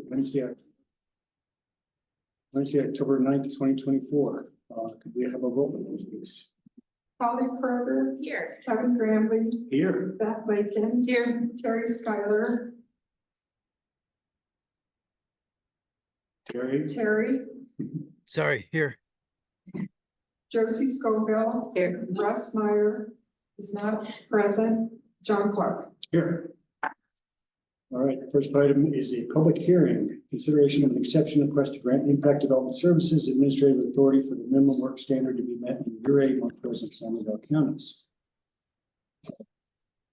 Wednesday, October 9th, 2024. Could we have a roll call, please? Holly Kroger. Here. Kevin Gramley. Here. Beth Lakin. Here. Terry Schuyler. Terry. Sorry, here. Josie Scoville. Here. Russ Meyer is not present. John Clark. Here. All right, first item is a public hearing, consideration of an exception request to grant impact development services administrative authority for the minimum work standard to be met in Ridgway, Montrose, and San Miguel counties.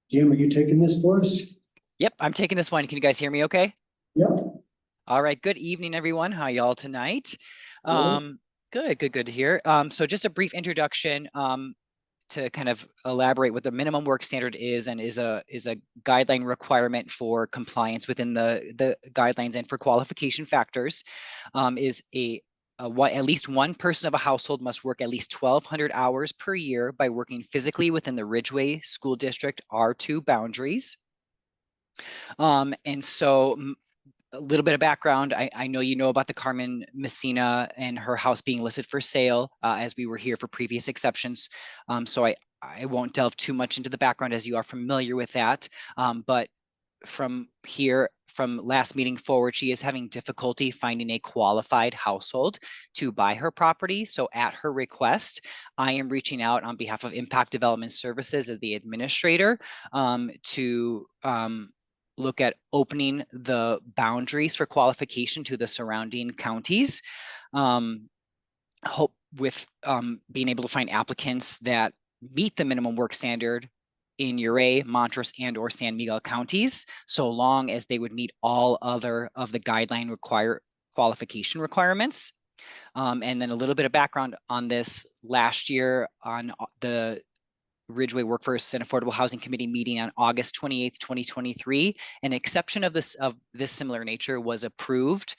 Jim, are you taking this for us? Yep, I'm taking this one. Can you guys hear me okay? Yep. All right, good evening, everyone. How y'all tonight? Good to hear. So just a brief introduction to kind of elaborate what the minimum work standard is and is a guideline requirement for compliance within the guidelines and for qualification factors. Is at least one person of a household must work at least 1,200 hours per year by working physically within the Ridgway School District R2 boundaries. And so a little bit of background. I know you know about the Carmen Messina and her house being listed for sale as we were here for previous exceptions. So I won't delve too much into the background as you are familiar with that. But from last meeting forward, she is having difficulty finding a qualified household to buy her property. So at her request, I am reaching out on behalf of Impact Development Services as the administrator to look at opening the boundaries for qualification to the surrounding counties. Hope with being able to find applicants that meet the minimum work standard in Ridgway, Montrose, and or San Miguel counties, so long as they would meet all other of the guideline qualification requirements. And then a little bit of background on this. Last year on the Ridgway Workforce and Affordable Housing Committee meeting on August 28th, 2023, an exception of this similar nature was approved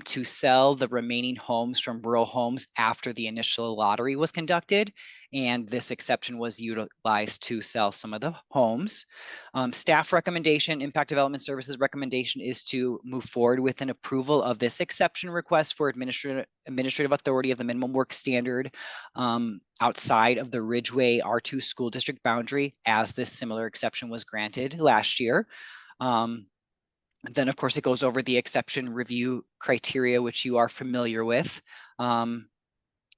to sell the remaining homes from rural homes after the initial lottery was conducted. And this exception was utilized to sell some of the homes. Staff recommendation, Impact Development Services recommendation is to move forward with an approval of this exception request for administrative authority of the minimum work standard outside of the Ridgway R2 school district boundary, as this similar exception was granted last year. Then of course it goes over the exception review criteria, which you are familiar with.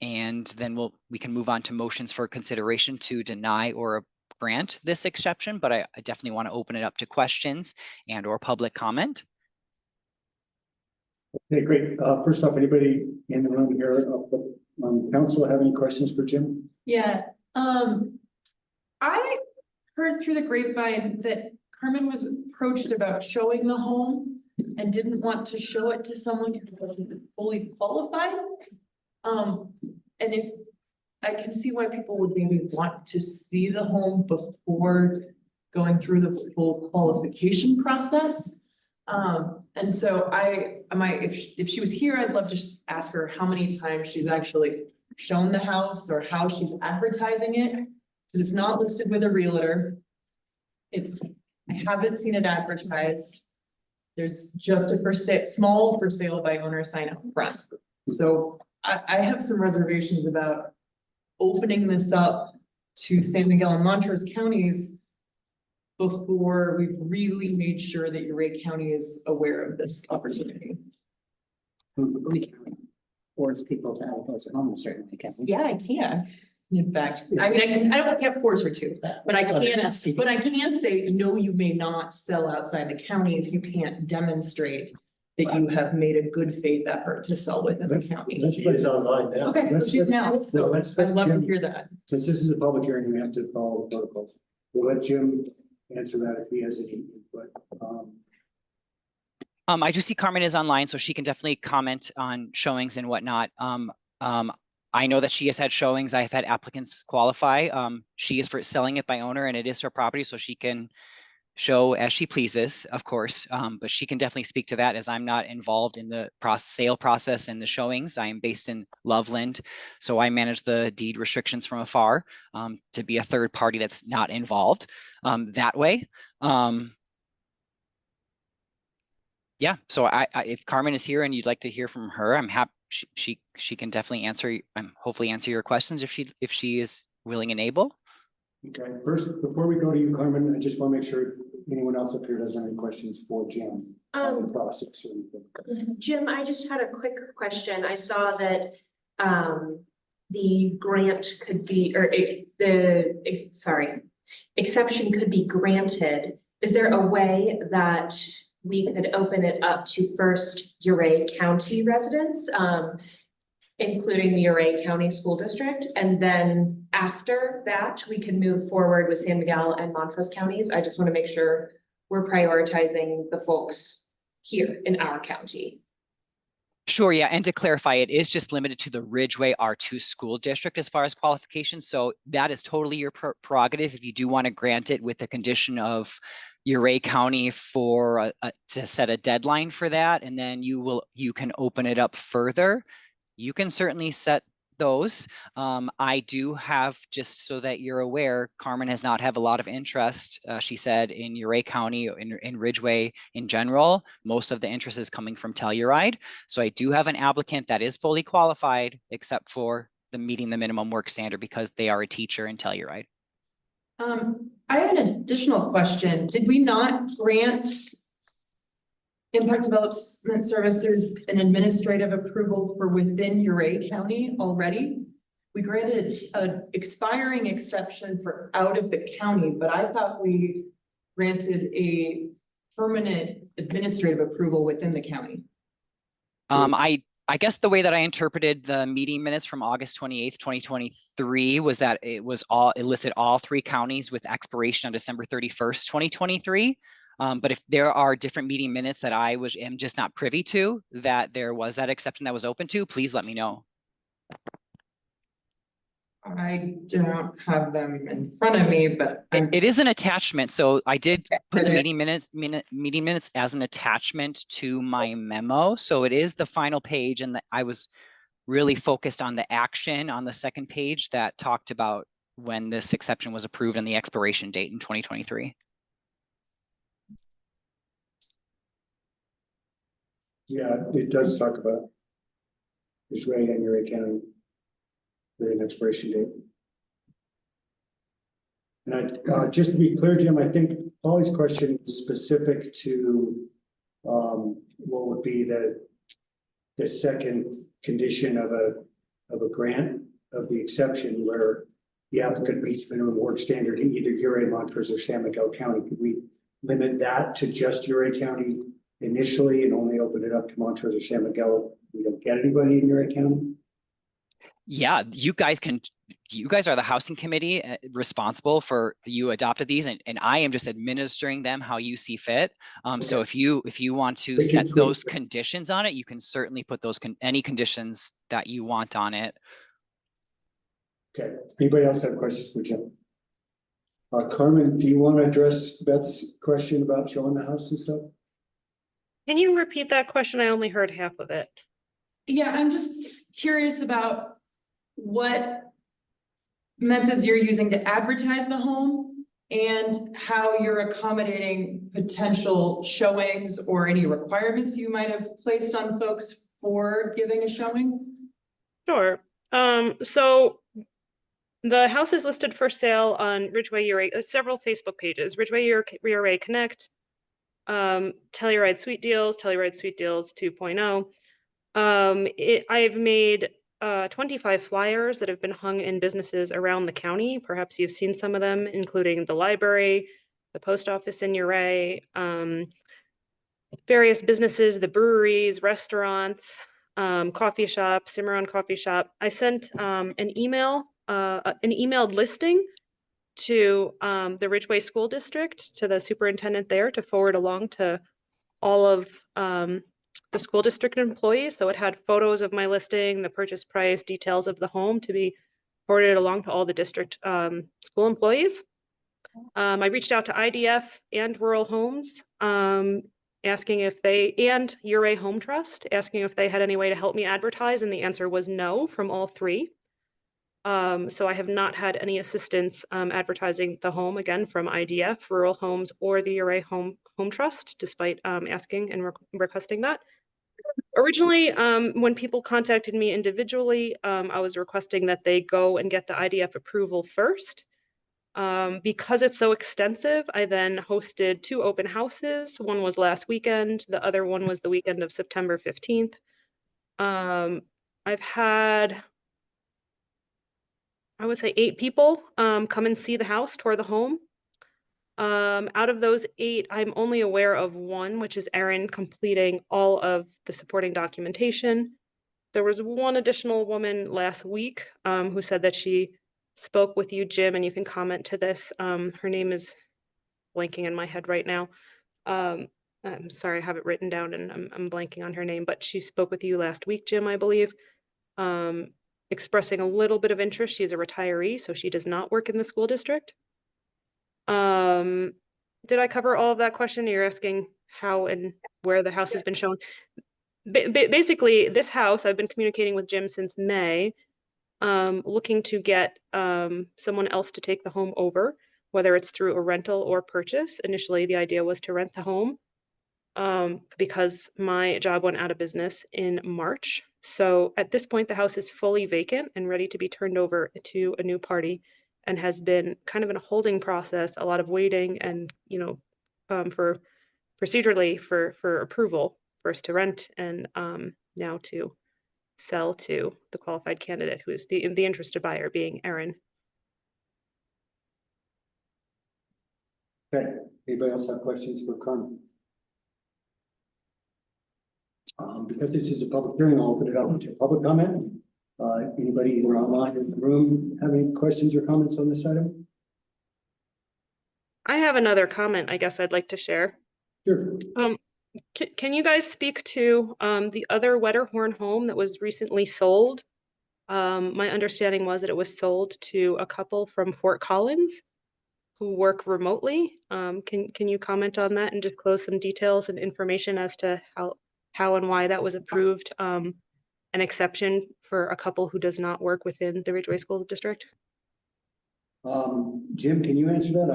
And then we can move on to motions for consideration to deny or grant this exception, but I definitely want to open it up to questions and or public comment. Okay, great. First off, anybody in the room here council have any questions for Jim? Yeah. I heard through the grapevine that Carmen was approached about showing the home and didn't want to show it to someone who wasn't fully qualified. And if I can see why people would maybe want to see the home before going through the full qualification process. And so if she was here, I'd love to just ask her how many times she's actually shown the house or how she's advertising it. Because it's not listed with a realtor. I haven't seen it advertised. There's just a small for sale by owner sign up front. So I have some reservations about opening this up to San Miguel and Montrose counties before we've really made sure that Ridgway County is aware of this opportunity. We can force people to advertise their home, certainly, can we? Yeah, I can. In fact, I mean, I can't force her to, but I can say, no, you may not sell outside the county if you can't demonstrate that you have made a good faith effort to sell within the county. She's online now. Okay, so she's now, so I'd love to hear that. Since this is a public hearing, we have to follow the protocols. We'll let Jim answer that if he has any input. I do see Carmen is online, so she can definitely comment on showings and whatnot. I know that she has had showings. I have had applicants qualify. She is for selling it by owner and it is her property, so she can show as she pleases, of course. But she can definitely speak to that, as I'm not involved in the sale process and the showings. I am based in Loveland, so I manage the deed restrictions from afar to be a third party that's not involved that way. Yeah, so if Carmen is here and you'd like to hear from her, I'm happy. She can definitely answer. Hopefully answer your questions if she is willing and able. Okay, first, before we go to you, Carmen, I just want to make sure anyone else up here doesn't have any questions for Jim on the process or anything. Jim, I just had a quick question. I saw that the grant could be, or exception could be granted. Is there a way that we could open it up to first Uray County residents, including the Uray County School District, and then after that, we can move forward with San Miguel and Montrose counties? I just want to make sure we're prioritizing the folks here in our county. Sure, yeah, and to clarify, it is just limited to the Ridgway R2 school district as far as qualifications. So that is totally your prerogative if you do want to grant it with the condition of Uray County for to set a deadline for that, and then you can open it up further. You can certainly set those. I do have, just so that you're aware, Carmen has not have a lot of interest, she said, in Uray County, in Ridgway in general. Most of the interest is coming from Telluride. So I do have an applicant that is fully qualified, except for the meeting the minimum work standard because they are a teacher in Telluride. I have an additional question. Did we not grant Impact Development Services an administrative approval for within Uray County already? We granted an expiring exception for out of the county, but I thought we granted a permanent administrative approval within the county. I guess the way that I interpreted the meeting minutes from August 28th, 2023 was that it listed all 3 counties with expiration on December 31st, 2023. But if there are different meeting minutes that I am just not privy to, that there was that exception that was open to, please let me know. I don't have them in front of me, but it is an attachment. So I did put the meeting minutes as an attachment to my memo. So it is the final page, and I was really focused on the action on the second page that talked about when this exception was approved and the expiration date in 2023. Yeah, it does talk about Ridgway and Uray County with an expiration date. And just to be clear, Jim, I think Polly's question is specific to what would be the second condition of a grant of the exception where the applicant meets minimum work standard in either Uray, Montrose, or San Miguel County. Could we limit that to just Uray County initially and only open it up to Montrose or San Miguel if we don't get anybody in Uray County? Yeah, you guys are the housing committee responsible for, you adopted these, and I am just administering them how you see fit. So if you want to set those conditions on it, you can certainly put those any conditions that you want on it. Okay, anybody else have questions for Jim? Carmen, do you want to address Beth's question about showing the house and stuff? Can you repeat that question? I only heard half of it. Yeah, I'm just curious about what methods you're using to advertise the home and how you're accommodating potential showings or any requirements you might have placed on folks for giving a showing. Sure. So the house is listed for sale on Ridgway Uray, several Facebook pages, Ridgway Uray Connect, Telluride Sweet Deals 2.0. I've made 25 flyers that have been hung in businesses around the county. Perhaps you've seen some of them, including the library, the post office in Uray, various businesses, the breweries, restaurants, coffee shop, Cimarron Coffee Shop. I sent an emailed listing to the Ridgway School District, to the superintendent there, to forward along to all of the school district employees. So it had photos of my listing, the purchase price, details of the home to be forwarded along to all the district school employees. I reached out to IDF and Rural Homes, asking if and Uray Home Trust, asking if they had any way to help me advertise, and the answer was no from all 3. So I have not had any assistance advertising the home, again, from IDF, Rural Homes, or the Uray Home home trust, despite asking and requesting that. Originally, when people contacted me individually, I was requesting that they go and get the IDF approval first. Because it's so extensive, I then hosted 2 open houses. One was last weekend, the other one was the weekend of September 15th. I've had, I would say 8 people come and see the house, tour the home. Out of those 8, I'm only aware of 1, which is Erin completing all of the supporting documentation. There was 1 additional woman last week who said that she spoke with you, Jim, and you can comment to this. Her name is blanking in my head right now. I'm sorry, I have it written down and I'm blanking on her name, but she spoke with you last week, Jim, I believe, expressing a little bit of interest. She's a retiree, so she does not work in the school district. Did I cover all of that question? You're asking how and where the house has been shown. Basically, this house, I've been communicating with Jim since May, looking to get someone else to take the home over, whether it's through a rental or purchase. Initially, the idea was to rent the home because my job went out of business in March. So at this point, the house is fully vacant and ready to be turned over to a new party, and has been kind of in a holding process, a lot of waiting and, you know, for procedurally for approval, first to rent and now to sell to the qualified candidate, who is the interested buyer, being Erin. Okay, anybody else have questions for Carmen? Because this is a public hearing, I'll open it up to public comment. Anybody either online or in the room have any questions or comments on this item? I have another comment I guess I'd like to share. Sure. Can you guys speak to the other Wetterhorn home that was recently sold? My understanding was that it was sold to a couple from Fort Collins who work remotely. Can you comment on that and disclose some details and information as to how and why that was approved? An exception for a couple who does not work within the Ridgway School District? Jim, can you answer that?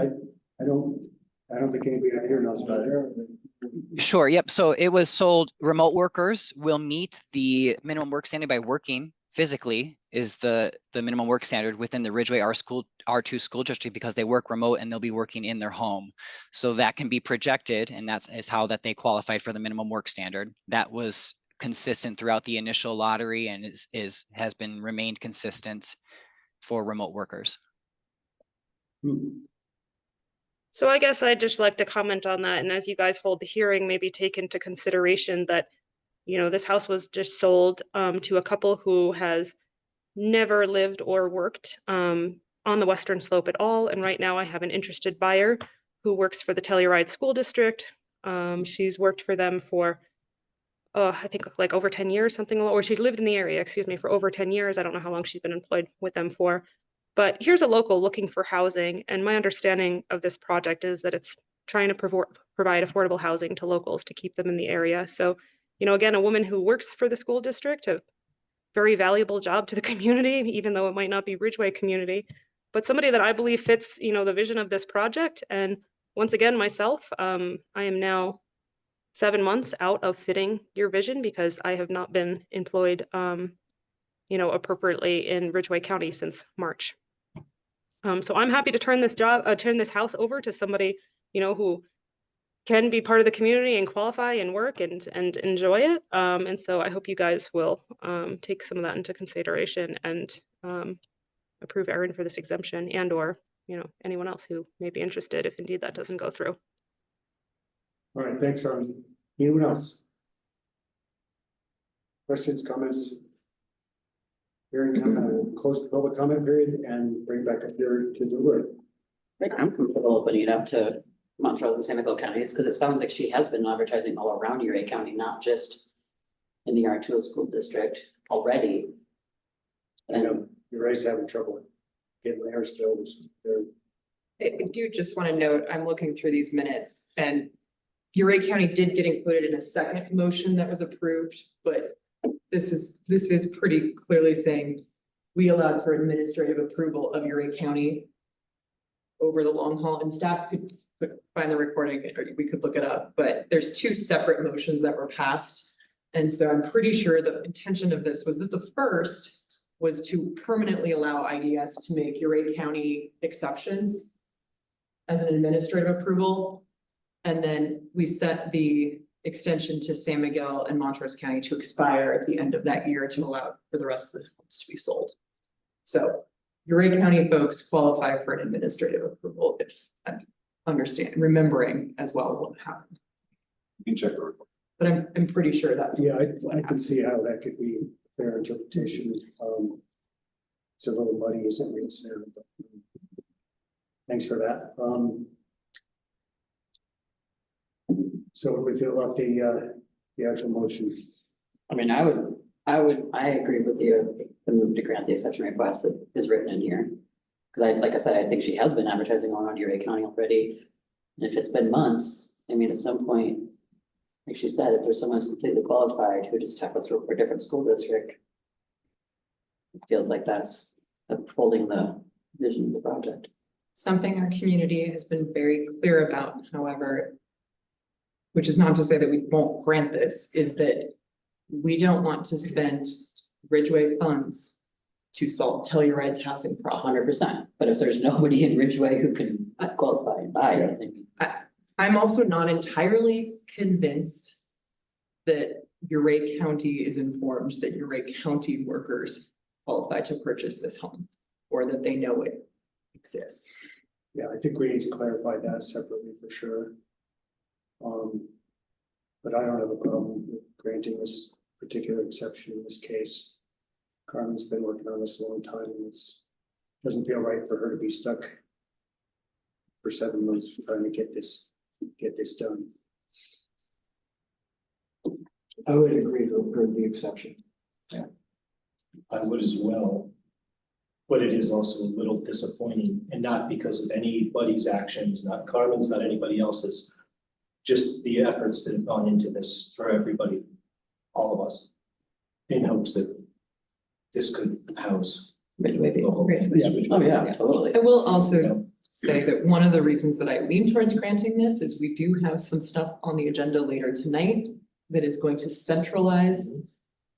I don't think anybody out here knows about it. Sure, yep. So it was sold, remote workers will meet the minimum work standard by working physically, is the minimum work standard within the Ridgway R2 school district, because they work remote and they'll be working in their home. So that can be projected, and is how that they qualified for the minimum work standard. That was consistent throughout the initial lottery and has been remained consistent for remote workers. So I guess I'd just like to comment on that, and as you guys hold the hearing, maybe take into consideration that, you know, this house was just sold to a couple who has never lived or worked on the Western Slope at all. And right now I have an interested buyer who works for the Telluride School District. She's worked for them for, I think like over 10 years, something, or she's lived in the area, excuse me, for over 10 years. I don't know how long she's been employed with them for. But here's a local looking for housing. And my understanding of this project is that it's trying to provide affordable housing to locals to keep them in the area. So, you know, again, a woman who works for the school district, a very valuable job to the community, even though it might not be Ridgway community, but somebody that I believe fits, you know, the vision of this project. And once again, myself, I am now 7 months out of fitting your vision because I have not been employed, you know, appropriately in Ridgway County since March. So I'm happy to turn this house over to somebody, you know, who can be part of the community and qualify and work and enjoy it. And so I hope you guys will take some of that into consideration and approve Erin for this exemption, and or, you know, anyone else who may be interested if indeed that doesn't go through. All right, thanks, Carmen. Anyone else? Questions, comments? Hearing none, I will close the public comment period and bring back up here to the word. Like, I'm comfortable opening it up to Montrose and San Miguel counties, because it sounds like she has been advertising all around Uray County, not just in the R2 school district already. I know Uray's having trouble getting theirs filled. I do just want to note, I'm looking through these minutes, and Uray County did get included in a second motion that was approved, but this is pretty clearly saying we allowed for administrative approval of Uray County over the long haul, and staff could find the recording, or we could look it up, but there's two separate motions that were passed. And so I'm pretty sure the intention of this was that the first was to permanently allow IDS to make Uray County exceptions as an administrative approval. And then we set the extension to San Miguel and Montrose County to expire at the end of that year to allow for the rest of the homes to be sold. So Uray County folks qualify for an administrative approval if I'm remembering as well what happened. You can check the report. But I'm pretty sure that's. Yeah, I can see how that could be a fair interpretation. It's a little muddy as it reads there, but thanks for that. So what do we feel about the actual motion? I mean, I agree with the move to grant the exception request that is written in here. Because like I said, I think she has been advertising all around Uray County already. And if it's been months, I mean, at some point, like she said, if there's someone who's completely qualified who just happens to work for a different school district, it feels like that's upholding the vision of the project. Something our community has been very clear about, however, which is not to say that we won't grant this, is that we don't want to spend Ridgway funds to solve Telluride's housing problem. 100%, but if there's nobody in Ridgway who can qualify and buy it, I mean, I'm also not entirely convinced that Uray County is informed that Uray County workers qualify to purchase this home, or that they know it exists. Yeah, I think we need to clarify that separately for sure. But I don't have a problem with granting this particular exception in this case. Carmen's been working on this a long time, and doesn't feel right for her to be stuck for 7 months trying to get this done. I would agree to approve the exception. I would as well. But it is also a little disappointing, and not because of anybody's actions, not Carmen's, not anybody else's. Just the efforts that have gone into this for everybody, all of us, in hopes that this could house. Ridgway the whole- people. Yeah. Oh, yeah, totally. I will also say that one of the reasons that I lean towards granting this is we do have some stuff on the agenda later tonight that is going to centralize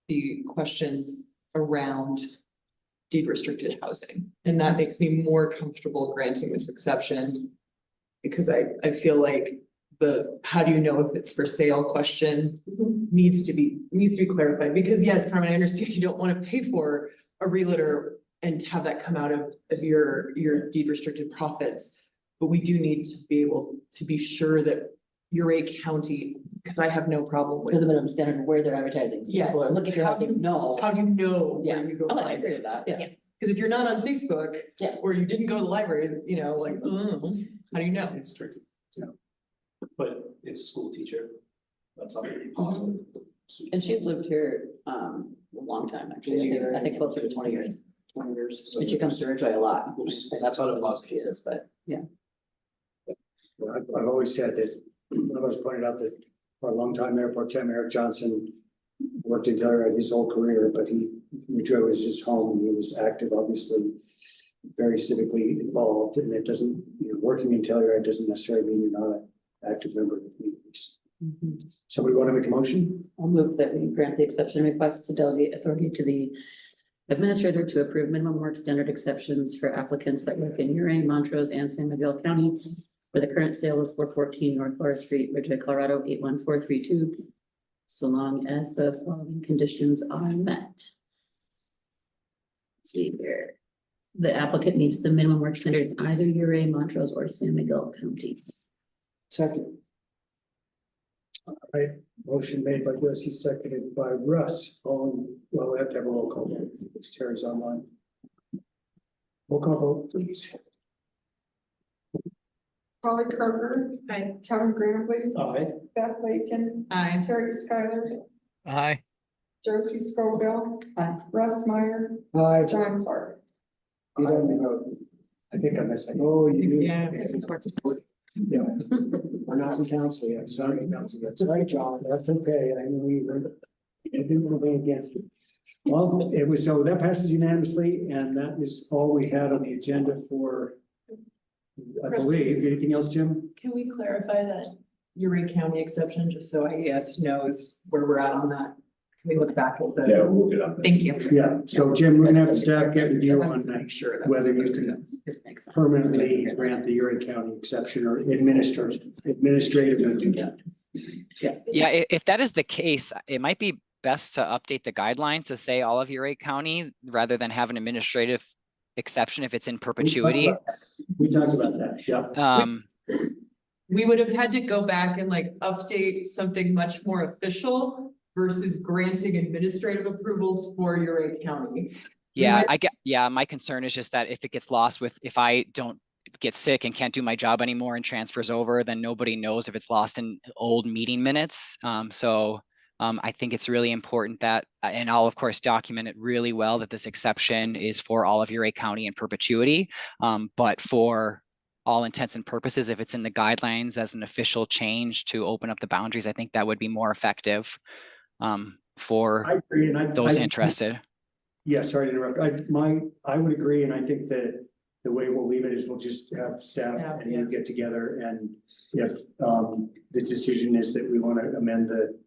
the questions around deed restricted housing. And that makes me more comfortable granting this exception. Because I feel like how do you know if it's for sale question needs to be clarified. Because yes, Carmen, I understand you don't want to pay for a realtor and have that come out of your deed restricted profits. But we do need to be able to be sure that Uray County, because I have no problem There's a with, minimum standard of where they're advertising. So Yeah. people are looking at your house and know. how do you know Yeah, where you go oh, I find agree it? with that, yeah. Because if you're not on Facebook, Yeah. or you didn't go to the library, how do you know? It's tricky, but it's a school teacher. That's something positive. And she's lived here, a long time, actually. I think closer to 20 years. 20 years. And she comes to Ridgway a lot. That's how it was. She is, but yeah. Well, I've always said that, I've always pointed out that our longtime Mayor Pro Tem Eric Johnson worked in Telluride his whole career, but Ridgway was his home, and he was active, obviously, very civically involved, and it doesn't, working in Telluride doesn't necessarily mean you're not an active member of the community. Somebody want to make a motion? I'll move that we grant the exception request to delegate authority to the administrator to approve minimum work standard exceptions for applicants that work in Uray, Montrose, and San Miguel County for the current sale of 414 North Forest Street, Ridgway, Colorado, 81432, so long as the following conditions are met. Let's see here. The applicant meets the minimum work standard in either Uray, Montrose, or San Miguel County. Second. All right, motion made by Josie, seconded by Russ. Well, we have to have a roll call. It's Terry's online. Roll call vote, please. Holly Kroger. Aye. Kevin Greenaway. Aye. Beth Lakin. Aye. Terry Skyler. Aye. Josie Scoville. Aye. Russ Meyer. Aye. John Clark. You don't vote. I think I missed it. Oh, you. Yeah. Yeah. We're not in council yet. Sorry, council. That's right, John. That's okay. I know you were. I didn't want to be against it. Well, it was, so that passes unanimously, and that is all we had on the agenda for I believe. Anything else, Jim? Can we clarify that? Uray County exception, just so IES knows where we're at on that. Can we look back at the? Yeah, we'll look it up. Thank you. Yeah, so Jim, we're gonna have staff get with you on Make sure that. whether you can Makes sense. permanently grant the Uray County exception or administratively. Yeah, if that is the case, it might be best to update the guidelines to say all of Uray County rather than have an administrative exception if it's in perpetuity. We talked about that, yeah. We would have had to go back and like update something much more official versus granting administrative approval for Uray County. Yeah, my concern is just that if it gets lost if I don't get sick and can't do my job anymore and transfers over, then nobody knows if it's lost in old meeting minutes. I think it's really important that, and I'll of course document it really well, that this exception is for all of Uray County in perpetuity. But for all intents and purposes, if it's in the guidelines as an official change to open up the boundaries, I think that would be more effective for I agree, and those interested. Yeah, sorry to interrupt. I would agree, and I think that the way we'll leave it is we'll just have staff Yeah, and you get together, and if the decision is that we want to amend the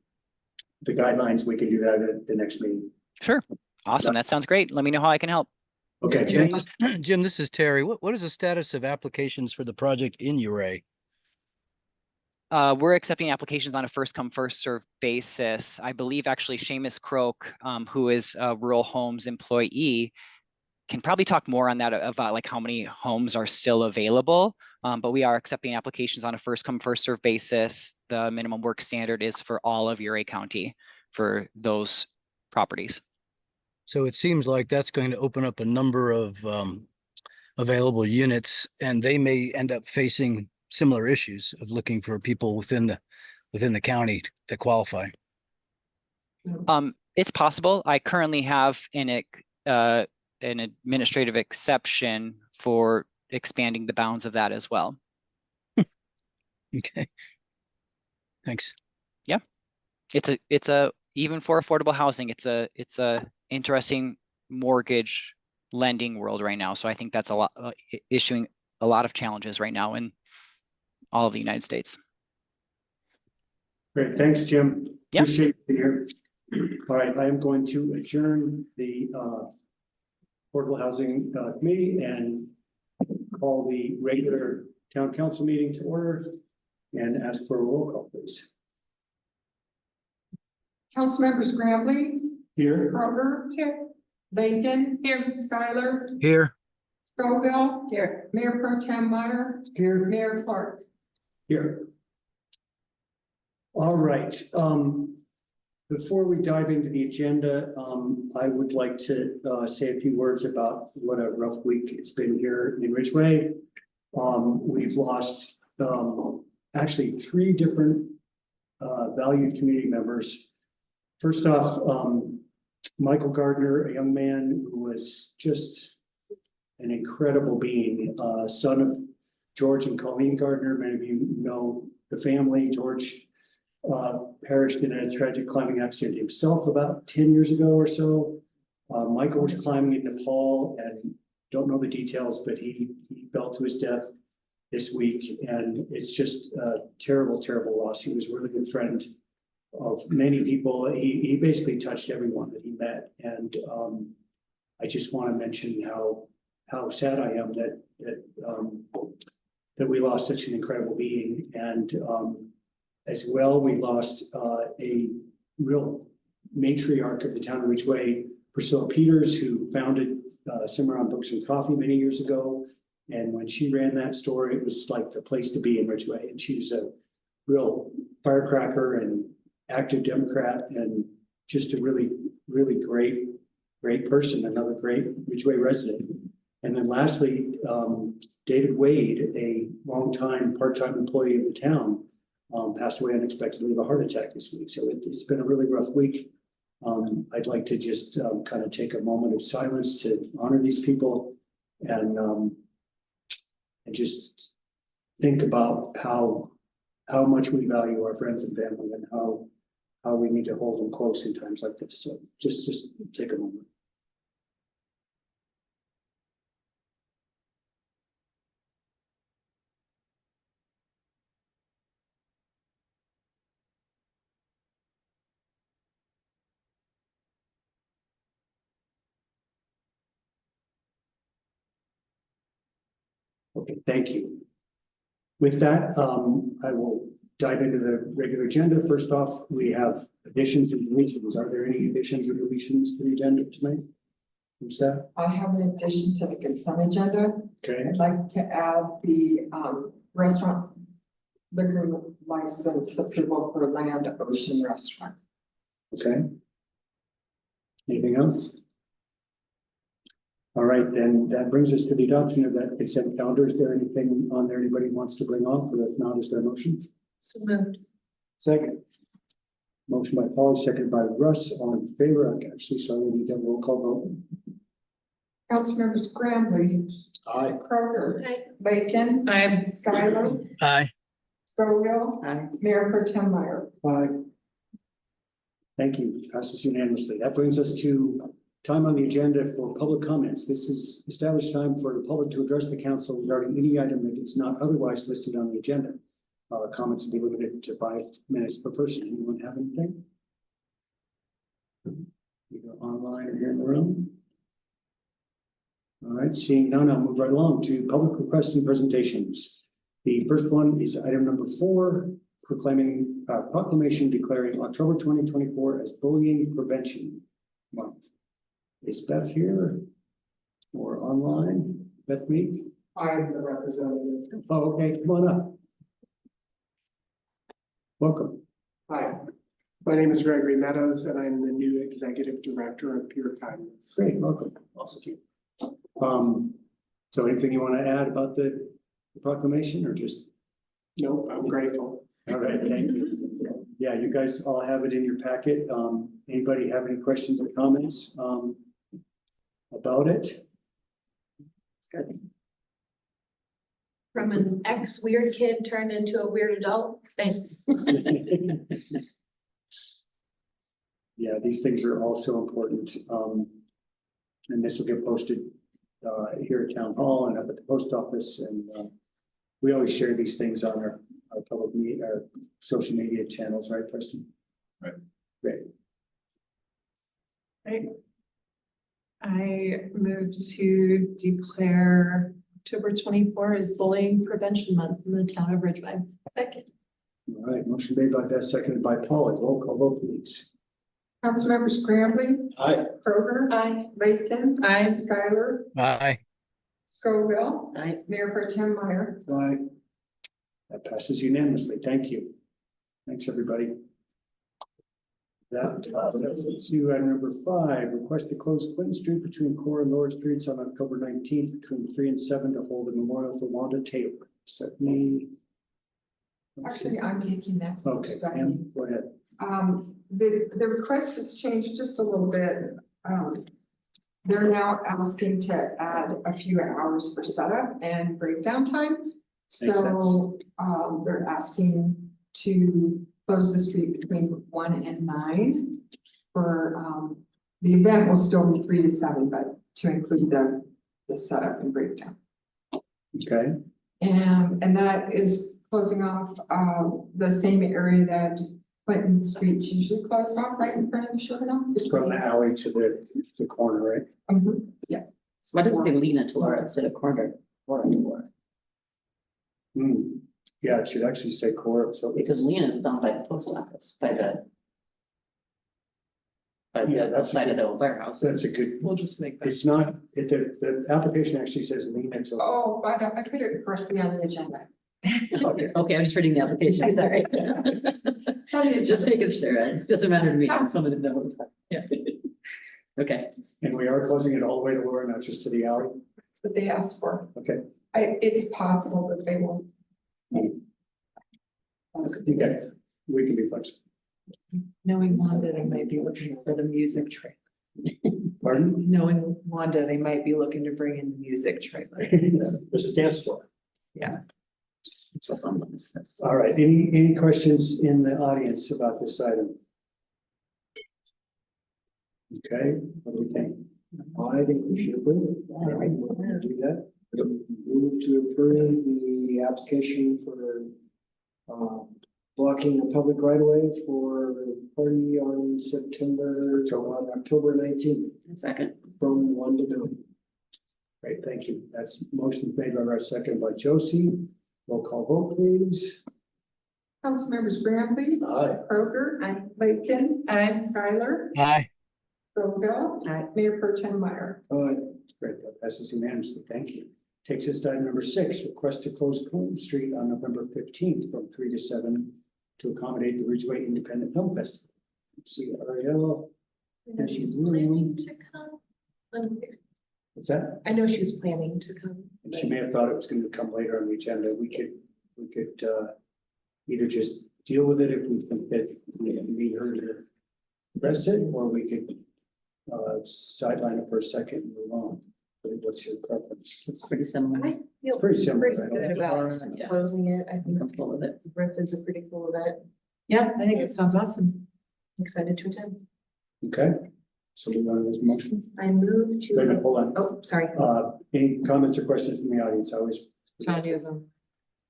guidelines, we can do that at the next meeting. Sure. Awesome. That sounds great. Let me know how I can help. Okay, Jim, thanks. Jim, this is Terry. What is the status of applications for the project in Uray? We're accepting applications on a first come, first served basis. I believe actually Seamus Croak, who is a Rural Homes employee, can probably talk more on that about like how many homes are still available. But we are accepting applications on a first come, first served basis. The minimum work standard is for all of Uray County for those properties. So it seems like that's going to open up a number of available units, and they may end up facing similar issues of looking for people within the county that qualify. It's possible. I currently have an administrative exception for expanding the bounds of that as well. Okay. Thanks. Yeah. It's a even for affordable housing, it's a interesting mortgage lending world right now. So I think that's a lot issuing a lot of challenges right now in all of the United States. Great, thanks, Jim. Yeah. Appreciate you here. All right, I am going to adjourn the Affordable Housing Committee and call the regular town council meeting to order and ask for a roll call, please. Councilmembers Grambling, Here. Kroger. Here. Bacon. Here. Skylar. Here. Scoville. Here. Mayor Pro Tem Meyer. Here. Mayor Clark. Here. All right, before we dive into the agenda, I would like to say a few words about what a rough week it's been here in Ridgway. We've lost actually 3 different valued community members. First off, Michael Gardner, a young man who was just an incredible being, son of George and Colleen Gardner. Many of you know the family. George perished in a tragic climbing accident himself about 10 years ago or so. Michael was climbing in Nepal, and don't know the details, but he fell to his death this week, and it's just a terrible, terrible loss. He was a really good friend of many people. He basically touched everyone that he met, and I just want to mention how sad I am that we lost such an incredible being. And as well, we lost a real matriarch of the town of Ridgway, Priscilla Peters, who founded Cimarron Books and Coffee many years ago. And when she ran that store, it was like the place to be in Ridgway. And she was a real firecracker and active Democrat, and just a really, really great person, another great Ridgway resident. And then lastly, David Wade, a longtime part-time employee of the town, passed away unexpectedly of a heart attack this week. So it's been a really rough week. I'd like to just kind of take a moment of silence to honor these people and just think about how much we value our friends and family, and how we need to hold them close in times like this. So just take a moment. Okay, thank you. With that, I will dive into the regular agenda. First off, we have additions and deletions. Are there any additions or deletions to the agenda tonight? From staff? I have an addition to the consent agenda. Okay, I'd like to add the restaurant liquor license approval for Land Ocean Restaurant. okay. Anything else? All right, then that brings us to the adoption of that consent calendar. Is there anything on there anybody wants to bring off? Or if not, is there a motion? So moved. Second. Motion by Polly, seconded by Russ. All in favor? I actually saw we need a roll call vote. Councilmembers Graham, Aye. Kroger, Aye. Bacon, Aye. Skylar, Aye. Scoville, Aye. Mayor Pro Tem Meyer. Aye. Thank you. Passes unanimously. That brings us to time on the agenda for public comments. This is established time for the public to address the council regarding any item that is not otherwise listed on the agenda. Comments will be limited to 5 minutes per person. Anyone have anything? Either online or here in the room? All right, seeing none, I'll move right along to public requests and presentations. The first one is item number 4, proclamation declaring October 2024 as Bullying Prevention Month. Is Beth here or online? Beth Meek? I am the representative. Oh, okay, come on up. Welcome. Hi, my name is Gregory Meadows and I'm the new executive director of Pure Kindness. Great, welcome. Also cute. So anything you want to add about the proclamation or just? Nope, I'm grateful. All right, thank you. Yeah, you guys all have it in your packet. Anybody have any questions or comments about it? It's good. From an ex-weird kid turned into a weird adult, thanks. Yeah, these things are all so important. And this will get posted here at Town Hall and up at the post office. And we always share these things on our public media, our social media channels, right, Preston? Right. Great. Right. I move to declare October 24 as Bullying Prevention Month in the town of Ridgway. Second. All right, motion made by Beth, seconded by Polly. Roll call vote, please. Councilmembers Graham, Aye. Kroger, Aye. Bacon, Aye. Skylar, Aye. Scoville, Aye. Mayor Pro Tem Meyer. Aye. That passes unanimously. Thank you. Thanks, everybody. That to item number 5, request to close Clinton Street between Core and Lower Streets on October 19th between 3 and 7 to hold a memorial for Wanda Taylor. Stephanie. Actually, I'm taking that. for Okay, Stephanie. Pam, go ahead. The request has changed just a little bit. They're now asking to add a few hours for setup and breakdown time. Makes So, they're asking to close the street between 1 and 9 for, the event will still be 3 to 7, but to include the setup and breakdown. Okay, And that is closing off, the same area that Clinton Street's usually closed off, right in front of the sugar mill. from the alley to the corner, right? Yeah. So why does it say Lena to Laura instead of Corner, Laura to Laura? Hmm. Yeah, it should actually say Core. So Because Lena's down by the post office, by the Yeah, the that's a side of good- the warehouse. that's a good. We'll just make that. It's not, the application actually says Lena. So Oh, but I put it correctly on the agenda. Okay, I'm just reading the application. Sorry. It's on the Just agenda. making sure, it doesn't matter to me, I'm coming to know. Yeah. Okay, And we are closing it all the way to Laura, not just to the alley. That's what they asked for. Okay. It's possible that they won't. Okay, we can be flexible. Knowing Wanda, they might be looking for the music trailer. Pardon? Knowing Wanda, they might be looking to bring in the music trailer. There's a dance floor. so fun one is this. All right, any questions in the audience about this item? Okay, what do we think? I think we should approve it. All right, we'll do that. Move to approve the application for blocking a public right of way for the party on October 19th Second. from 1 to 9. Great, thank you. That's motion made by Russ, second by Josie. Roll call vote, please. Councilmembers Graham-Lee, Aye. Kroger, Aye. Laketon, Skylar, Aye. Scoville, Aye. Mayor Pro Tem Meyer. Great, that passes unanimously. Thank you. Takes us to item number 6, request to close Clinton Street on November 15th from 3 to 7 to accommodate the Ridgway Independent Film Festival. See Ariel. I know she's planning to come. What's that? I know she was planning to come. And she may have thought it was going to come later on the agenda. We could either just deal with it if we think that we need her to address it, or we could sideline it for a second and move on. What's your preference? It's pretty similar. I It's feel pretty similar. pretty good about Yeah. closing it. I I'm think comfortable with it. Riff is a pretty cool event. Yeah, I think it sounds awesome. Excited to attend. Okay, so we want to make a motion? I move Wait a minute, to, hold on. oh, sorry. Any comments or questions from the audience? I always Tanya's on.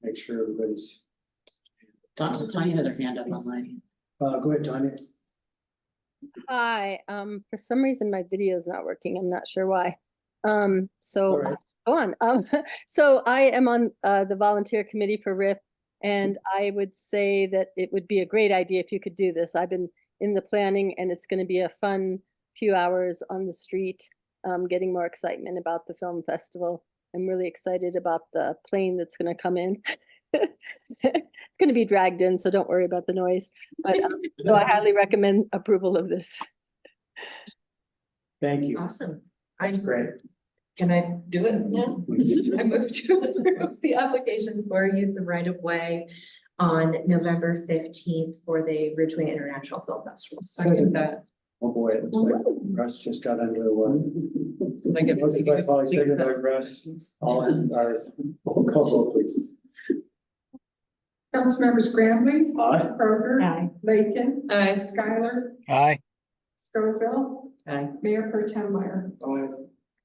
make sure everybody's, Tanya has her hand up online. go ahead, Tanya. Hi, for some reason my video is not working. I'm not sure why. So All right. go on. So I am on the volunteer committee for RIF, and I would say that it would be a great idea if you could do this. I've been in the planning, and it's going to be a fun few hours on the street, getting more excitement about the film festival. I'm really excited about the plane that's going to come in. It's going to be dragged in, so don't worry about the noise. But so I highly recommend approval of this. Thank you. Awesome. That's great. Can I do it now? I move to approve the application for use of right of way on November 15th for the Ridgway International Film Festival. Second that. Oh, boy, it looks like Russ just got under the one. Did I get- Motion by Polly, second by Russ. All in, our roll call vote, please. Councilmembers Graham-Lee, Aye. Kroger, Aye. Laketon, Aye. Skylar, Aye. Scoville, Aye. Mayor Pro Tem Meyer.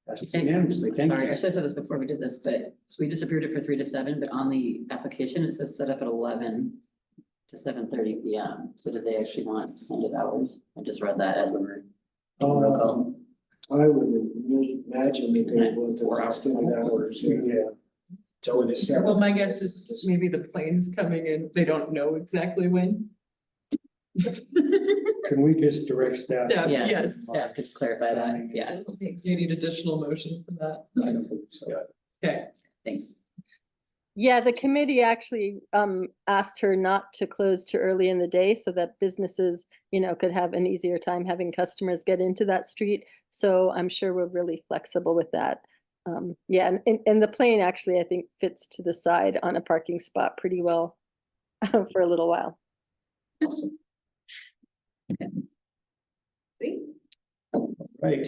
Passes unanimously. Thank Sorry, I you. should have said this before we did this, but so we just approved it for 3 to 7, but on the application, it says set up at 11 to 7:30 p.m. So did they actually want extended hours? I just read that as we were. Roll call. I would imagine that they would want those 4 hours. extended hours. Yeah. Till the seven. Well, my guess is maybe the plane's coming in. They don't know exactly when. Can we just direct staff? Yeah, Yeah. yes. Yeah, could clarify that. Yeah, Do you need additional motion for that? I don't think so. Okay. thanks. Yeah, the committee actually asked her not to close too early in the day so that businesses, could have an easier time having customers get into that street. So I'm sure we're really flexible with that. Yeah, and the plane actually, I think, fits to the side on a parking spot pretty well for a little while. Awesome. Right.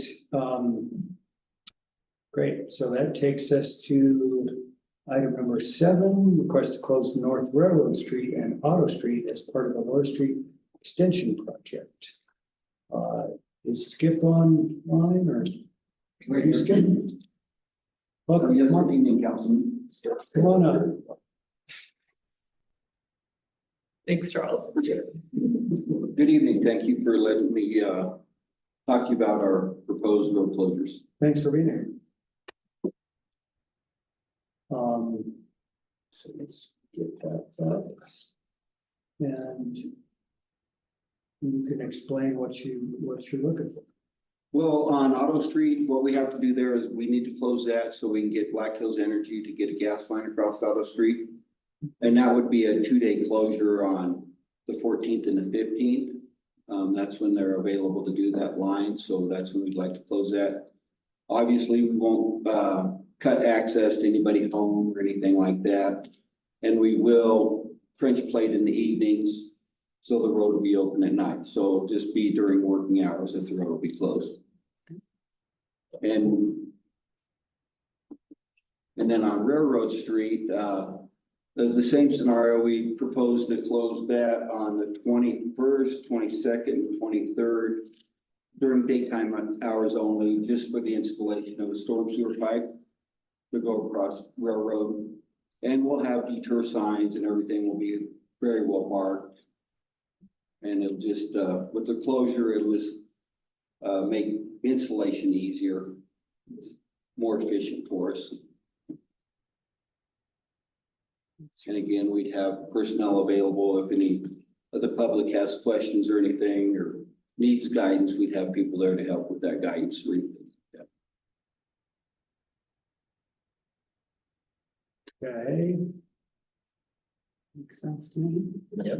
Great. So that takes us to item number 7, request to close North Railroad Street and Auto Street as part of the Lower Street Extension Project. Is Skip online or? Where you Skip? Welcome. Yes, good evening, Councilman. Come on up. Thanks, Charles. Good evening. Thank you for letting me talk to you about our proposed road closures. Thanks for being here. So let's get that up. And you can explain what you're looking for. Well, on Auto Street, what we have to do there is we need to close that so we can get Black Hills Energy to get a gas line across Auto Street. And that would be a 2-day closure on the 14th and the 15th. That's when they're available to do that line. So that's when we'd like to close that. Obviously, we won't cut access to anybody home or anything like that. And we will French plate in the evenings, so the road will be open at night. So just be during working hours that the road will be closed. And then on Railroad Street, the same scenario, we propose to close that on the 21st, 22nd, and 23rd during daytime hours only, just for the installation of a storm sewer pipe to go across Railroad. And we'll have detour signs and everything will be very well marked. And it'll just, with the closure, it'll just make installation easier. more efficient for us. And again, we'd have personnel available if any of the public has questions or anything or needs guidance, we'd have people there to help with that guidance. Okay, Makes sense to me. Yep.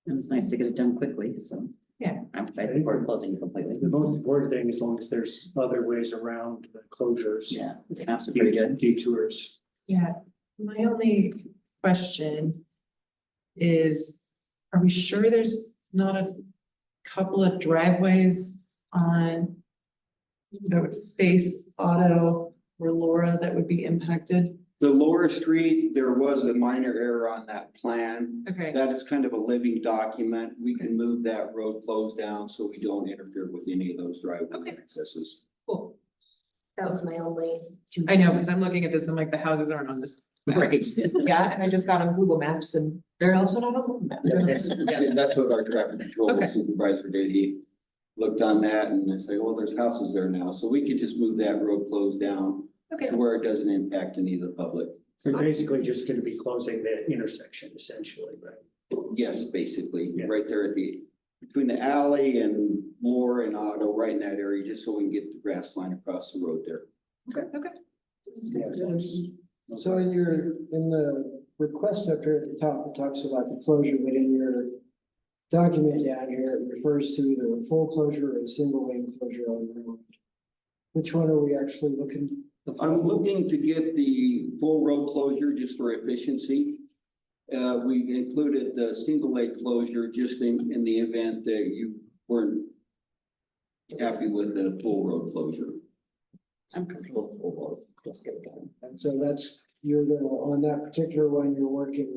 And it's nice to get it done quickly, so. Yeah. I think we're closing it completely. the most important thing, as long as there's other ways around the closures. Yeah, the maps are pretty good. Detours. Yeah, my only question is, are we sure there's not a couple of driveways on that would face Auto or Laura that would be impacted? The Laura Street, there was a minor error on that plan. Okay, That is kind of a living document. We can move that road closed down so we don't interfere with any of those driveway Okay. accesses. cool. That was my only. I know, because I'm looking at this, I'm like, the houses aren't on this. Right. Yeah, and I just got on Google Maps and they're also not on Google Maps. Yeah. That's what our traffic control Okay. supervisor did. He looked on that and they say, well, there's houses there now. So we could just move that road closed down Okay, to where it doesn't impact any of the public. So basically just gonna be closing the intersection essentially, right? Yes, basically, Yeah. right there at between the alley and Moore and Auto, right in that area, just so we can get the grass line across the road there. okay. So in the request up here at the top, it talks about the closure, but in your document down here, it refers to either a full closure or a single lane closure on the road. Which one are we actually looking? I'm looking to get the full road closure just for efficiency. We included the single lane closure just in the event that you weren't happy with the full road closure. I'm comfortable with full vote. Let's get it done. And so that's, you're gonna, on that particular one, you're working,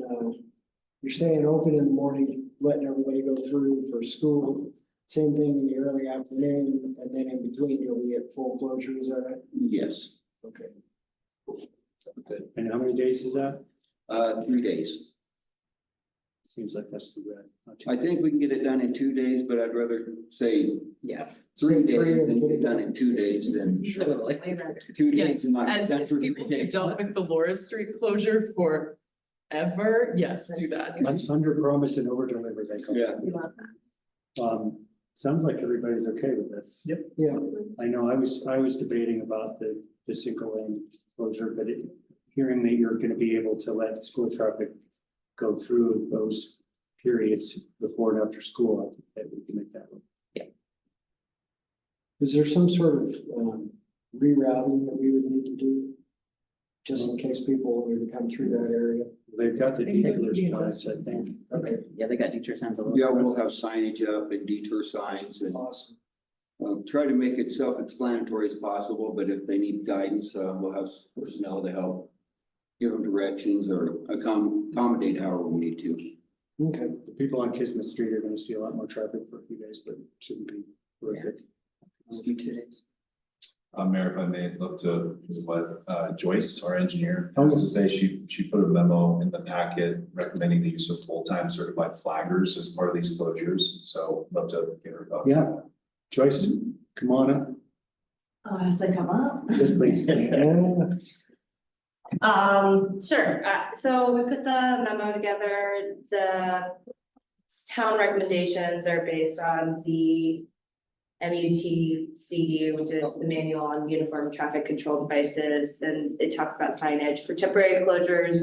you're staying open in the morning, letting everybody go through for school. Same thing in the early afternoon, and then in between you'll be at full closure, is that right? Yes, Okay. And how many days is that? 3 days. Seems like that's too bad. Not too I bad. think we can get it done in 2 days, but I'd rather say Yeah. 3 Say three days and and get get it it done in 2 days than Totally. 2 Yes, days and not As done for 3 people who days. dealt with the Laura Street closure forever, yes, do that. Under promise and over deliver, they call it. Yeah, Sounds like everybody's okay with this. Yep. Yeah, I know, I was debating about the single lane closure, but hearing that you're gonna be able to let school traffic go through those periods before and after school, I think that we can make that work. is there some sort of, rerouting that we would need to do? Just in case people wanted to come through that area? They've got the detour signs, I think. Okay, Yeah, they got detour signs a little. yeah, we'll have signage up and detour signs and awesome. try to make it self-explanatory as possible, but if they need guidance, we'll have personnel to help give them directions or accommodate however we need to. Okay. The people on Kismet Street are gonna see a lot more traffic for a few days, but it shouldn't be horrific. 2 days. Mayor, if I may look to what Joyce, our engineer, has to say, she put a memo in the packet recommending the use of full-time certified flaggers as part of these closures. So love to get her thoughts. Yeah. Joyce, come on up. To come up. Yes, please. Sure, so we put the memo together, the town recommendations are based on the MUTCD, which is the Manual on Uniform Traffic Control Devices, and it talks about signage. For temporary closures,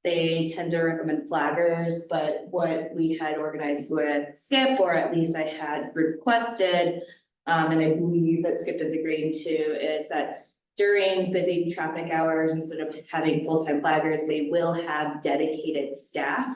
they tend to recommend flaggers, but what we had organized with Skip, or at least I had requested, and I believe that Skip is agreeing to, is that during busy traffic hours, instead of having full-time flaggers, they will have dedicated staff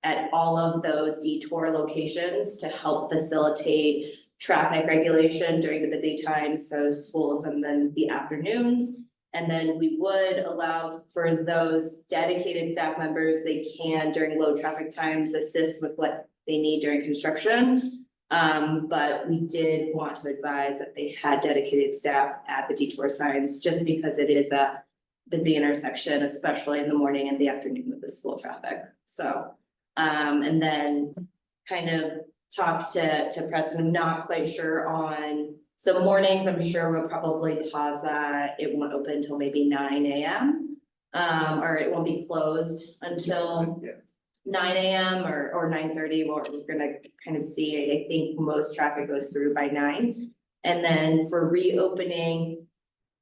at all of those detour locations to help facilitate traffic regulation during the busy times, so schools and then the afternoons. And then we would allow for those dedicated staff members, they can during low traffic times assist with what they need during construction. But we did want to advise that they had dedicated staff at the detour signs, just because it is a busy intersection, especially in the morning and the afternoon with the school traffic. So, and then kind of talk to Preston. I'm not quite sure on So mornings, I'm sure we'll probably pause that. It won't open until maybe 9 AM. Or it won't be closed until 9 AM or 9:30. We're gonna kind of see, I think most traffic goes through by 9. And then for reopening,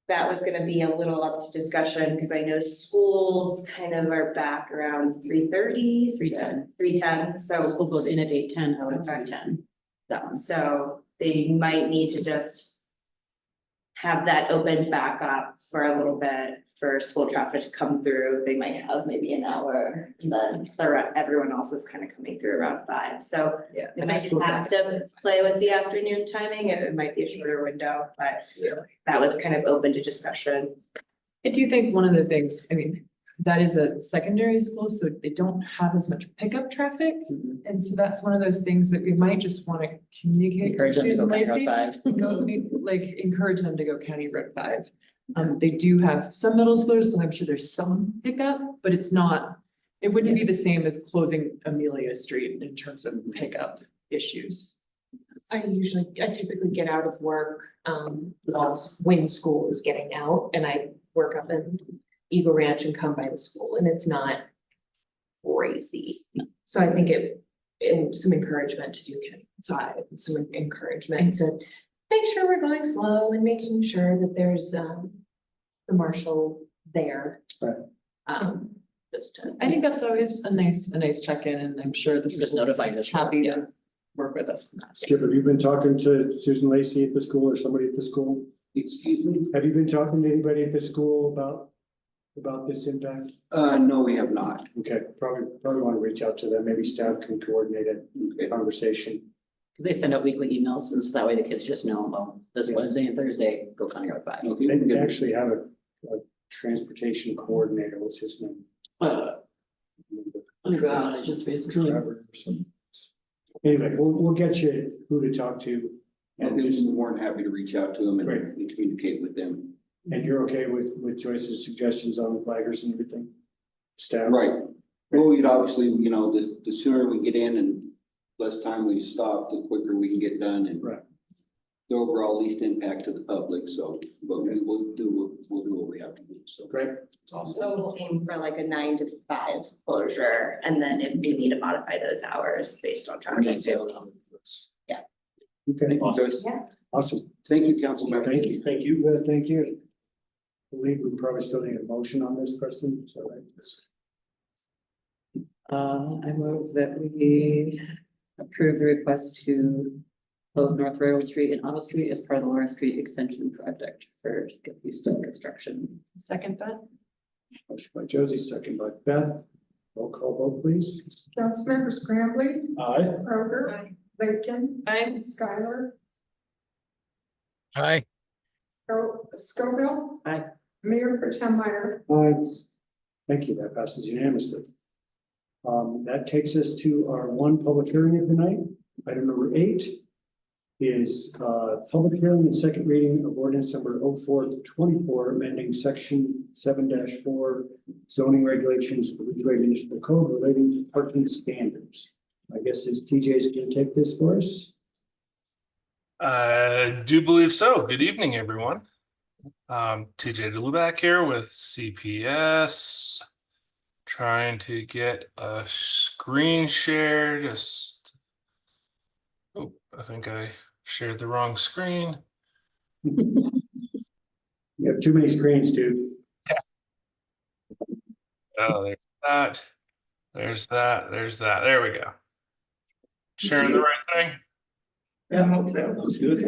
that was gonna be a little up to discussion, because I know schools kind of are back around 3:30. 3:10. 3:10, so. School goes in at 8:10, out at Okay. 3:10. That one. So they might need to just have that opened back up for a little bit for school traffic to come through. They might have maybe an hour, and then everyone else is kind of coming through around 5. So Yeah. they might have to play with the afternoon timing. It might be a shorter window, but that was kind of open to discussion. I do think one of the things, I mean, that is a secondary school, so they don't have as much pickup traffic. And so that's one of those things that we might just want to communicate to Encourage them to students go in County Road Lacey. Like encourage them to go County Road 5. They do have some middle schoolers, so I'm sure there's some pickup, but it's not, it wouldn't be the same as closing Amelia Street in terms of pickup issues. I typically get out of work, when school is getting out, and I work up in Eagle Ranch and come by the school, and it's not crazy. So I think and some encouragement to do County 5, and some encouragement to make sure we're going slow and making sure that there's, the marshal there. Right. Just to. I think that's always a nice check-in, and I'm sure the Just school notify this. happy to work with us on that. Skip, have you been talking to Susan Lacey at the school or somebody at the school? Excuse me? Have you been talking to anybody at the school about this impact? No, we have not. Okay, probably want to reach out to them. Maybe staff can coordinate a conversation. They send out weekly emails, and so that way the kids just know, well, this Yeah. Wednesday and Thursday, go County Road 5. Okay, They good. actually have a transportation coordinator. What's his name? Oh God, I just basically. Anyway, we'll get you who to talk to. And And just, more than happy to reach out to them and Great. and communicate with them. and you're okay with Joyce's suggestions on the flaggers and everything? Staff? Right. Well, we'd obviously, the sooner we get in and less time we stop, the quicker we can get done and Right. the overall least impact to the public. So, but we'll do what we have to do. So. Great. So we'll aim for like a 9 to 5 closure, and then if we need to modify those hours based on traffic. Yeah. Okay, Thank you, Joyce. Yeah. awesome. Thank you, Councilman. Thank you. Thank you. I believe we probably still need a motion on this, Preston. Is that right? I move that we approve the request to close North Railroad Street and Auto Street as part of the Lawrence Street Extension Project for Skip Houston Construction. Second that? Motion by Josie, second by Beth. Roll call vote, please. Councilmember Scrambley, Aye. Kroger, Laketon, Skylar, Hi. Scoville. Aye. Mayor Pro Tem Meyer. Thank you. That passes unanimously. That takes us to our one public hearing of the night. Item number 8 is public hearing and second reading of ordinance number 0424, amending section 7-4 zoning regulations of the Ridgway Municipal Code relating to parking standards. I guess TJ's going to take this for us. I do believe so. Good evening, everyone. TJ DeLubac here with CPS. Trying to get a screen share. Oh, I think I shared the wrong screen. You have too many screens, dude. Oh, there's that. There's that. There's that. There we go. Sharing the right thing. I hope so. That was good.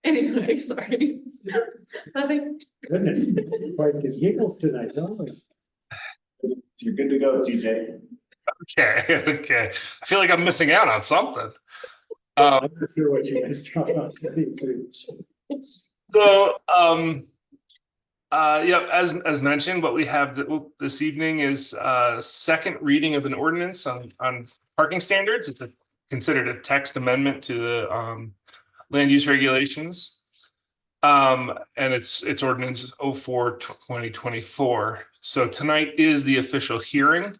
Anyway, sorry. Goodness, quite the giggles tonight, don't we? You're good to go, TJ. Okay. Okay. I feel like I'm missing out on something. I'm not sure what you guys talking about. So, yeah, as mentioned, what we have this evening is second reading of an ordinance on parking standards. Considered a text amendment to the land use regulations. And it's ordinance 04/2024. So tonight is the official hearing.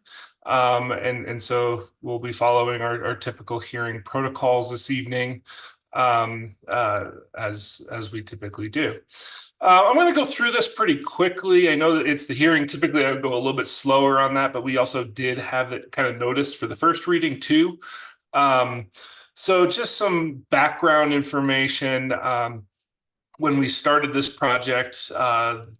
And so we'll be following our typical hearing protocols this evening, as we typically do. I'm going to go through this pretty quickly. I know that it's the hearing. Typically, I would go a little bit slower on that, but we also did have that kind of noticed for the first reading too. So just some background information. When we started this project,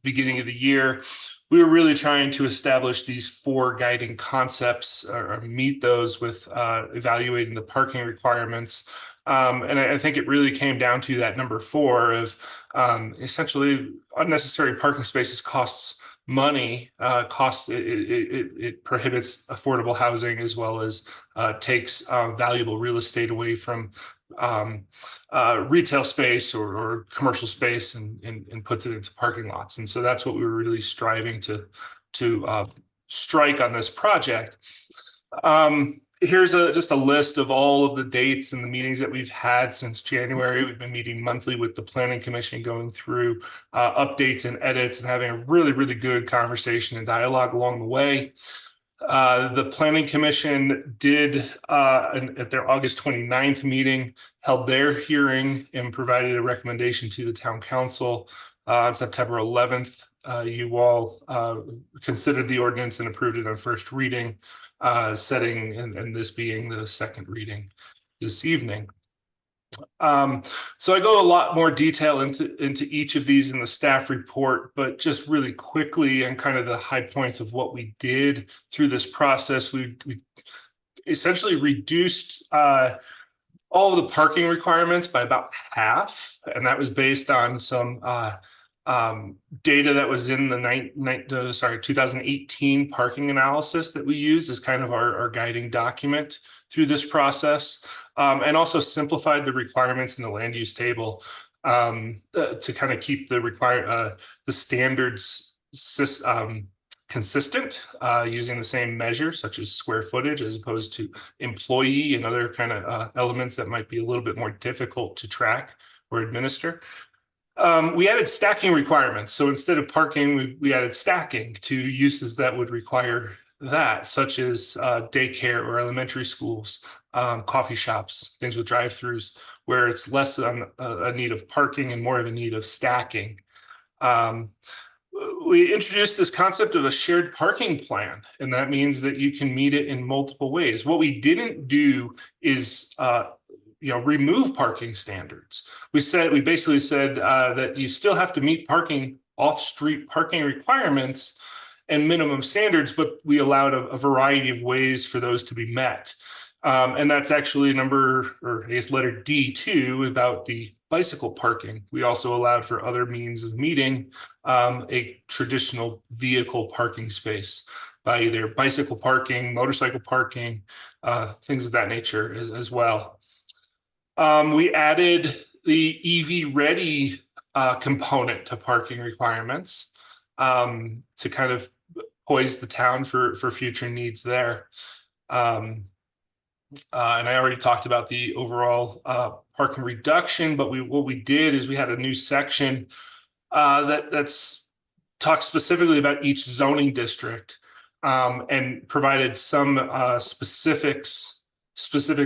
beginning of the year, we were really trying to establish these 4 guiding concepts or meet those with evaluating the parking requirements. And I think it really came down to that number 4 of essentially unnecessary parking spaces costs money, it prohibits affordable housing as well as takes valuable real estate away from retail space or commercial space and puts it into parking lots. And so that's what we were really striving to strike on this project. Here's just a list of all of the dates and the meetings that we've had since January. We've been meeting monthly with the Planning Commission, going through updates and edits and having a really, really good conversation and dialogue along the way. The Planning Commission did, at their August 29th meeting, held their hearing and provided a recommendation to the Town Council. On September 11th, you all considered the ordinance and approved it on first reading, setting and this being the second reading this evening. So I go a lot more detail into each of these in the staff report, but just really quickly and kind of the high points of what we did through this process. We essentially reduced all of the parking requirements by about half, and that was based on some data that was in the 2018 parking analysis that we used as kind of our guiding document through this process, and also simplified the requirements in the land use table to kind of keep the standards consistent, using the same measure such as square footage as opposed to employee and other kind of elements that might be a little bit more difficult to track or administer. We added stacking requirements. So instead of parking, we added stacking to uses that would require that, such as daycare or elementary schools, coffee shops, things with drive-throughs, where it's less on a need of parking and more of a need of stacking. We introduced this concept of a shared parking plan, and that means that you can meet it in multiple ways. What we didn't do is remove parking standards. We basically said that you still have to meet off-street parking requirements and minimum standards, but we allowed a variety of ways for those to be met. And that's actually letter D2 about the bicycle parking. We also allowed for other means of meeting a traditional vehicle parking space by either bicycle parking, motorcycle parking, things of that nature as well. We added the EV ready component to parking requirements to kind of poise the town for future needs there. And I already talked about the overall parking reduction, but what we did is we had a new section that's talks specifically about each zoning district and provided some specific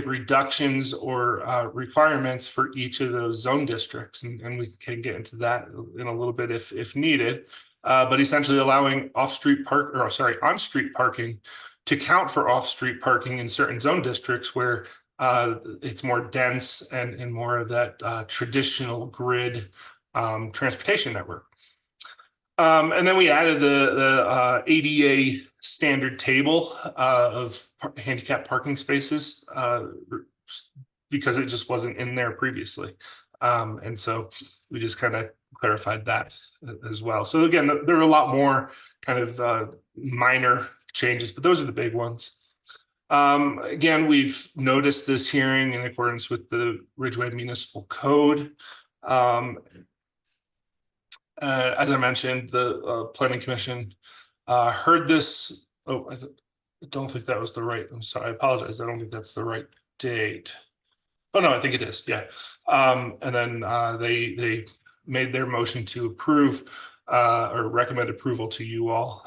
reductions or requirements for each of those zone districts. And we can get into that in a little bit if needed. But essentially allowing on-street parking to count for off-street parking in certain zone districts where it's more dense and more of that traditional grid transportation network. And then we added the ADA standard table of handicap parking spaces because it just wasn't in there previously. And so we just kind of clarified that as well. So again, there are a lot more kind of minor changes, but those are the big ones. Again, we've noticed this hearing in accordance with the Ridgway Municipal Code. As I mentioned, the Planning Commission heard this. Oh, I don't think that was the right. I'm sorry, I apologize. I don't think that's the right date. Oh no, I think it is. Yeah. And then they made their motion to approve or recommend approval to you all.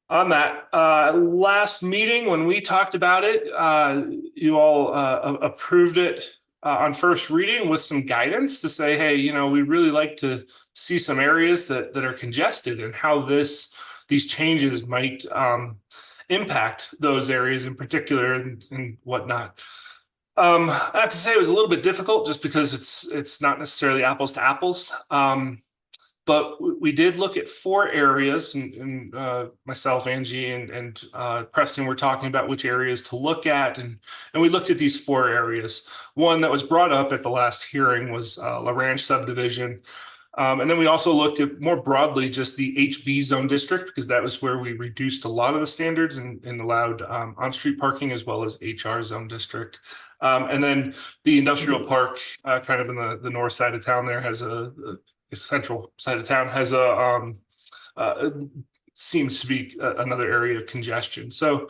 On that last meeting, when we talked about it, you all approved it on first reading with some guidance to say, hey, you know, we really like to see some areas that are congested and how these changes might impact those areas in particular and whatnot. I have to say it was a little bit difficult just because it's not necessarily apples to apples. But we did look at 4 areas, and myself, Angie, and Preston were talking about which areas to look at, and we looked at these 4 areas. One that was brought up at the last hearing was La Ranch subdivision. And then we also looked at more broadly just the HB zone district, because that was where we reduced a lot of the standards and allowed on-street parking as well as HR zone district. And then the industrial park, kind of in the north side of town there, has the central side of town has seems to be another area of congestion. So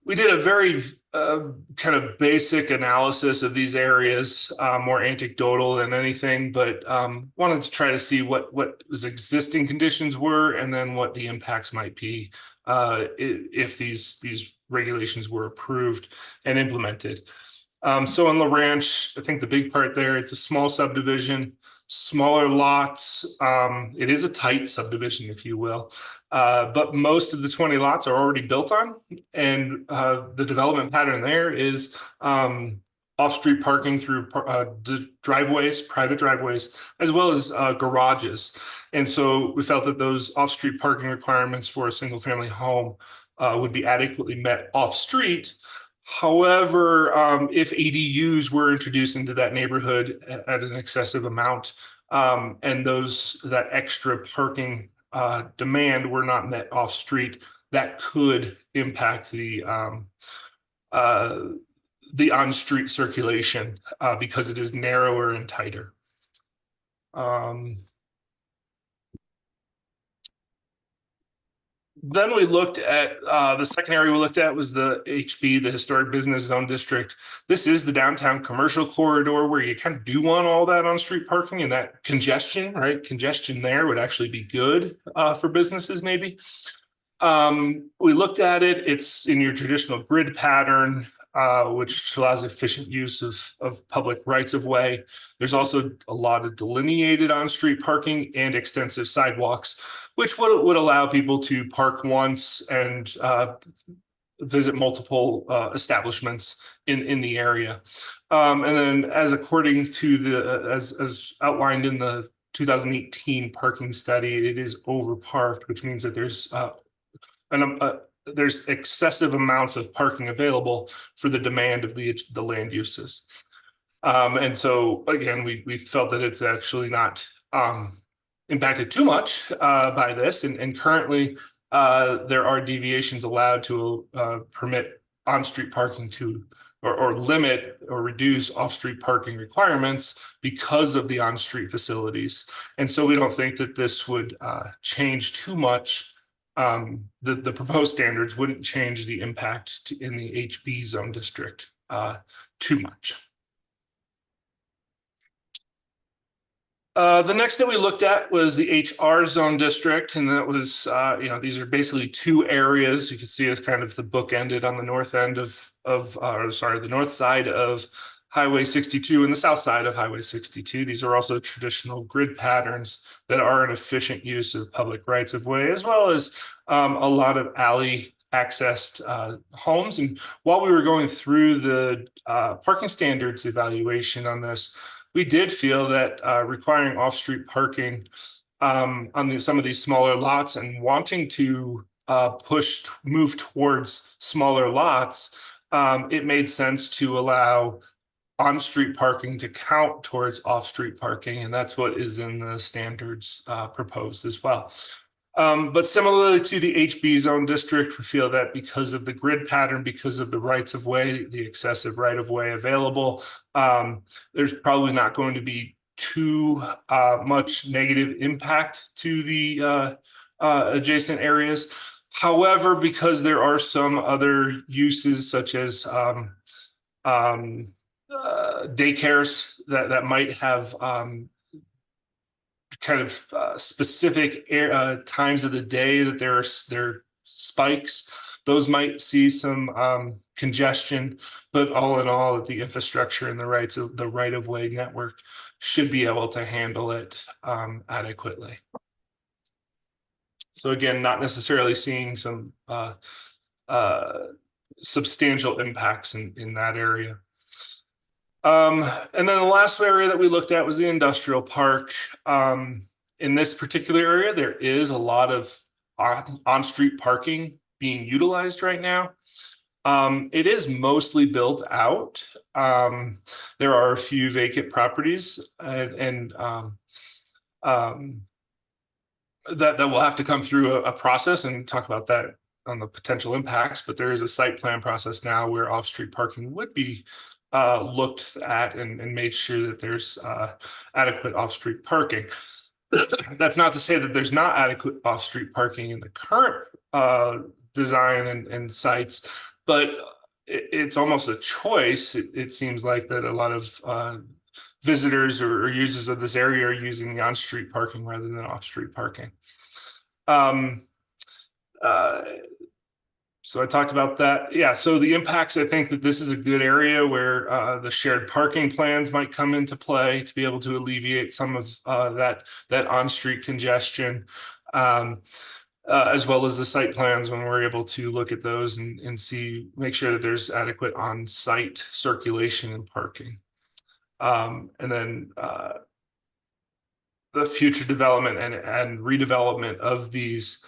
we did a very kind of basic analysis of these areas, more anecdotal than anything, but wanted to try to see what those existing conditions were and then what the impacts might be if these regulations were approved and implemented. So in La Ranch, I think the big part there, it's a small subdivision, smaller lots. It is a tight subdivision, if you will, but most of the 20 lots are already built on, and the development pattern there is off-street parking through driveways, private driveways, as well as garages. And so we felt that those off-street parking requirements for a single-family home would be adequately met off-street. However, if ADUs were introduced into that neighborhood at an excessive amount, and that extra parking demand were not met off street, that could impact the on-street circulation because it is narrower and tighter. Then we looked at the second area we looked at was the HB, the Historic Business Zone District. This is the downtown commercial corridor where you kind of do want all that on-street parking and that congestion, right? Congestion there would actually be good for businesses maybe. We looked at it. It's in your traditional grid pattern, which allows efficient use of public rights of way. There's also a lot of delineated on-street parking and extensive sidewalks, which would allow people to park once and visit multiple establishments in the area. And then as according to as outlined in the 2018 parking study, it is overparked, which means that there's excessive amounts of parking available for the demand of the land uses. And so again, we felt that it's actually not impacted too much by this. And currently there are deviations allowed to permit on-street parking or limit or reduce off-street parking requirements because of the on-street facilities. And so we don't think that this would change too much. The proposed standards wouldn't change the impact in the HB zone district too much. The next that we looked at was the HR zone district, and that was, these are basically 2 areas. You can see it's kind of the bookended on the north end the north side of Highway 62 and the south side of Highway 62. These are also traditional grid patterns that are an efficient use of public rights of way, as well as a lot of alley accessed homes. And while we were going through the parking standards evaluation on this, we did feel that requiring off-street parking on some of these smaller lots and wanting to move towards smaller lots, it made sense to allow on-street parking to count towards off-street parking, and that's what is in the standards proposed as well. But similarly to the HB zone district, we feel that because of the grid pattern, because of the rights of way, the excessive right of way available, there's probably not going to be too much negative impact to the adjacent areas. However, because there are some other uses such as daycares that might have kind of specific times of the day that there are spikes. Those might see some congestion, but all in all, the infrastructure and the right of way network should be able to handle it adequately. So again, not necessarily seeing some substantial impacts in that area. And then the last area that we looked at was the industrial park. In this particular area, there is a lot of on-street parking being utilized right now. It is mostly built out. There are a few vacant properties and that will have to come through a process and talk about that on the potential impacts, but there is a site plan process now where off-street parking would be looked at and made sure that there's adequate off-street parking. That's not to say that there's not adequate off-street parking in the current design and sites, but it's almost a choice. It seems like that a lot of visitors or users of this area are using the on-street parking rather than off-street parking. So I talked about that. Yeah, so the impacts, I think that this is a good area where the shared parking plans might come into play to be able to alleviate some of that on-street congestion, as well as the site plans when we're able to look at those and make sure that there's adequate on-site circulation and parking. And then the future development and redevelopment of these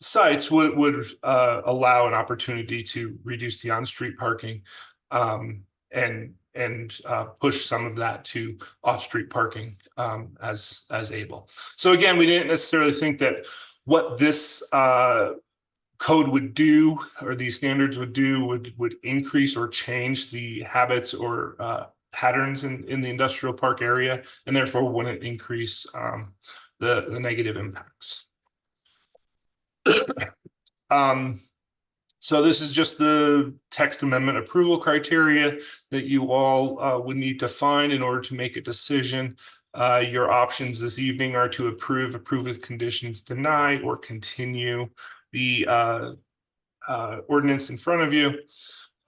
sites would allow an opportunity to reduce the on-street parking and push some of that to off-street parking as able. So again, we didn't necessarily think that what this code would do or these standards would do would increase or change the habits or patterns in the industrial park area, and therefore wouldn't increase the negative impacts. So this is just the text amendment approval criteria that you all would need to find in order to make a decision. Your options this evening are to approve with conditions, deny, or continue the ordinance in front of you.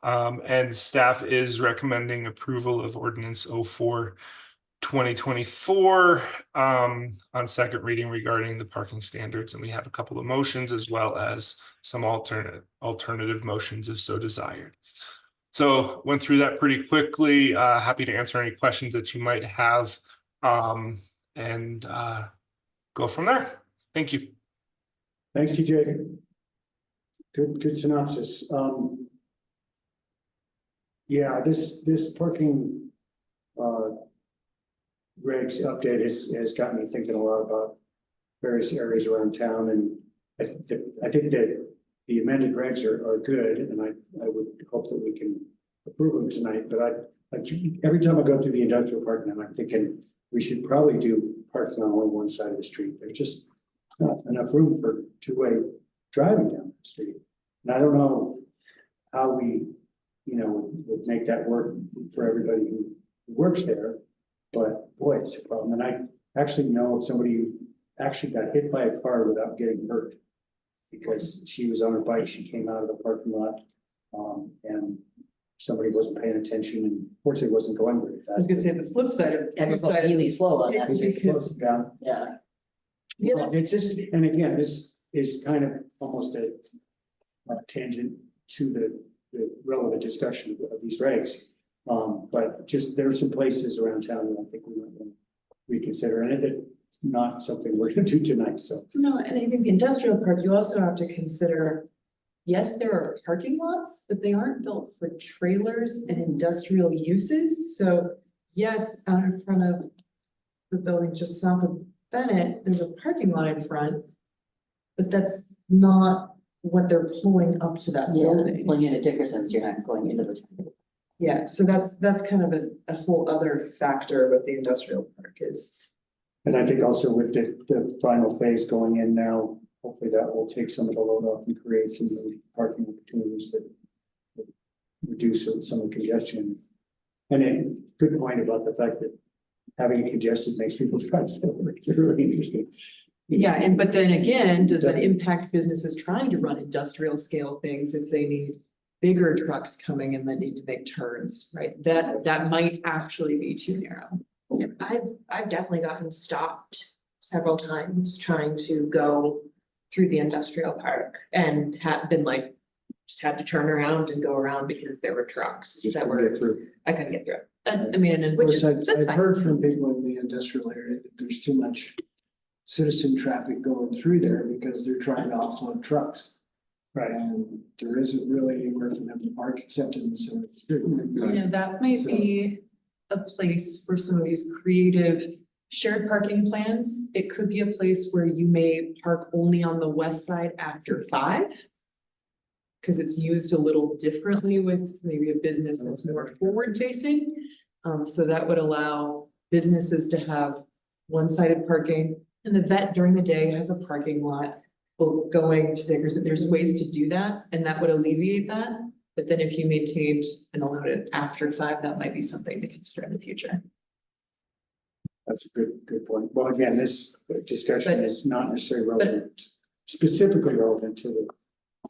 And staff is recommending approval of ordinance 04/2024 on second reading regarding the parking standards. And we have a couple of motions as well as some alternative motions if so desired. So went through that pretty quickly. Happy to answer any questions that you might have and go from there. Thank you. Thanks, TJ. Good synopsis. Yeah, this parking regs update has got me thinking a lot about various areas around town, and I think that the amended regs are good, and I would hope that we can approve them tonight. But every time I go through the industrial park now, I'm thinking we should probably do parking on only one side of the street. There's just not enough room for two-way driving down the street, and I don't know how we, would make that work for everybody who works there. But boy, it's a problem. And I actually know of somebody who actually got hit by a car without getting hurt because she was on her bike. She came out of the parking lot and somebody wasn't paying attention and fortunately wasn't going very fast. I was gonna say the flip side of. And we're both really slow on that street. Yeah. Yeah. It's just, and again, this is kind of almost a tangent to the relevant discussion of these regs. But just there are some places around town that I think we might want to reconsider, and it's not something we're going to do tonight. So No, and I think the industrial park, you also have to consider, yes, there are parking lots, but they aren't built for trailers and industrial uses. So yes, out in front of the building just south of Bennett, there's a parking lot in front, but that's not what they're pulling up to that building. Well, you know, Dickerson's, you're not going into the town. Yeah, so that's kind of a whole other factor with the industrial park is. And I think also with the final phase going in now, hopefully that will take some of the load off and create some of the parking opportunities that reduce some of the congestion And then good point about the fact that having it congested makes people drive slower. It's really interesting. Yeah, and but then again, does that impact businesses trying to run industrial scale things if they need bigger trucks coming and then need to make turns, right? That might actually be too narrow. Yeah, I've definitely gotten stopped several times trying to go through the industrial park and had been like, just had to turn around and go around because there were trucks Just that couldn't were, get through. I couldn't get through it. And I mean, and Of which course, is, I've that's fine. heard from people in the industrial area that there's too much citizen traffic going through there because they're trying to offload trucks. Right. And there isn't really anywhere for them to park except in the center of the street. You know, that might So- be a place for some of these creative shared parking plans. It could be a place where you may park only on the west side after 5. Cause it's used a little differently with maybe a business that's more forward facing. So that would allow businesses to have one-sided parking, and the vet during the day has a parking lot. Well, going to Diggers, there's ways to do that, and that would alleviate that. But then if you maintained and allowed it after 5, that might be something to consider in the future. That's a good point. Well, again, this discussion But- is not necessarily relevant, specifically relevant to the.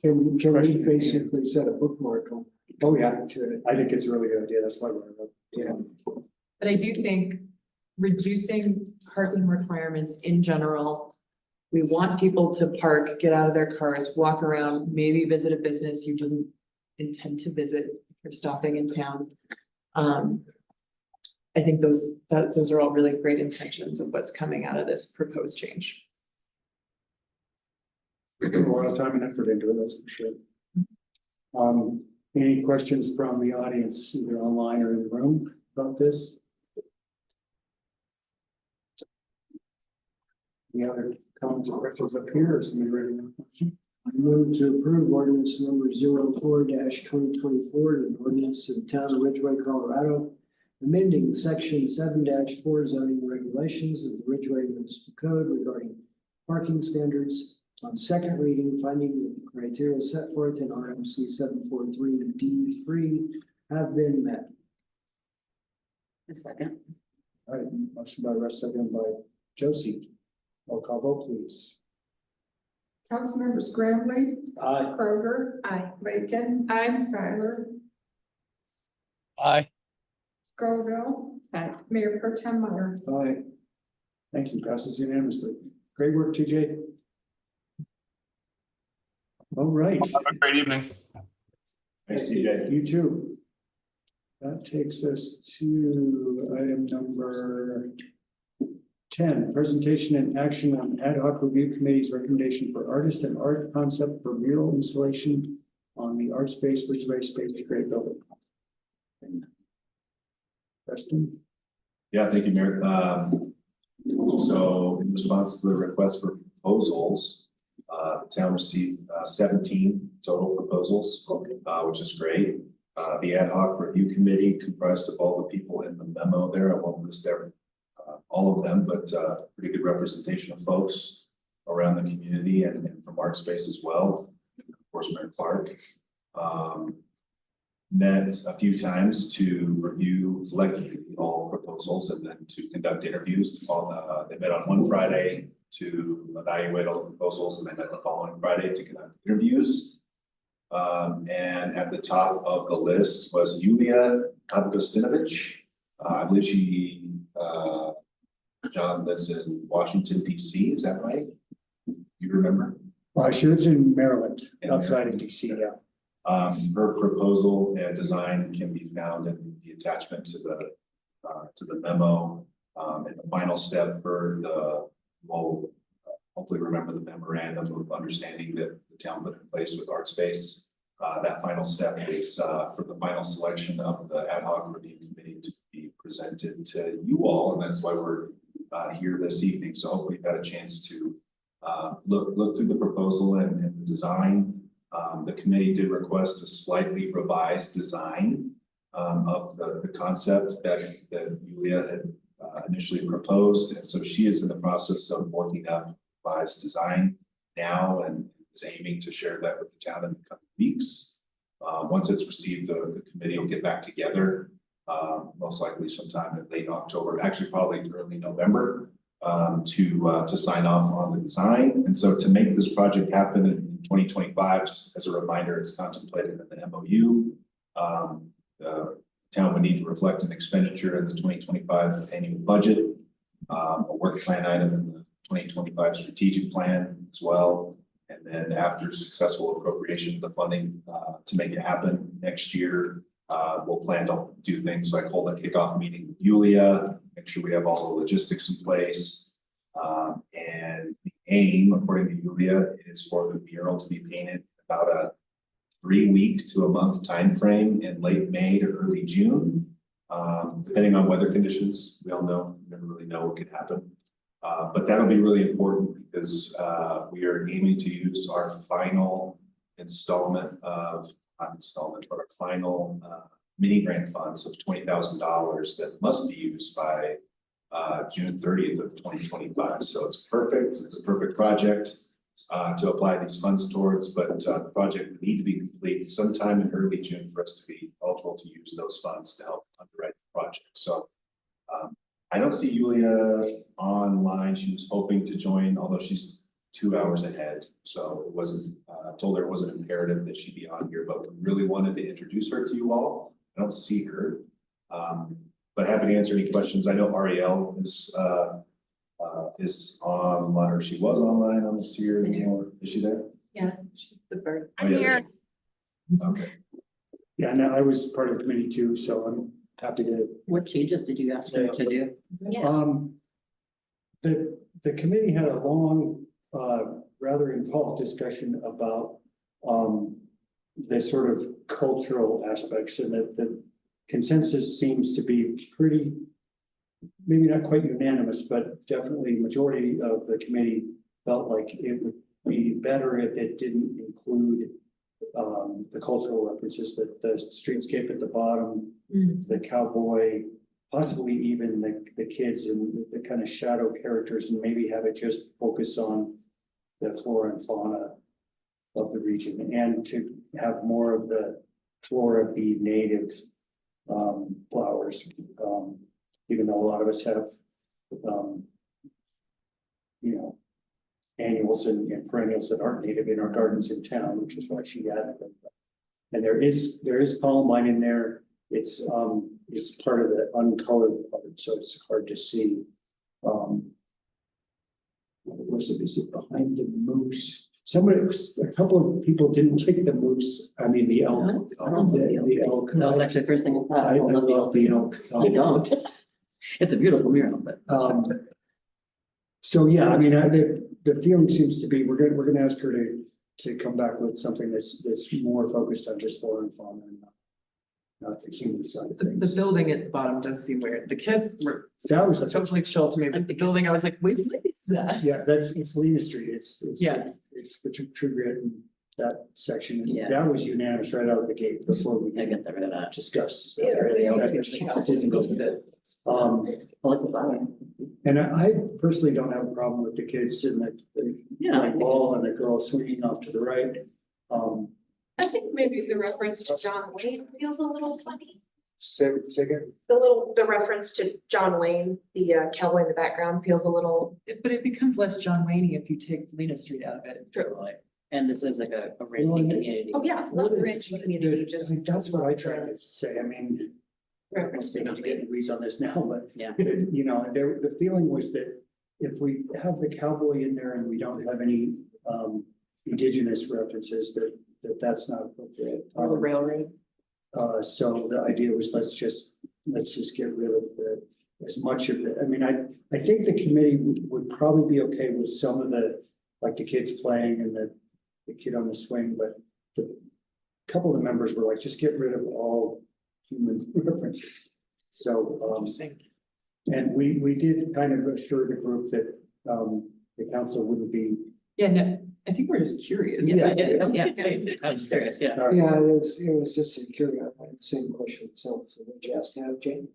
Can we Question. basically set a bookmark on? Oh, yeah, I think it's a really good idea. That's why we're. Yeah. But I do think reducing parking requirements in general. We want people to park, get out of their cars, walk around, maybe visit a business you didn't intend to visit if you're stopping in town. I think those are all really great intentions of what's coming out of this proposed change. A lot of time and effort into it, that's for sure. Any questions from the audience, either online or in the room about this? Any other comments or questions up here, or somebody ready to question? I move to approve ordinance number 04-2024, an ordinance of the town of Ridgway, Colorado, amending section 7-4 zoning regulations of the Ridgway Municipal Code regarding parking standards on second reading, finding that the criteria set forth in RMC 743 D3 have been met. A second. All right, motion by Russ, second by Josie. Roll call vote, please. Councilmembers Graham-Lee, Aye. Kroger, Aye. Lakin. Aye. Skylar, Aye. Scoville. Aye. Mayor Pro Tem Meyer. Aye. Thank you, passes unanimously. Great work, TJ. All right. Have a great evening. Thanks, TJ. You too. That takes us to item number 10, presentation and action on ad hoc review committee's recommendation for artist and art concept for mural installation on the art space, Ridgway Space to Great Building. Preston? Yeah, thank you, Mayor. So in response to the request for proposals, the town received 17 total proposals, which is great. The ad hoc review committee comprised of all the people in the memo there. I won't list all of them, but pretty good representation of folks around the community and from art space as well. Of course, Mayor Clark. Met a few times to review collectively all proposals and then to conduct interviews. They met on one Friday to evaluate all the proposals, and they met the following Friday to conduct interviews. And at the top of the list was Yulia Avgostinovich. I believe John lives in Washington, DC. Is that right? You remember? She lives in Maryland, outside of DC, yeah. Her proposal and design can be found in the attachment to the memo. And the final step for we'll hopefully remember the memorandum of understanding that the town put in place with art space. That final step is for the final selection of the ad hoc review committee to be presented to you all, and that's why we're here this evening. So hopefully you've had a chance to look through the proposal and the design. The committee did request a slightly revised design of the concept that Yulia had initially proposed. And so she is in the process of working up revised design now and is aiming to share that with the town in the coming weeks. Once it's received, the committee will get back together most likely sometime in late October, actually probably early November, to sign off on the design. And so to make this project happen in 2025, just as a reminder, it's contemplated in the MOU. The town would need to reflect an expenditure in the 2025 annual budget, a work plan item in the 2025 strategic plan as well. And then after successful appropriation of the funding to make it happen next year, we'll plan to do things like hold a kickoff meeting with Yulia, make sure we have all the logistics in place. And the aim, according to Yulia, is for the mural to be painted about a 3-week to a month time frame in late May to early June, depending on weather conditions. We all know, we never really know what could happen. But that'll be really important because we are aiming to use our final installment of, not installment, but our final mini grant funds of $20,000 that must be used by June 30th of 2025. So it's perfect. It's a perfect project to apply these funds towards, but the project would need to be complete sometime in early June for us to be eligible to use those funds to help underwrite the project. So I don't see Yulia online. She was hoping to join, although she's 2 hours ahead. So it wasn't, told her it wasn't imperative that she be on here, but we really wanted to introduce her to you all. I don't see her, but happy to answer any questions. I know Ariel is online, or she was online. I don't see her anymore. Is she there? Yeah, the bird. Oh, yeah, here. okay. Yeah, no, I was part of the committee too, so I'm happy to. What changes did you ask her to do? The committee had a long, rather involved discussion about the sort of cultural aspects, and that the consensus seems to be pretty, maybe not quite unanimous, but definitely majority of the committee felt like it would be better if it didn't include the cultural references, the streetscape at the bottom, the cowboy, possibly even the kids and the kind of shadow characters, and maybe have it just focus on the flora and fauna of the region, and to have more of the flora be native flowers, even though a lot of us have annuals and perennials that aren't native in our gardens in town, which is why she added them. And there is columbine in there. It's part of the uncolored part, so it's hard to see. What was it? Is it behind the moose? A couple of people didn't like the moose. I mean, the elk. The elk. That was actually the first thing I thought. I love the elk. I don't. It's a beautiful mural, but. So yeah, I mean, the feeling seems to be we're gonna ask her to come back with something that's more focused on just flora and fauna and not the human side of The things. building at the bottom does seem weird. The kids were That was totally chill to me, but the building, I was like, wait, what is that? yeah, it's Lena Street. It's Yeah. it's the True Grit and that section. And Yeah. that was unanimous right out of the gate before we I get rid of that. discussed. Yeah, really, I'll That- take the house and go with it. I like the flower. And I personally don't have a problem with the kids in the Yeah, I like think ball and the girl swinging off to the right. I think maybe the reference to John Wayne feels a little funny. Say again. The reference to John Wayne, the cowboy in the background feels a little. But it becomes less John Wayne if you take Lena Street out of it. And this is like a rich Well, community. Oh, yeah, love the rich community, just. I mean, that's what I try to say. I mean, Reference to I'm John not getting weeds on this now, but Yeah. you know, the feeling was that if we have the cowboy in there and we don't have any indigenous references, that's not appropriate. Or the railroad. So the idea was let's just get rid of as much of it. I mean, I think the committee would probably be okay with some of like the kids playing and the kid on the swing, but a couple of the members were like, just get rid of all human references. So, and we did kind of assure the group that the council wouldn't be. Yeah, no, I think we're just curious. Yeah. I was curious, yeah. Yeah, it was just a curious, I had the same question itself, so we just have Jane.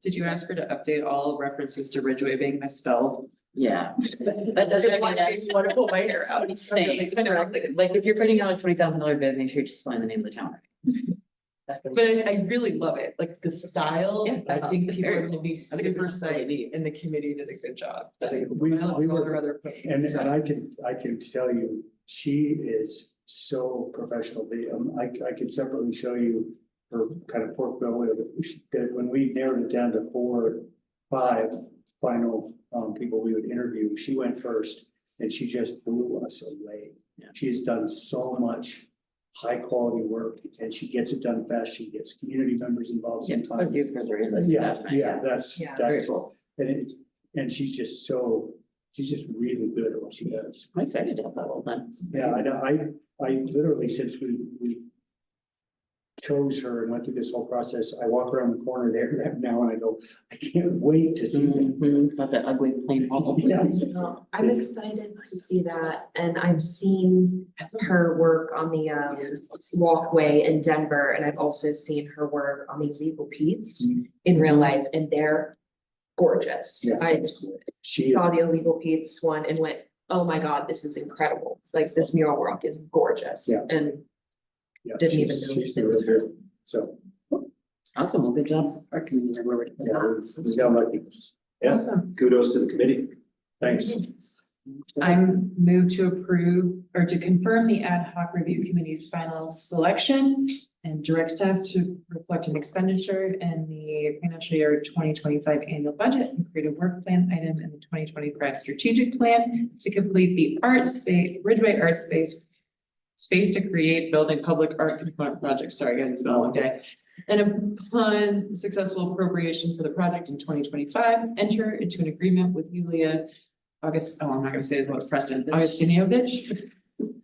Did you ask her to update all references to Ridgway being misspelled? Yeah. That does make me That's nice. want to pull my hair out. Insane. Like if you're putting out a $20,000 bid, make sure you just find the name of the town. But I really love it, like the style, Yeah, I think it's people are very gonna be think it's super really excited neat. and the committee did a good job. I think When I look we at all were- their other. And I can tell you, she is so professional. I can separately show you her kind of portfolio that when we narrowed it down to 4, 5 final people we would interview, she went first and she just blew us away. Yeah. She's done so much high quality work and she gets it done fast. She gets community members involved Yeah, quite a sometimes. few of hers are in this Yeah, attachment, yeah, that's, Yeah. Very that's, cool. and she's just really good at what she does. I'm excited to have that all done. Yeah, I know, I literally, since we chose her and went through this whole process, I walk around the corner there now and I go, I can't wait to see them. Mhm, got that ugly plain wall. Yeah. No, I'm excited to see that, and I've seen her work on the walkway in Denver, and I've also seen her work on the Legal Pete's in real life, and they're gorgeous. Yeah, I that's cool. She, saw the Illegal Pete's one and went, oh my God, this is incredible. Like, this mural work is gorgeous. Yeah. And yeah, didn't even she's know she's it was real good. So, Awesome, well, good job. Our community member. yeah, we got lucky. Yeah, Awesome. kudos to the committee. Thanks. I move to approve or to confirm the ad hoc review committee's final selection and direct staff to reflect an expenditure in the financial year 2025 annual budget and create a work plan item in the 2025 strategic plan to complete the Ridgway Art Space to create building public art component project. Sorry, guys, it's been a long day. And upon successful appropriation for the project in 2025, enter into an agreement with Yulia I'm not gonna say his name, Preston, Augustiniovich.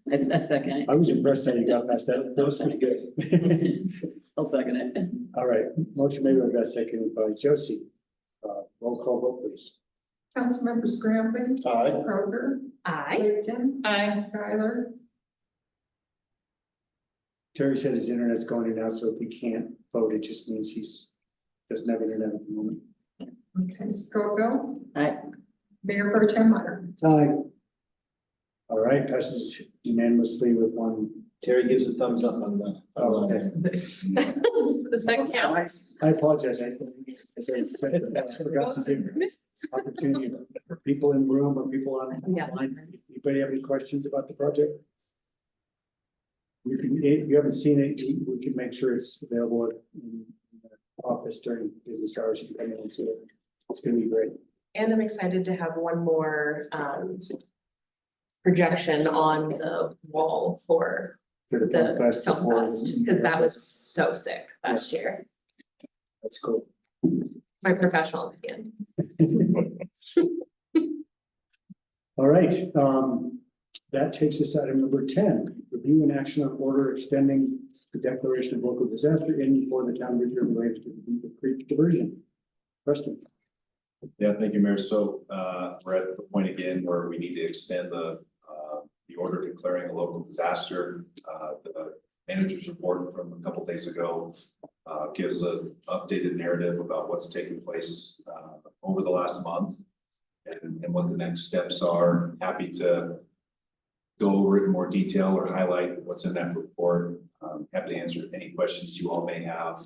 It's a second. I was impressed that you got past that. That was pretty good. I'll second it. All right, motion made by Beth, seconded by Josie. Roll call vote, please. Councilmember Scramblin. Aye. Kroger. I, Lakin. Aye. Skylar. Terry said his internet's going in and out, so if he can't vote, it just means doesn't have internet at the moment. Okay, Scoville. Aye. Mayor Pro Tem Meyer. Aye. All right, passes unanimously with one. Terry gives a thumbs up on the. Oh, okay. The second count. I apologize. I forgot to give opportunity for people in the room or people online. Anybody have any questions about the project? You can, if you haven't seen it, we can make sure it's available in the office during business hours. You can come in and see it. It's gonna be great. and I'm excited to have one more, projection on the wall for For the the film fest. film fest, because that was so sick last year, That's cool. my professional opinion. All right, that takes us to item number 10, review and action on order extending the declaration of local disaster in for the town of Ridgway related to the creek diversion. Preston. Yeah, thank you, Mayor. So we're at the point again where we need to extend the order declaring a local disaster. The manager's report from a couple days ago gives an updated narrative about what's taken place over the last month and what the next steps are. Happy to go over it in more detail or highlight what's in that report. Happy to answer any questions you all may have.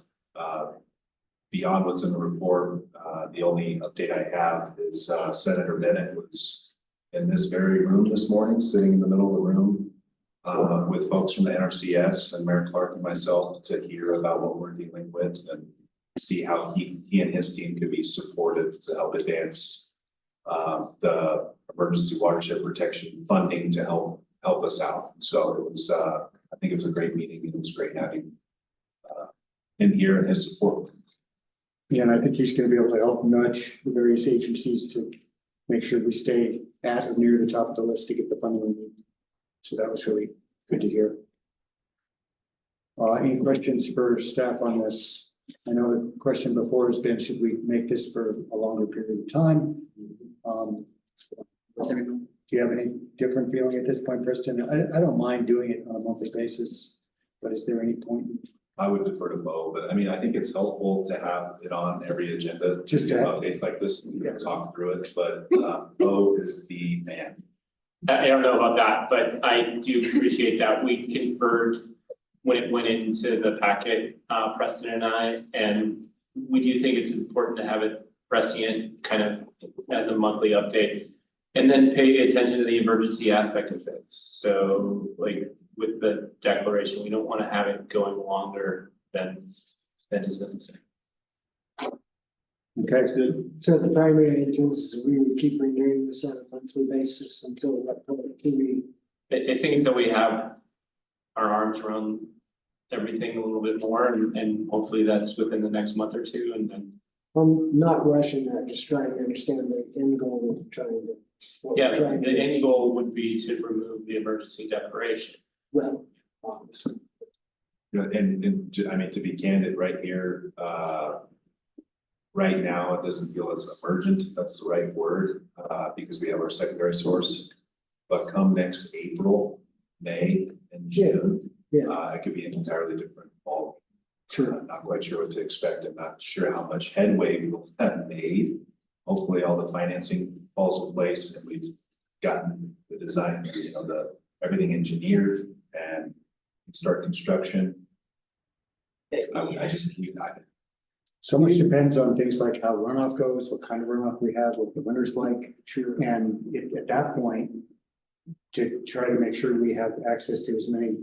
Beyond what's in the report, the only update I have is Senator Bennett was in this very room this morning, sitting in the middle of the room with folks from the NRCS and Mayor Clark and myself to hear about what we're dealing with and see how he and his team could be supportive to help advance the emergency watershed protection funding to help us out. So it was, I think it was a great meeting and it was great having him here and his support. Yeah, and I think he's gonna be able to help nudge the various agencies to make sure we stay at or near the top of the list to get the funding we need. So that was really good to hear. Any questions for staff on this? I know the question before has been, should we make this for a longer period of time? Do you have any different feeling at this point, Preston? I don't mind doing it on a monthly basis, but is there any point? I would defer to Bo, but I mean, I think it's helpful to have it on every agenda. Just to to have- updates like this, we can talk through it, but Bo is the man. I don't know about that, but I do appreciate that. We conferred when it went into the packet, Preston and I, and we do think it's important to have it prescient kind of as a monthly update. And then pay attention to the emergency aspect of things. So like with the declaration, we don't want to have it going longer than is necessary. Okay, it's good. So the primary intent is we would keep renewing this on a monthly basis until that public hearing. I think until we have our arms around everything a little bit more and hopefully that's within the next month or two and then. I'm not rushing that, just trying to understand the end goal of trying to. what we're Yeah, trying to the do. end goal would be to remove the emergency declaration. Well, obviously. You know, I mean, to be candid, right here, right now, it doesn't feel as emergent, that's the right word, because we have our secondary source. But come next April, May, and June, it could be an entirely different ball. Sure. I'm not quite sure what to expect. I'm not sure how much headway we'll have made. Hopefully, all the financing falls in place and we've gotten the design, you know, everything engineered and start construction. I just need that. So much depends on things like how runoff goes, what kind of runoff we have, what the winter's like. Sure. And at that point, to try to make sure we have access to as many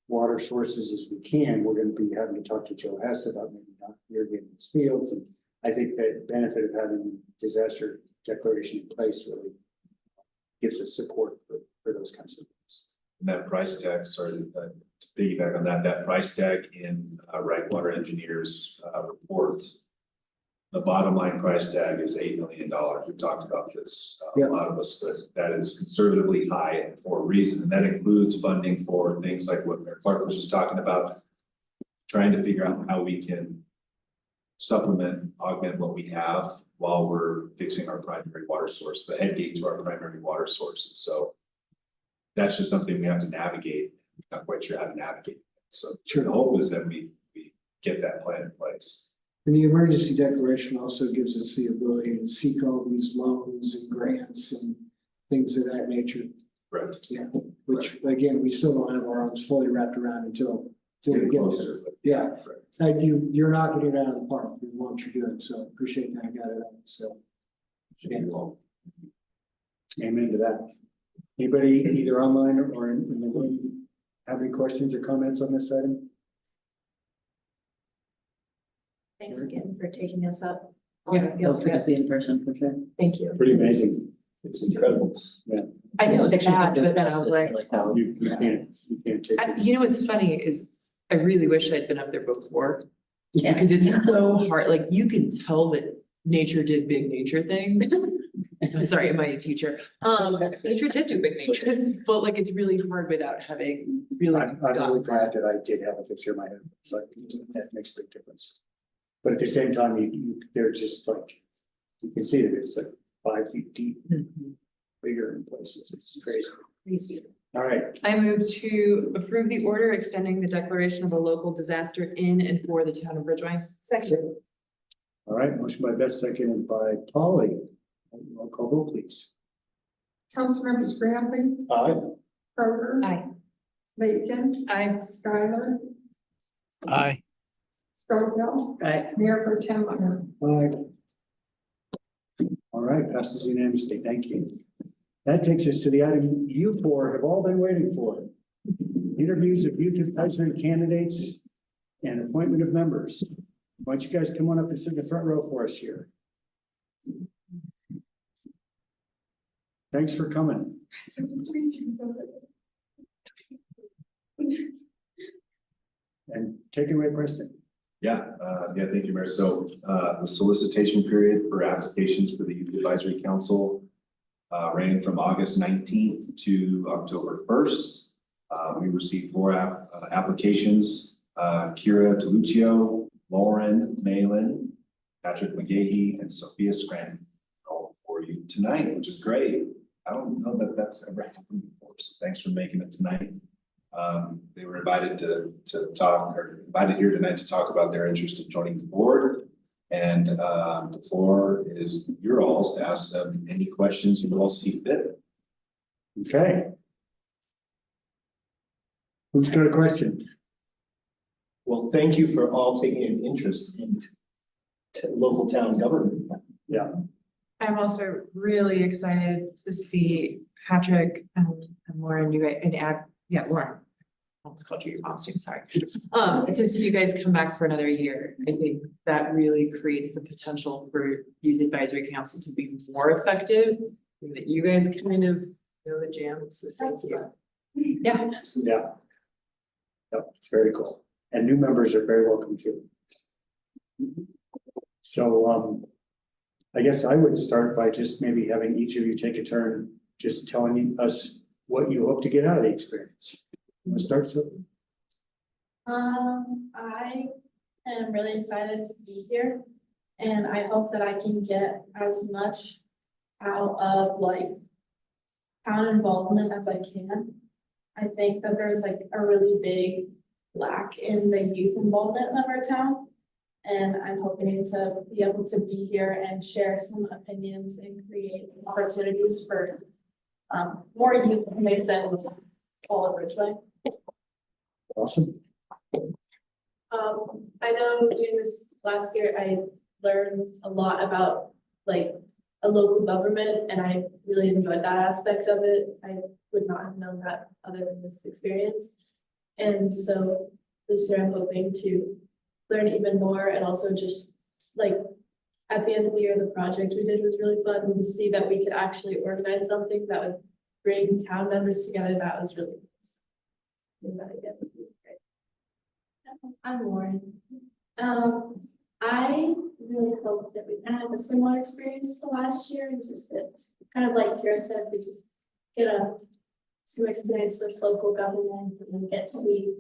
water sources as we can, we're going to be having to talk to Joe Hess about maybe not irrigating his fields. And I think that benefit of having disaster declaration in place really gives us support for those kinds of things. And that price tag, sorry, to piggyback on that price tag in Wright Water Engineers report, the bottom line price tag is $8 million. We've talked about this, a lot of us, but that is conservatively high for a reason. And that includes funding for things like what Mayor Clark was just talking about, trying to figure out how we can supplement, augment what we have while we're fixing our primary water source, the head gate to our primary water source. So that's just something we have to navigate. I'm not quite sure how to navigate. So the hope is that we get that plan in place. And the emergency declaration also gives us the ability to seek all these loans and grants and things of that nature. Right. Yeah, which again, we still don't have our arms fully wrapped around until we get closer. Yeah, and you're knocking it out of the park with what you're doing, so I appreciate that. I got it out, so. Amen to that. Anybody either online or in the room have any questions or comments on this item? Thanks again for taking us up. Yeah, Feels good to see in person for sure. Thank you. Pretty amazing. It's incredible. Yeah. I know it's Picture bad, can do but then I was like, how- You can't take it. you know, what's funny is I really wish I'd been up there before. Yeah. Because it's so hard, like you can tell that nature did big nature things. Sorry, am I a teacher? Nature did do big nature, but like it's really hard without having really. I'm really glad that I did have a picture in my head. It's like, that makes a big difference. But at the same time, they're just like, you can see that it's like 5 feet deep, bigger in places. It's crazy. Crazy. All right. I move to approve the order extending the declaration of a local disaster in and for the town of Ridgway. Second. All right. Motion by Beth, seconded by Polly. Roll call vote, please. Councilmembers Graham. Aye. Kroger. Aye. Lakin. Aye. Skylar. Aye. Scoville. Right. Mayor Pro Tem Leonard. All right, passes unanimously. Thank you. That takes us to the item you four have all been waiting for. Interviews of youth advisory candidates and appointment of members. Why don't you guys come on up and sit in the front row for us here? Thanks for coming. And take it away, Preston. Yeah, thank you, Mayor. So the solicitation period for applications for the Youth Advisory Council ran from August 19th to October 1st. We received 4 applications, Kira Deluccio, Lauren Malin, Patrick McGahee, and Sophia Scranton, all for you tonight, which is great. I don't know that that's ever happened before, so thanks for making it tonight. They were invited to talk, or invited here tonight to talk about their interest in joining the board. And the floor is your all's to ask them any questions you all see fit. Okay. Who's got a question? Well, thank you for all taking an interest in local town government. Yeah. I'm also really excited to see Patrick and Lauren, you guys, Lauren. I almost called you your mom's name, sorry. To see you guys come back for another year. I think that really creates the potential for Youth Advisory Council to be more effective. And that you guys kind of know the jams. So thank you. Yeah. Yeah. Yep, it's very cool. And new members are very welcome too. So, I guess I would start by just maybe having each of you take a turn, just telling us what you hope to get out of the experience. You want to start, so? I am really excited to be here, and I hope that I can get as much out of like town involvement as I can. I think that there's like a really big lack in the youth involvement of our town. And I'm hoping to be able to be here and share some opinions and create opportunities for more youth to make sense with all of Ridgway. Awesome. I know doing this last year, I learned a lot about like a local government, and I really enjoyed that aspect of it. I would not have known that other than this experience. And so this year I'm hoping to learn even more, and also just like at the end of the year, the project we did was really fun, and to see that we could actually organize something that would bring town members together. That was really nice. And that again would be great. I'm Lauren. I really hope that we kind of have a similar experience to last year, and just that kind of like Kira said, we just get some experience with local government and get to be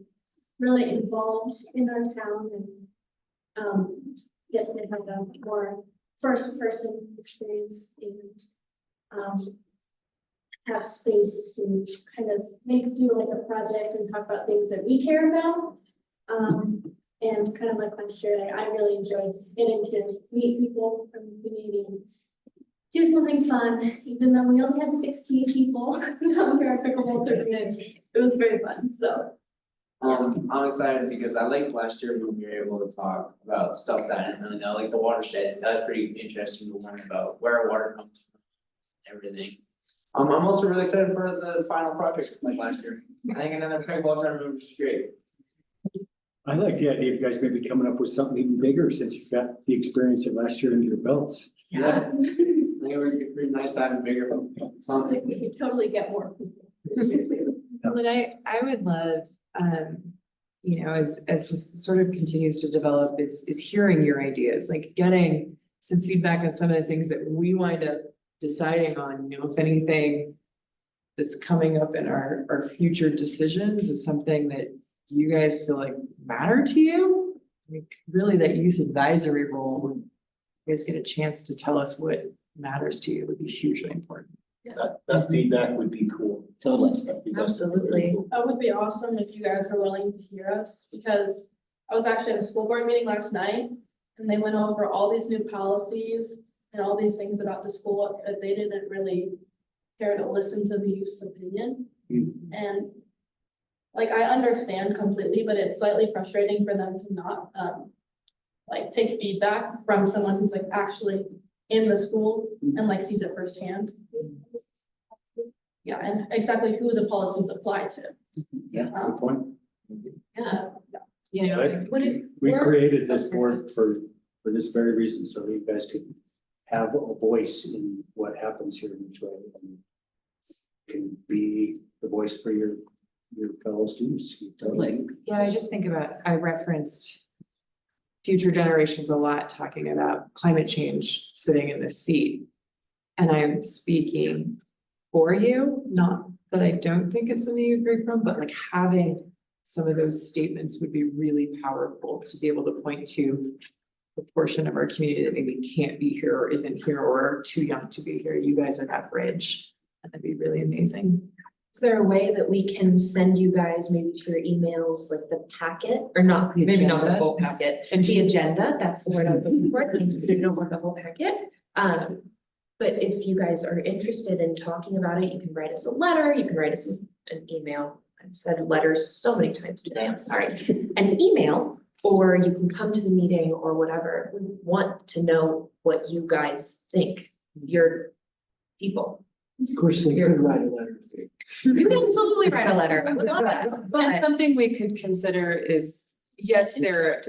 really involved in our town, and get to have a more first person experience, and have space to kind of do like a project and talk about things that we care about. And kind of like last year, I really enjoyed getting to meet people from the community and do something fun, even though we only had 16 people come to our pickleball tournament. It was very fun, so. I'm excited because I liked last year when we were able to talk about stuff that I didn't really know, like the watershed. That was pretty interesting to learn about where water comes from and everything. I'm also really excited for the final project like last year. I think another pickleball tournament was great. I like the idea of you guys maybe coming up with something even bigger since you've got the experience of last year under your belts. Yeah. I think it would be pretty nice to have a bigger something. We could totally get more people this year too. But I would love, as this sort of continues to develop is hearing your ideas, like getting some feedback on some of the things that we wind up deciding on, if anything that's coming up in our future decisions is something that you guys feel like matter to you. Like really that youth advisory role, when you guys get a chance to tell us what matters to you would be hugely important. That feedback would be cool. Totally. Absolutely. That would be awesome if you guys are willing to hear us, because I was actually at a school board meeting last night, and they went over all these new policies and all these things about the school that they didn't really care to listen to the youth's opinion. And like, I understand completely, but it's slightly frustrating for them to not take feedback from someone who's like actually in the school and like sees it firsthand. Yeah, and exactly who the policies apply to. Yeah, good point. Yeah. We created this board for this very reason, so that you guys could have a voice in what happens here in Ridgway, and can be the voice for your fellow students. Yeah, I just think about, I referenced future generations a lot, talking about climate change sitting in this seat. And I'm speaking for you, not that I don't think it's something you agree from, but like having some of those statements would be really powerful to be able to point to the portion of our community that maybe can't be here or isn't here or are too young to be here. You guys are that bridge, and that'd be really amazing. Is there a way that we can send you guys maybe to your emails, like the packet, or not, maybe not the full packet, and the agenda, that's the word I'm looking for, you don't want the whole packet. But if you guys are interested in talking about it, you can write us a letter, you can write us an email. I've said letters so many times today, I'm sorry. an email, or you can come to the meeting or whatever. We want to know what you guys think, your people. Of course, they could write a letter. You can absolutely write a letter. I would love that. And But something we could consider is, yes, they're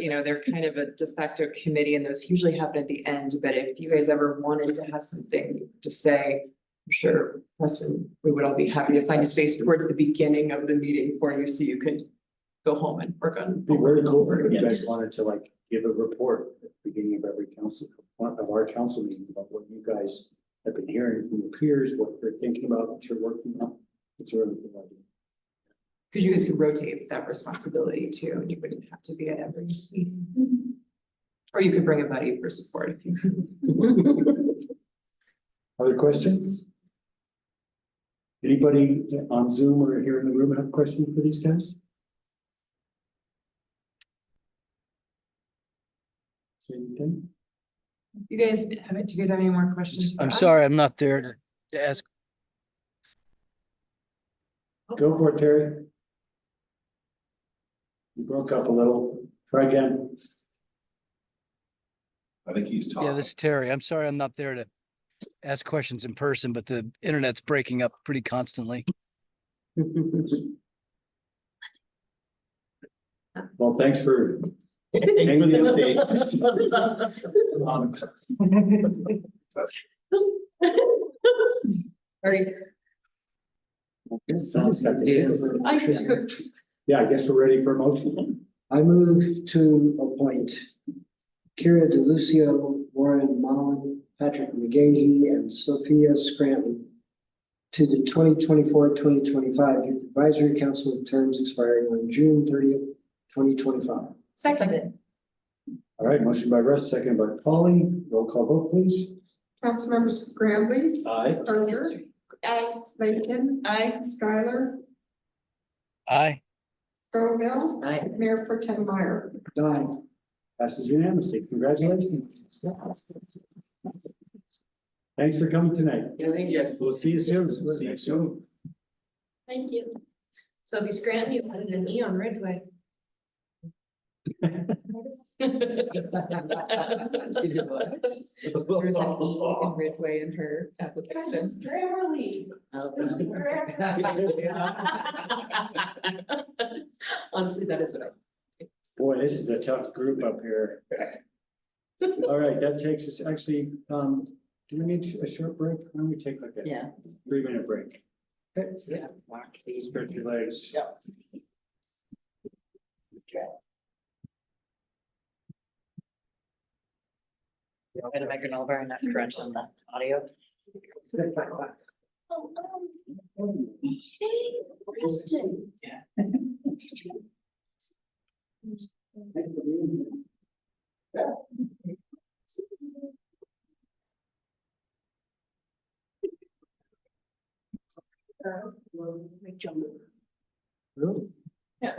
kind of a de facto committee and those usually happen at the end, but if you guys ever wanted to have something to say, I'm sure, Preston, we would all be happy to find a space towards the beginning of the meeting for you, so you could go home and work on. It'd be very cool if you guys wanted to like give a report at the beginning of every our council meeting about what you guys have been hearing from your peers, what you're thinking about, what you're working on. It's a really good idea. Because you guys could rotate that responsibility too, and you wouldn't have to be at every meeting. Or you could bring a buddy for support if you. Other questions? Anybody on Zoom or here in the room have questions for these guys? Say anything? You guys do you guys have any more questions? for I'm us? sorry, I'm not there to ask. Go for it, Terry. You broke up a little. Try again. I think he's talking. Yeah, this is Terry. I'm sorry, I'm not there to ask questions in person, but the internet's breaking up pretty constantly. Well, thanks for hanging the update. Someone's got the- Yeah, I guess we're ready for a motion. I move to appoint Kira DeLucio, Warren Mullen, Patrick McGahee, and Sophia Scranton to the 2024-2025 Youth Advisory Council with terms expiring on June 30th, 2025. seconded. All right, motion by Russ, second by Polly. Roll call vote, please. Councilmembers Graham, Aye. Parker, Aye. Lakin, Aye. Skylar, Aye. Scoville, Aye. Mayor Pro Tem Meyer. Aye. Passes unanimously. Congratulations. Thanks for coming tonight. Yeah, thank you guys. We'll see you soon. See you soon. Thank you. Sophie Scranton, you added an E on Ridgway. There's an E in Ridgway in her application. Grammarly. Honestly, that is what I. Boy, this is a tough group up here. All right, that takes us actually, do we need a short break? Why don't we take like a Yeah. 3-minute break? Okay. Yeah. Walk these. Stretch your legs. Yep. We're gonna make an over and not crunch on the audio. Oh, hey, Preston. Really? Yeah.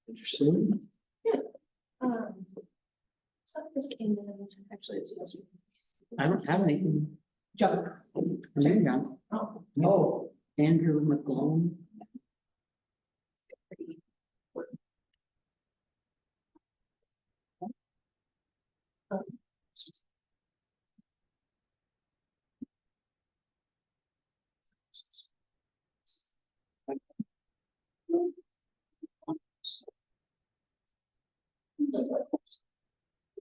Interesting. So this came in, actually, it's this I don't have anything. junk. There you go. Oh. Oh, Andrew McGlone.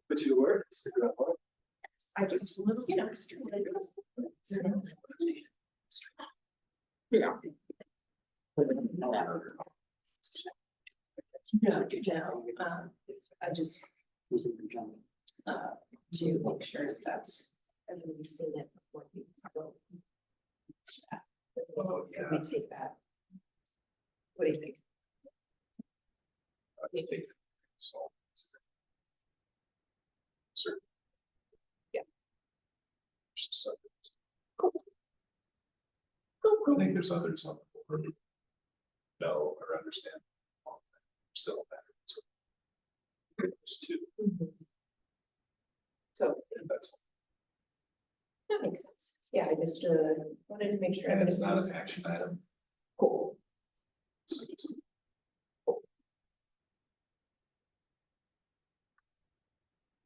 Put you to work, stick it up. I just, you know. Yeah. No, I just, to make sure that that's, everybody's seen it before we go. Oh, Could we take that? What do you think? Certain. Yeah. Cool. Cool, I think there's others on the board who know or understand. So there's two. So That's, that makes sense. Yeah, I just wanted to make sure. and it's everybody not was an action item. Cool. So just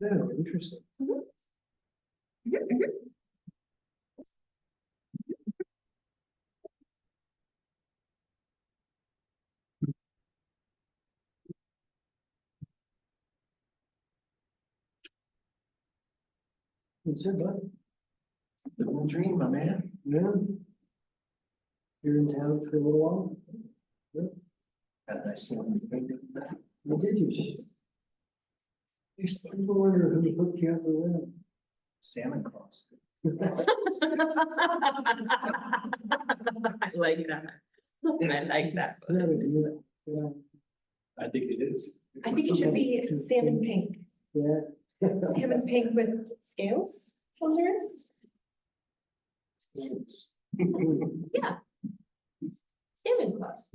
Yeah, interesting. What's it, bud? Living the dream, my man. Yeah. You're in town for a little while? Yeah. Had a nice salmon. What did you? You're still wondering who hooked you up the limb. Salmon claws. I like that. I like that. Yeah. I think it is. I think it should be salmon pink, Yeah. salmon pink with scales on the wrists. Yeah. Salmon claws.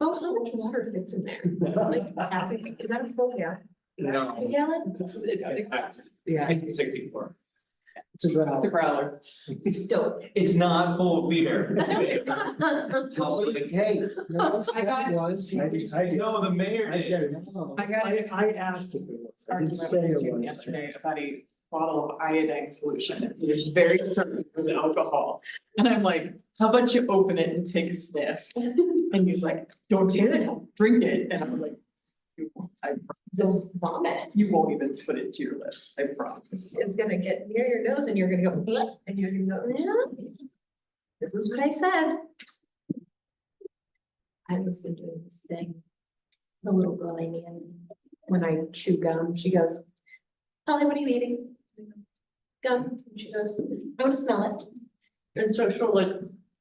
Oh, how much water fits in there? Like, is that a full gallon? No. A gallon? Yeah. 64. It's a growler. It's a growler. Dope. It's not full of beer. Hey. No, I got- was. I did. No, the mayor I did. said, no. I got it. I asked if it was. I didn't Argument say with a it student was. yesterday about a bottle of iodine solution. He was very certain it was alcohol. And I'm like, how about you open it and take a sniff? And he's like, don't do it, drink it. And I'm like, you won't, Just vomit. you won't even put it to your lips, I promise. It's gonna get near your nose and you're gonna go, "Bleh," and you're gonna go, "Yeah, this is what I said." I was been doing this thing. The little girl I knew, when I chew gum, she goes, "Holly, what are you eating?" I go, "Gum." And she goes, "I want to smell it." And so she'll like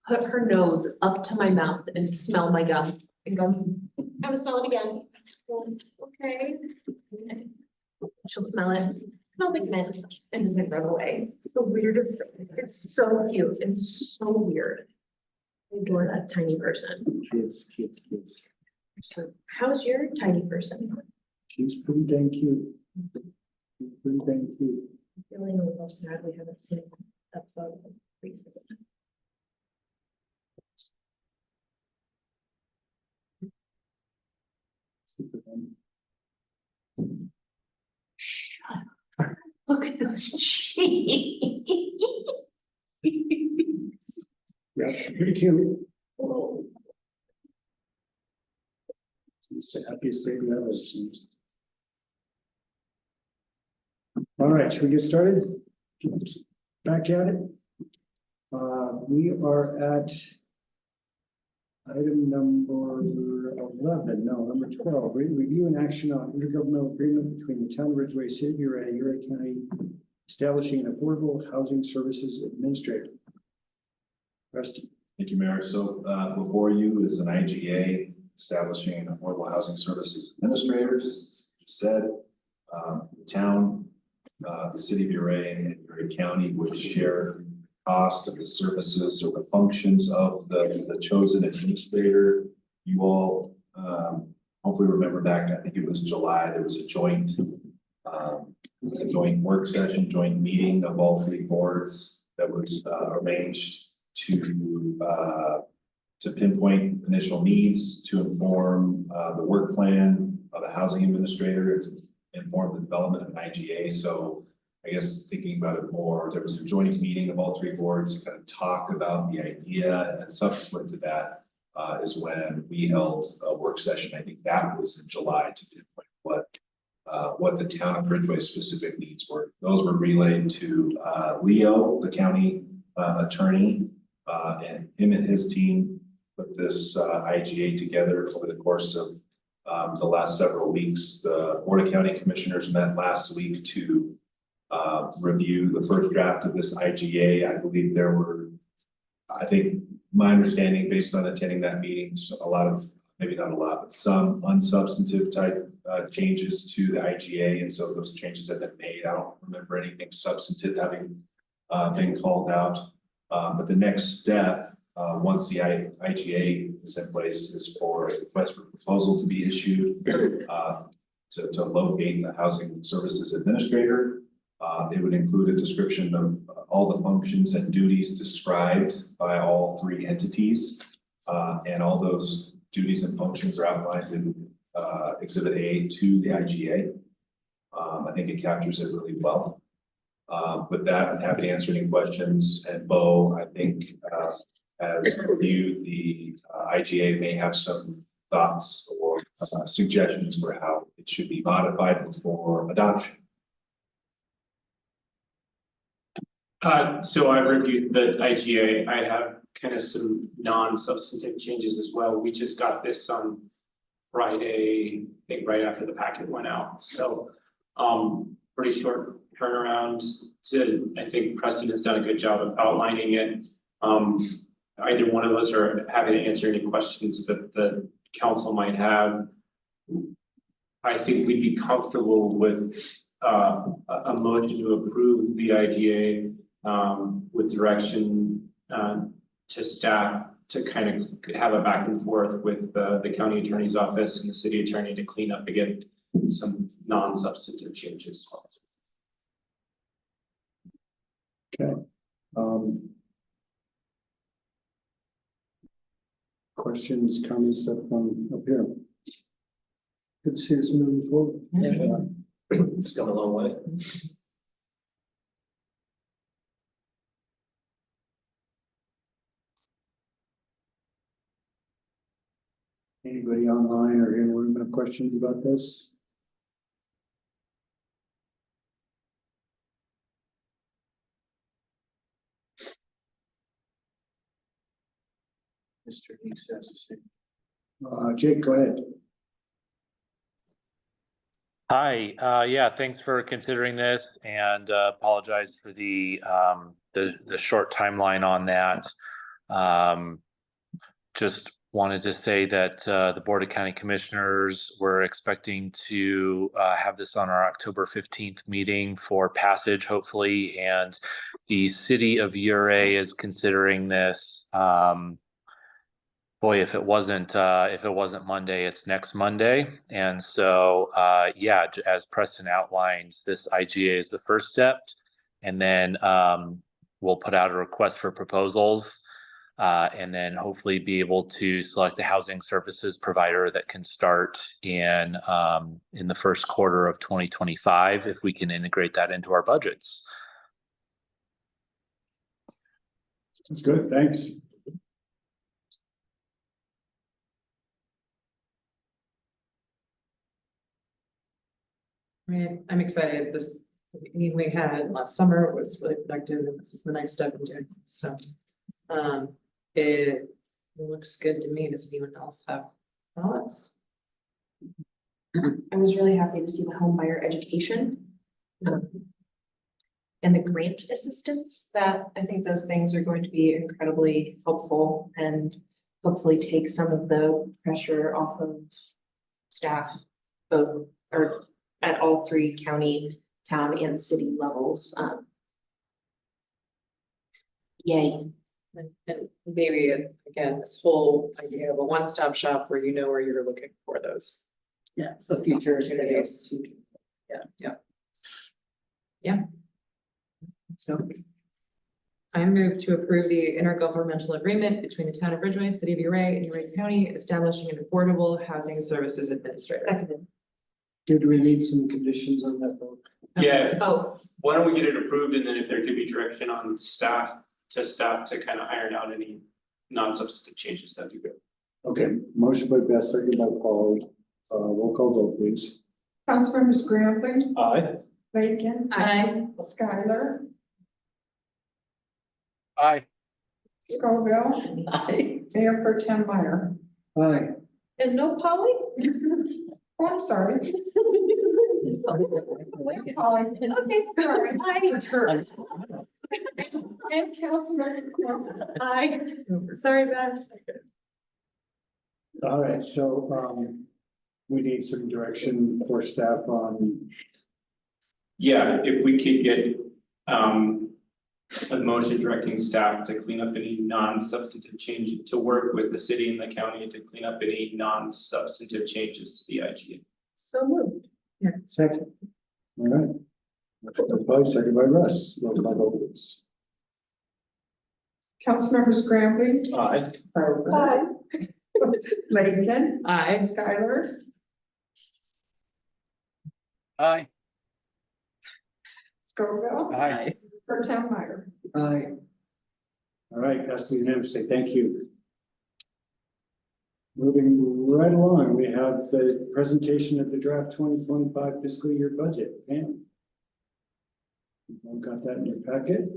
put her nose up to my mouth and smell my gum and go, "I want to smell it again." Well, okay. She'll smell it, smell the mint, and then run away. It's the weirdest thing. It's so cute and so weird. I adore that tiny person. Kids. So how's your tiny person? She's pretty dang cute. She's pretty dang cute. I'm feeling a little sad we haven't seen that photo recently. Super fun. Look at those cheeks. Yeah, pretty cute. It's the happiest baby I've ever seen. All right, should we get started? Back at it. We are at item number 11, no, number 12. Review and action on intergovernmental agreement between the town of Ridgway, City of Uray County, establishing an affordable housing services administrator. Rusty. Thank you, Mayor. So before you is an IGA establishing an affordable housing services administrator, just said. The town, the city of Uray and Uray County would share cost of the services or the functions of the chosen administrator. You all hopefully remember back, I think it was July, there was a joint work session, joint meeting of all three boards that was arranged to pinpoint initial needs, to inform the work plan of the housing administrator, to inform the development of an IGA. So I guess thinking about it more, there was a joint meeting of all three boards to kind of talk about the idea, and then subsequent to that is when we held a work session. I think that was in July to pinpoint what the town of Ridgway's specific needs were. Those were relayed to Leo, the county attorney, and him and his team put this IGA together over the course of the last several weeks. The Board of County Commissioners met last week to review the first draft of this IGA. I believe there were, I think my understanding based on attending that meeting, a lot of, maybe not a lot, but some unsubstantive type changes to the IGA. And so those changes have been made. I don't remember anything substantive having been called out. But the next step, once the IGA is in place, is for a request for proposal to be issued to locate the housing services administrator. It would include a description of all the functions and duties described by all three entities. And all those duties and functions are outlined in Exhibit A to the IGA. I think it captures it really well. With that, I'm happy to answer any questions. And Bo, I think as reviewed, the IGA may have some thoughts or suggestions for how it should be modified before adoption. So I reviewed the IGA. I have kind of some non-substantive changes as well. We just got this on Friday, I think right after the packet went out. So pretty short turnaround. I think Preston has done a good job of outlining it. Either one of us are happy to answer any questions that the council might have. I think we'd be comfortable with a motion to approve the IGA with direction to staff to kind of have a back and forth with the county attorney's office and the city attorney to clean up again some non-substantive changes. Okay. Questions, comments up here? Good to see this moving forward. It's come a long way. Anybody online or in the room have questions about this? Mr. Deeks has to say. Jake, go ahead. Hi, yeah, thanks for considering this and apologize for the short timeline on that. Just wanted to say that the Board of County Commissioners were expecting to have this on our October 15th meeting for passage, hopefully, and the city of Ouray is considering this. Boy, if it wasn't Monday, it's next Monday. And so, yeah, as Preston outlines, this IGA is the first step. And then we'll put out a request for proposals and then hopefully be able to select a housing services provider that can start in the first quarter of 2025, if we can integrate that into our budgets. That's good, thanks. Right, I'm excited. This meeting we had last summer was really productive, and this is the next step in doing it. So, it looks good to me. Does anyone else have thoughts? I was really happy to see the home buyer education. And the grant assistance, that I think those things are going to be incredibly helpful and hopefully take some of the pressure off of staff, both or at all three county, town and city levels. Yay. And maybe again, this whole idea of a one-stop shop where you know where you're looking for those. Yeah, so future opportunities. Yeah. So I move to approve the intergovernmental agreement between the town of Ridgway, city of Ouray, and Ouray County establishing an affordable housing services administrator. Seconded. Did we need some conditions on that vote? Yeah, Oh, why don't we get it approved, and then if there could be direction on staff to kind of iron out any non-substantive changes, that'd be good. Okay, motion by Beth, second by Paul. Roll call vote, please. Councilmembers Graham, Aye. Bacon, aye. Skylar, Aye. Scoville, Aye. Mayor Pro Tem Meyer. Aye. And no Polly? Oh, I'm sorry. Polly, okay, sorry. Aye. And Councilmember Corr. Aye. Sorry, Beth. All right, so we need some direction for staff on. Yeah, if we could get a motion directing staff to clean up any non-substantive change, to work with the city and the county to clean up any non-substantive changes to the IGA. So moved. Second. All right. Motion by second by Russ. Roll call vote, please. Councilmembers Graham, Aye. Aye. Laketon, Aye. Skylar, Aye. Scoville. Aye. Pro Tem Meyer. Aye. All right, that's unanimously. Thank you. Moving right along, we have the presentation of the draft 2025 fiscal year budget. Pam? Everyone got that in your packet?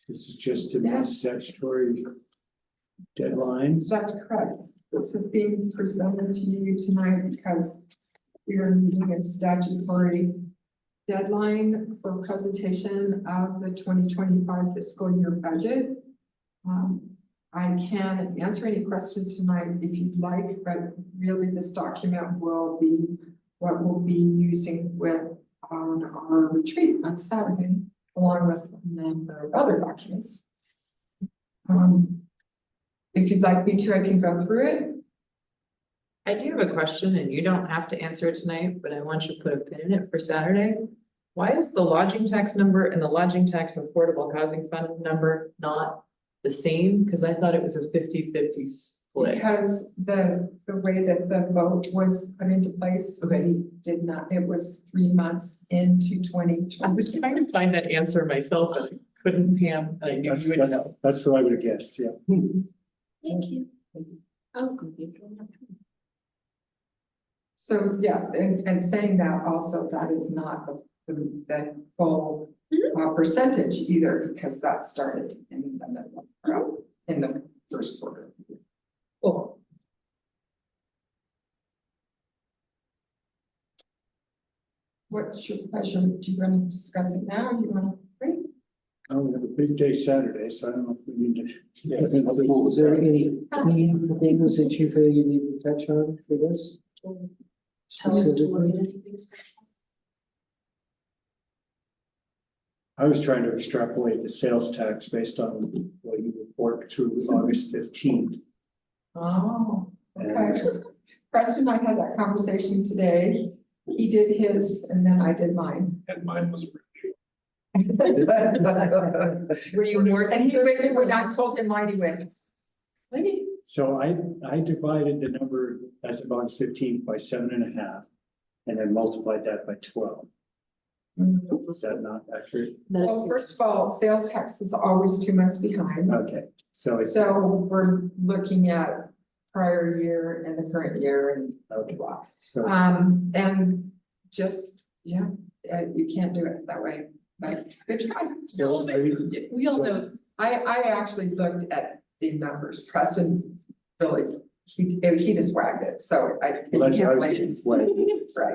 This is just to meet Yes. statutory deadlines. That's correct. This is being presented to you tonight because we are meeting a statutory deadline for presentation of the 2025 fiscal year budget. I can answer any questions tonight if you'd like, but really this document will be what we'll be using with on our retreat on Saturday, along with a number of other documents. If you'd like me to, I can go through it. I do have a question, and you don't have to answer it tonight, but I want you to put a pin in it for Saturday. Why is the lodging tax number and the lodging tax affordable housing fund number not the same? Because I thought it was a 50-50 split. Because the way that the vote was put into place, Okay. we did not, it was 3 months into 2020. I was trying to find that answer myself, and I couldn't, Pam, and I knew you would know. That's what I would have guessed, yeah. Thank you. I'm confused. So, yeah, and saying that also, that is not the full percentage either, because that started in the middle, in the first quarter. Cool. What's your pleasure? Do you want to discuss it now? You want to wait? Oh, we have a big day Saturday, so I don't know if we need to. Is there any key things that you feel you need to touch on for this? Tell us to look Specifically? at anything special. I was trying to extrapolate the sales tax based on what you report through August 15th. Oh, okay. And Preston and I had that conversation today. He did his and then I did mine. And mine was. Were you more? And he went, when I told him mine, he went. Maybe. so I divided the number as of August 15th by 7.5 and then multiplied that by 12. Is that not accurate? Well, first of all, sales tax is always 2 months behind. Okay, so it's, So we're looking at prior year and the current year and okay, blah. so And just, yeah, you can't do it that way, but good try. so are you- We all so- know, I actually looked at the numbers, Preston really, he just wagged it, so I. Well, that's you what I can't was blame thinking, why? him. Right.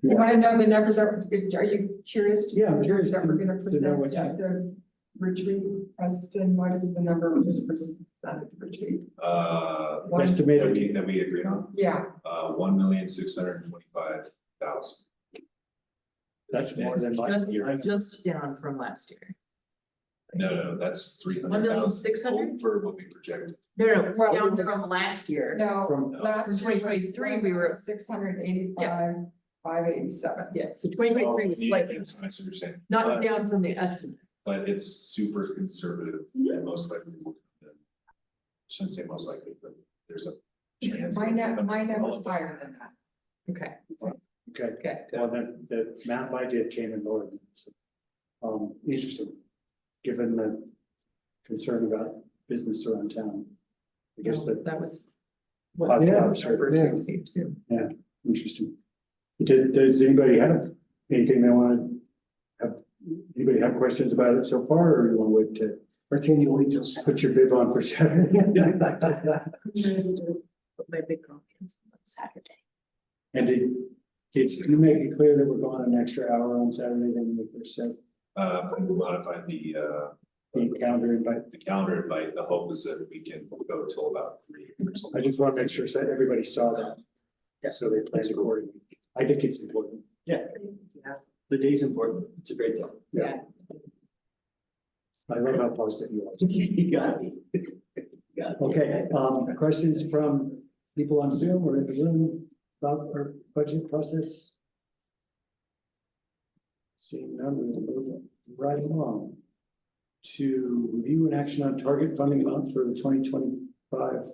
You wanna know the numbers, are you curious? Yeah, I'm curious That we're gonna to know present what at the retreat, Preston, what is the number we just presented at the retreat? One- Estimated. That we agreed on, Yeah, 1,625,000. That's more than last year. Just down from last year. No, that's 1,600,000? over what we projected. No, Well, down we- from last year. no, From- last From 2023, we were- at 685, 587. Yeah, so 2023 was slightly, I see what you're saying. not down from the estimate. But it's super conservative and most likely will come in. Shouldn't say most likely, but there's a chance. My it'll come in number's well above. higher than that. Okay. Okay, Okay. well, then the math I did came in lower. than that, so, interesting, given the concern about business around town. I guess That was. What the the numbers we received too. Yeah, interesting. Does anybody have anything they want to have, anybody have questions about it so far, or you want to wait to? Or can you wait till put your bib on for Saturday? I'm ready to put my big confidence on Saturday. And did you make it clear that we're going an extra hour on Saturday than we first said? I modified the calendar invite. The calendar invite, the hope is that we can go till about 3 or I something. just want to make sure that everybody saw that. So they plan accordingly. I think it's important. Yeah. The day's important. It's a great day. Yeah. I love how positive you are. You got me. Okay, questions from people on Zoom or in the room about our budget process? Seeing none, we will move right along. to review and action on target funding amount for the 2025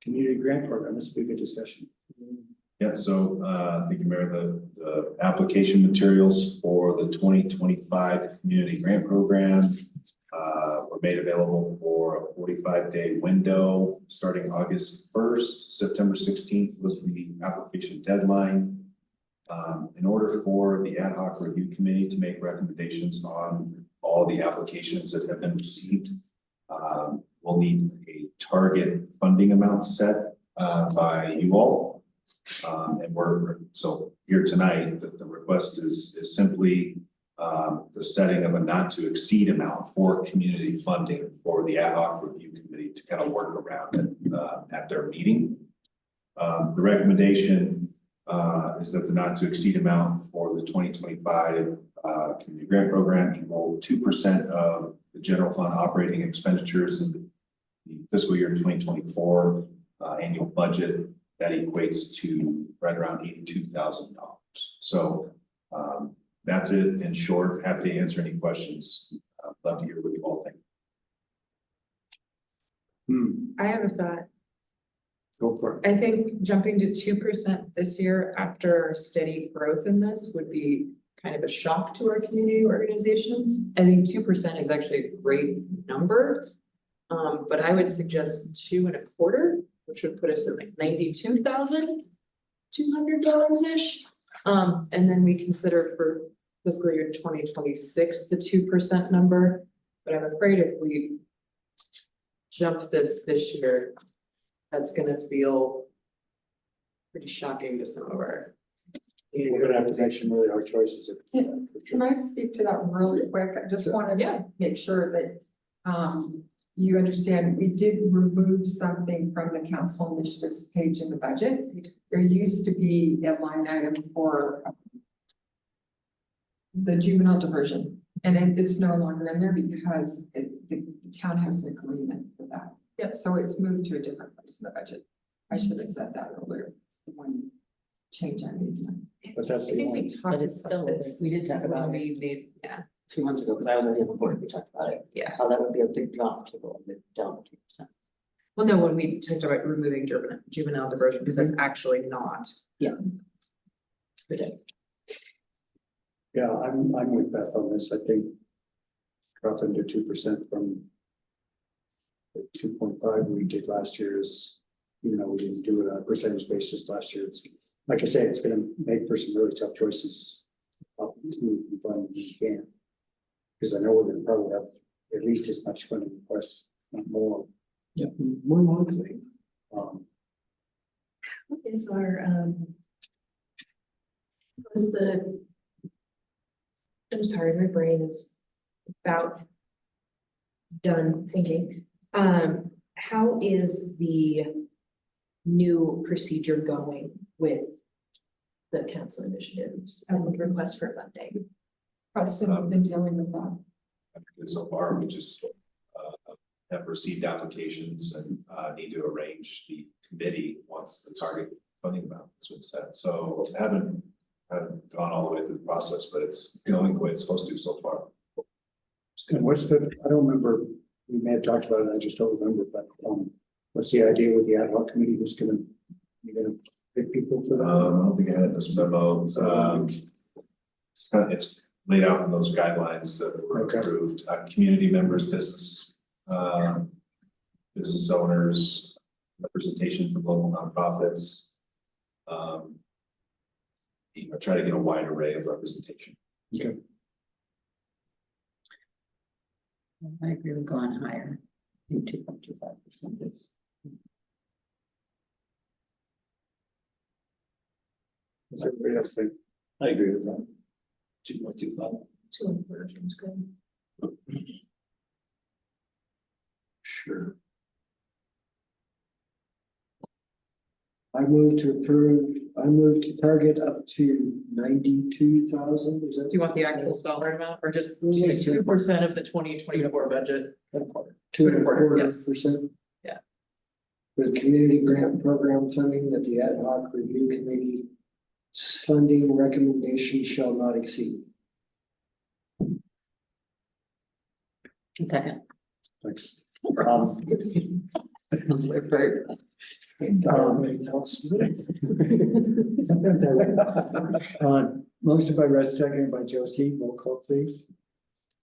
community grant program. This will be a good discussion. Yeah, so thank you, Mayor. The application materials for the 2025 community grant program were made available for a 45-day window starting August 1st. September 16th was the application deadline. In order for the ad hoc review committee to make recommendations on all the applications that have been received, we'll need a target funding amount set by you all. And we're so here tonight that the request is simply the setting of a not to exceed amount for community funding for the ad hoc review committee to kind of work around it at their meeting. The recommendation is that the not to exceed amount for the 2025 community grant program equal 2% of the general fund operating expenditures in the fiscal year 2024 annual budget. That equates to right around $82,000. So that's it in short. Happy to answer any questions. I'd love to hear what you all think. I have a thought. Go for it. I think jumping to 2% this year after steady growth in this would be kind of a shock to our community organizations. I think 2% is actually a great number. But I would suggest 2.25%, which would put us at like $92,200-ish. And then we consider for fiscal year 2026, the 2% number. But I'm afraid if we jump this year, that's gonna feel pretty shocking to some of our. We're gonna have to make some really hard choices. Can I speak to that really quick? I just wanted to make sure that you understand, we did remove something from the council initiatives page in the budget. There used to be a line item for the juvenile diversion, and it's no longer in there because the town has an agreement for that. Yep. So it's moved to a different place in the budget. I should have said that earlier. It's the one change I made. But that's I think we talked But it's about still, this. we did talk about when it we made, 2 months ago, because I was already on the board, we talked about it. Yeah. How that would be a big drop to go down 2%. Well, no, when we talked about removing juvenile diversion, because that's actually not. Yeah. Ridiculous. Yeah, I'm with Beth on this. I think dropping to 2% from the 2.5 we did last year is, even though we didn't do it on a percentage basis last year, it's like I say, it's gonna make for some really tough choices. We can. Because I know we're gonna probably have at least as much funding requests, not more. Yeah, more likely. What is our, was the, I'm sorry, my brain is about done thinking. How is the new procedure going with the council initiatives and the request for funding? Preston's been dealing with that. So far, we just have received applications and need to arrange the committee once the target funding amount has been set. So haven't gone all the way through the process, but it's going the way it's supposed to so far. And what's the, I don't remember, we may have talked about it, I just don't remember, but what's the idea with the ad hoc committee? Who's gonna, you gonna pick people for that? I don't think I had this memo. It's laid out in those guidelines that were approved. Community members, business owners, representation from local nonprofits. Try to get a wide array of representation. Okay. I agree with going higher. I think 2.25% is. What's everybody else think? I agree with that. 2.25. 2.25 is good. Sure. I move to target up to 92,000. Is that? Do you want the actual dollar amount or just 2% of the 2024 budget? 2.25%. Yeah. For the community grant program funding that the ad hoc review committee funding recommendation shall not exceed. Second. Thanks. Motion by Russ, seconded by Josie. Roll call, please.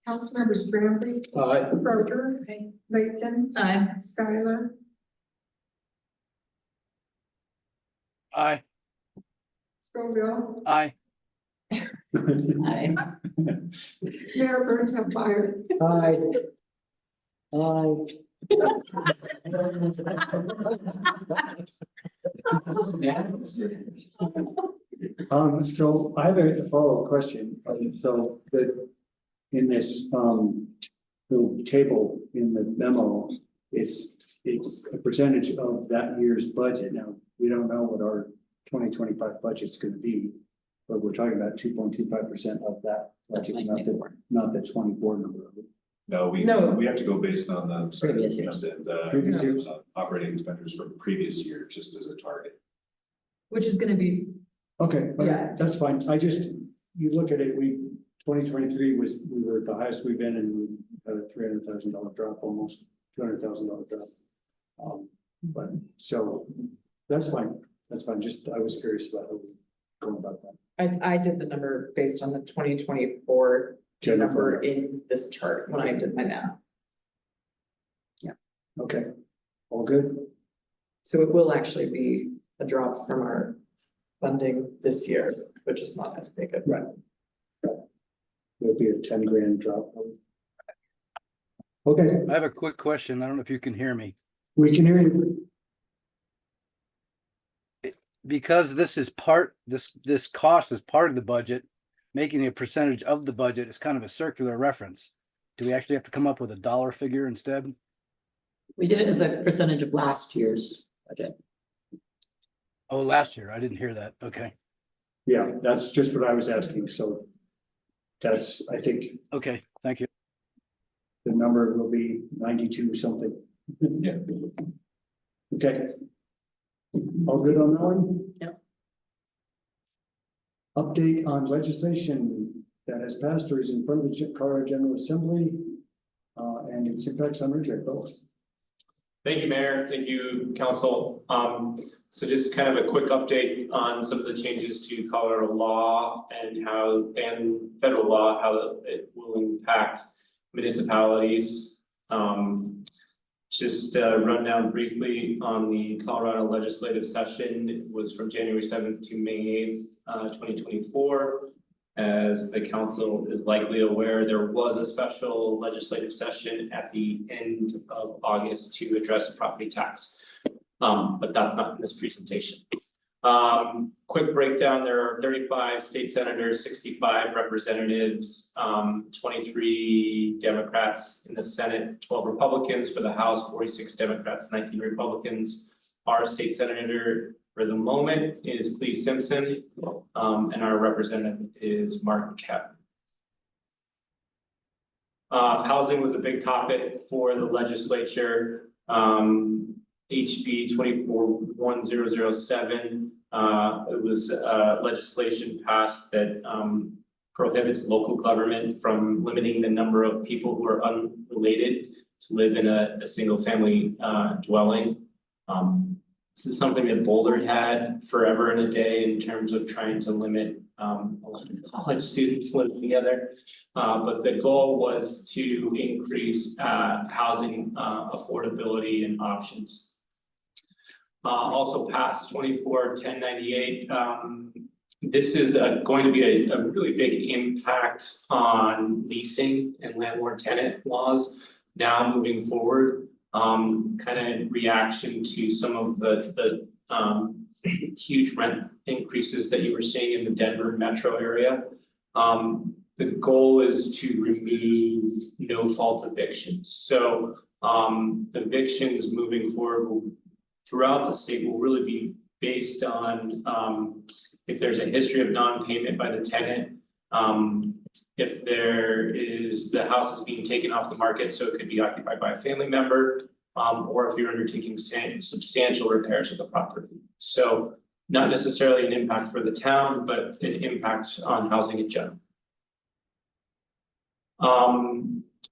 Councilmembers Granby. Aye. Parker. Layton. Aye. Skylar. Aye. Scoville. Aye. Aye. Mayor Burns have fired. Aye. Aye. So I have a follow-up question. So in this, little table in the memo, it's a percentage of that year's budget. Now, we don't know what our 2025 budget's gonna be, but we're talking about 2.25% of that budget, not the 24 number of it. No, No. we have to go based on the. Previous years. Previous years. Operating expenditures from previous year, just as a target. Which is gonna be, Okay, but Yeah. that's fine. You look at it, 2023 we were the highest we've been, and we had a $300,000 drop, almost $200,000 drop. But so that's fine. That's fine. Just, I was curious about how we go about that. I did the number based on the 2024 number in this chart when I did my math. Okay, all good? So it will actually be a drop from our funding this year, which is not as big. Right. It'll be a 10 grand drop. Okay, I have a quick question. I don't know if you can hear me. we can hear you. Because this is this cost is part of the budget, making a percentage of the budget is kind of a circular reference. Do we actually have to come up with a dollar figure instead? We did it as a percentage of last year's budget. Oh, last year. I didn't hear that. Okay. Yeah, that's just what I was asking. So that's, I think Okay, thank you. the number will be 92 something. Yeah. Okay. All good on that one? Yep. Update on legislation that has passed or is in front of the Colorado General Assembly, and its impacts on Ridgway. Both. Thank you, Mayor. Thank you, Council. So just kind of a quick update on some of the changes to Colorado law and federal law, how it will impact municipalities. Just run down briefly on the Colorado legislative session. It was from January 7th to May 8th, 2024. As the council is likely aware, there was a special legislative session at the end of August to address property tax. But that's not in this presentation. Quick breakdown, there are 35 state senators, 65 representatives, 23 Democrats in the Senate, 12 Republicans for the House, 46 Democrats, 19 Republicans. Our state senator for the moment is Cleve Simpson, and our representative is Mark Kemp. Housing was a big topic for the legislature. HB 241007. It was legislation passed that prohibits local government from limiting the number of people who are unrelated to live in a single family dwelling. This is something that Boulder had forever and a day in terms of trying to limit college students living together. But the goal was to increase housing affordability and options. Also passed 241098. This is going to be a really big impact on leasing and landlord tenant laws now moving forward. Kind of reaction to some of the huge rent increases that you were seeing in the Denver metro area. The goal is to remove no fault evictions. So evictions moving forward throughout the state will really be based on if there's a history of non-payment by the tenant, if the house is being taken off the market, so it could be occupied by a family member, or if you're undertaking substantial repairs of the property. So not necessarily an impact for the town, but an impact on housing in general.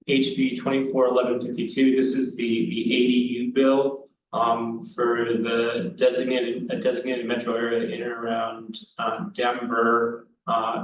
HB 241152. This is the ADU bill for the designated metro area in and around Denver.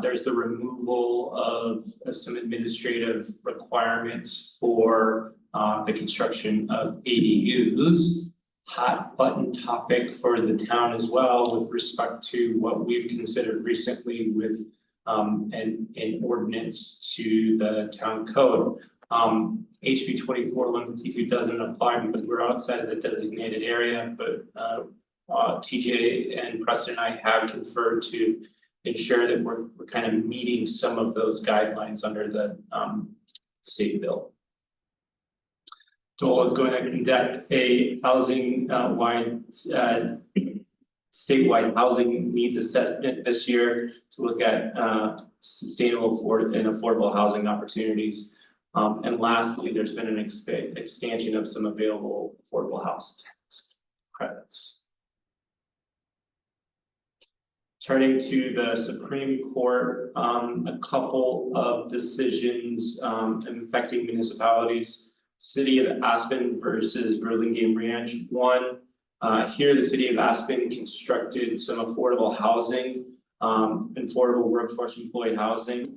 There's the removal of some administrative requirements for the construction of ADUs. Hot button topic for the town as well with respect to what we've considered recently with an ordinance to the town code. HB 241152 doesn't apply because we're outside of the designated area, but TJ and Preston and I have conferred to ensure that we're kind of meeting some of those guidelines under the state bill. Dole is going to conduct a housing wide statewide housing needs assessment this year to look at sustainable and affordable housing opportunities. And lastly, there's been an expansion of some available affordable house tax credits. Turning to the Supreme Court, a couple of decisions affecting municipalities. City of Aspen versus Burlingame Ranch. One, here the city of Aspen constructed some affordable housing, affordable workforce employee housing.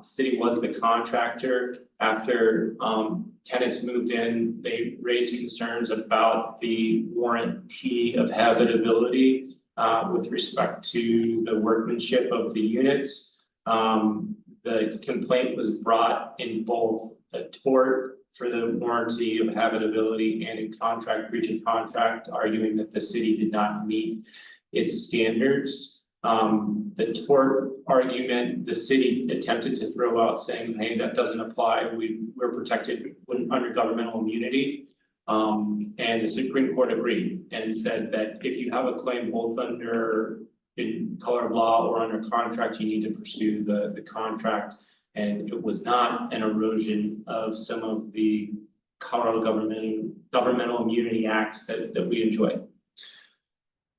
City was the contractor. After tenants moved in, they raised concerns about the warranty of habitability with respect to the workmanship of the units. The complaint was brought in both a tort for the warranty of habitability and in contract, breach of contract, arguing that the city did not meet its standards. The tort argument, the city attempted to throw out saying, hey, that doesn't apply. We're protected under governmental immunity. And the Supreme Court agreed and said that if you have a claim both under in color of law or under contract, you need to pursue the contract. And it was not an erosion of some of the Colorado governmental immunity acts that we enjoy.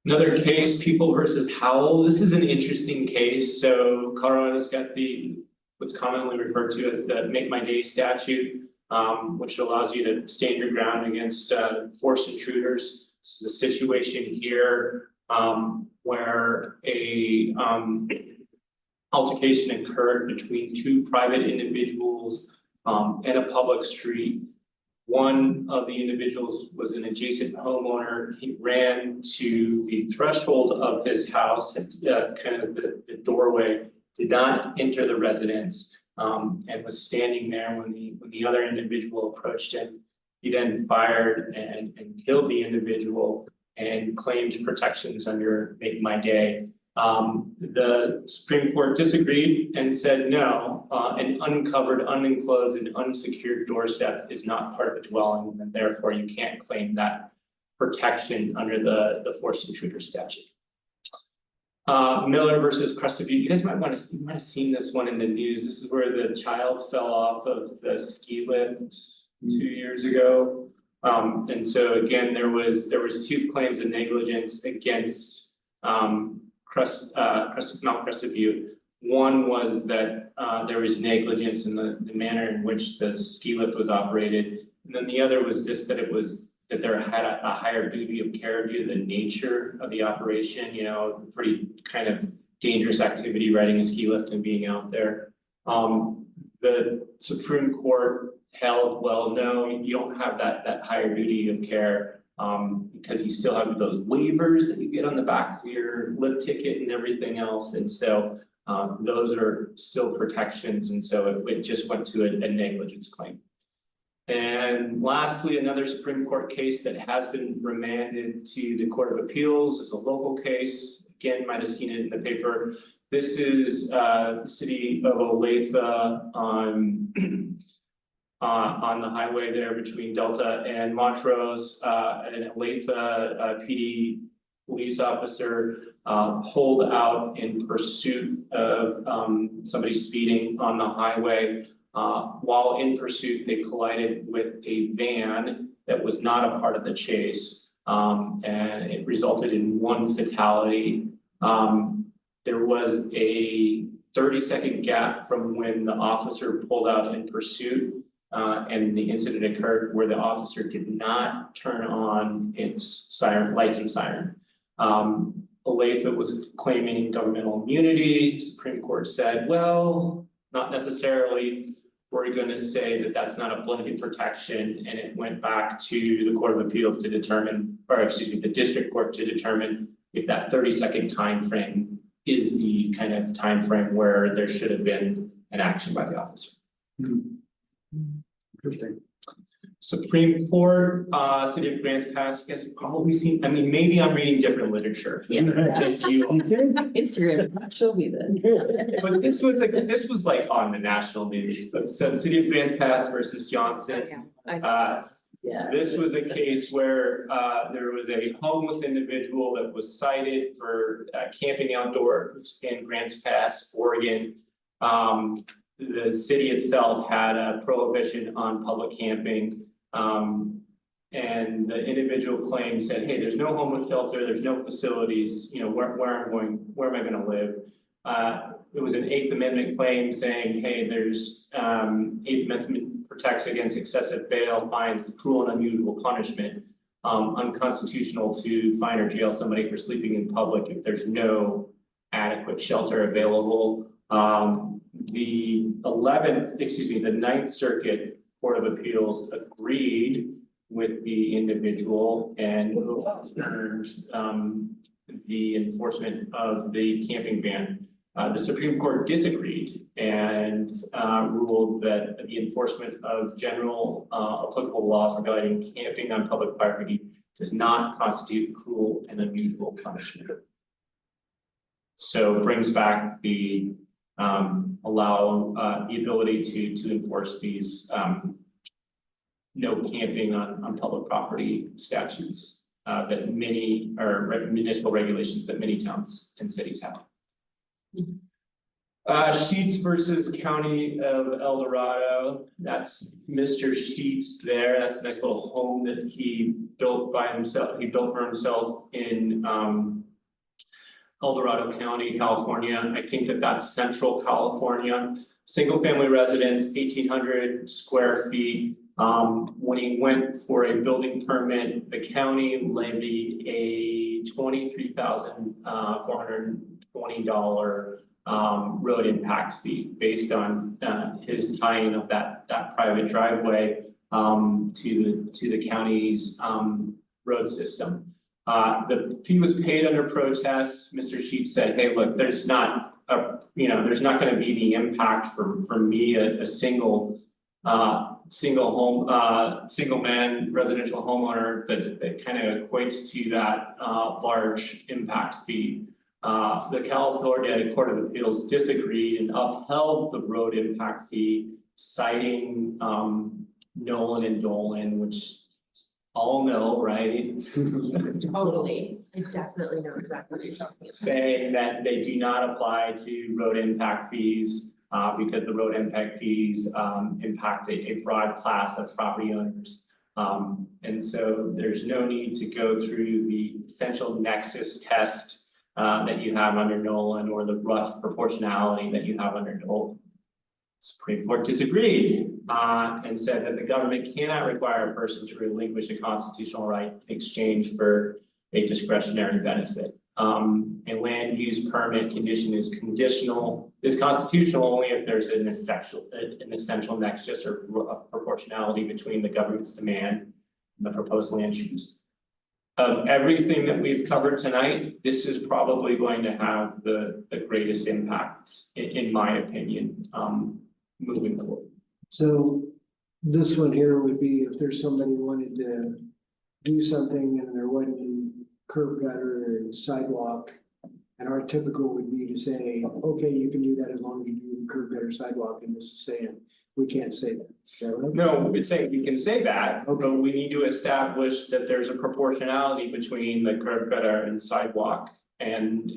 Another case, People versus Howell. This is an interesting case. So Colorado's got what's commonly referred to as the Make My Day statute, which allows you to stand your ground against forced intruders. This is a situation here where a altercation occurred between two private individuals in a public street. One of the individuals was an adjacent homeowner. He ran to the threshold of his house, kind of the doorway, did not enter the residence, and was standing there when the other individual approached him. He then fired and killed the individual and claimed protections under Make My Day. The Supreme Court disagreed and said, no, an uncovered, unenclosed, and unsecured doorstep is not part of a dwelling, and therefore you can't claim that protection under the forced intruder statute. Miller versus Crested Butte. You guys might have seen this one in the news. This is where the child fell off of the ski lift 2 years ago. And so again, there was two claims of negligence against Mount Crested Butte. One was that there was negligence in the manner in which the ski lift was operated, and then the other was just that there had a higher duty of care due to the nature of the operation. You know, pretty kind of dangerous activity, riding a ski lift and being out there. The Supreme Court held, well, no, you don't have that higher duty of care. Because you still have those waivers that you get on the back of your lift ticket and everything else. And so those are still protections. And so it just went to a negligence claim. And lastly, another Supreme Court case that has been remanded to the Court of Appeals is a local case. Again, might have seen it in the paper. This is the city of Olathe on the highway there between Delta and Montrose. An Olathe PD police officer pulled out in pursuit of somebody speeding on the highway. While in pursuit, they collided with a van that was not a part of the chase, and it resulted in one fatality. There was a 30-second gap from when the officer pulled out in pursuit and the incident occurred where the officer did not turn on its siren, lights and siren. Olathe was claiming governmental immunity. Supreme Court said, well, not necessarily. We're going to say that that's not a blanket protection, and it went back to the Court of Appeals to determine, or excuse me, the district court to determine if that 30-second time frame is the kind of time frame where there should have been an action by the officer. Interesting. Supreme Court, City of Grants Pass, you guys have probably seen, I mean, maybe I'm reading different literature. Yeah. Instagram, show me this. But this was like on the national news, but so City of Grants Pass versus Johnson. Yeah. This was a case where there was a homeless individual that was cited for camping outdoors in Grants Pass, Oregon. The city itself had a prohibition on public camping. And the individual claim said, hey, there's no homeless shelter, there's no facilities, you know, where am I gonna live? It was an 8th Amendment claim saying, hey, there's 8th Amendment protects against excessive bail, fines, cruel and unusual punishment. Unconstitutional to fine or jail somebody for sleeping in public if there's no adequate shelter available. The 9th Circuit Court of Appeals agreed with the individual and overturned the enforcement of the camping ban. The Supreme Court disagreed and ruled that the enforcement of general applicable laws regarding camping on public property does not constitute cruel and unusual punishment. So it brings back the the ability to enforce these no camping on public property statutes that many municipal regulations that many towns and cities have. Sheets versus County of El Dorado. That's Mr. Sheets there. That's a nice little home that he built by himself. He built for himself in El Dorado County, California. I think that's Central California. Single family residence, 1,800 square feet. When he went for a building permit, the county levied a $23,420 road impact fee based on his tying of that private driveway to the county's road system. The fee was paid under protest. Mr. Sheets said, hey, look, there's not going to be the impact for me, a single man residential homeowner that kind of equates to that large impact fee. The California Court of Appeals disagreed and upheld the road impact fee, citing Nolan and Dolan, which all know, right? Totally, I definitely know exactly what you're talking about. Saying that they do not apply to road impact fees because the road impact fees impact a broad class of property owners. And so there's no need to go through the essential nexus test that you have under Nolan or the rough proportionality that you have under Nolan. Supreme Court disagreed and said that the government cannot require a person to relinquish a constitutional right in exchange for a discretionary benefit. A land use permit condition is constitutional only if there's an essential nexus or proportionality between the government's demand and the proposed land use. Of everything that we've covered tonight, this is probably going to have the greatest impact, in my opinion, moving forward. So this one here would be if there's somebody who wanted to do something and there wasn't curb gutter and sidewalk. And our typical would be to say, okay, you can do that as long as you do curb gutter sidewalk, and this is saying, we can't say that. Is that right? No, we can say that, but we need to establish that there's a proportionality between the curb gutter and sidewalk and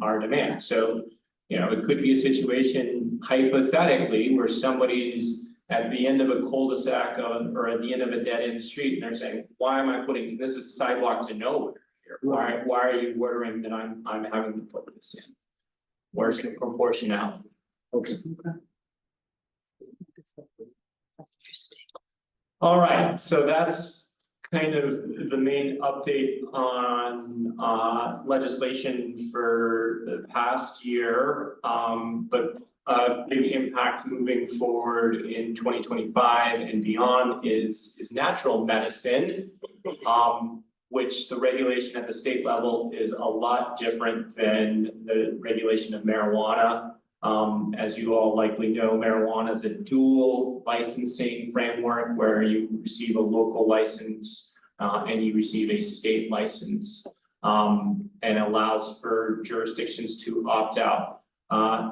our demand. So, you know, it could be a situation hypothetically where somebody's at the end of a cul-de-sac or at the end of a dead end street and they're saying, why am I putting, this is sidewalk to nowhere here. Why are you ordering that I'm having to put this in? Where's the proportionality? Okay. All right, so that's kind of the main update on legislation for the past year. But big impact moving forward in 2025 and beyond is natural medicine, which the regulation at the state level is a lot different than the regulation of marijuana. As you all likely know, marijuana is a dual licensing framework where you receive a local license and you receive a state license, and allows for jurisdictions to opt out.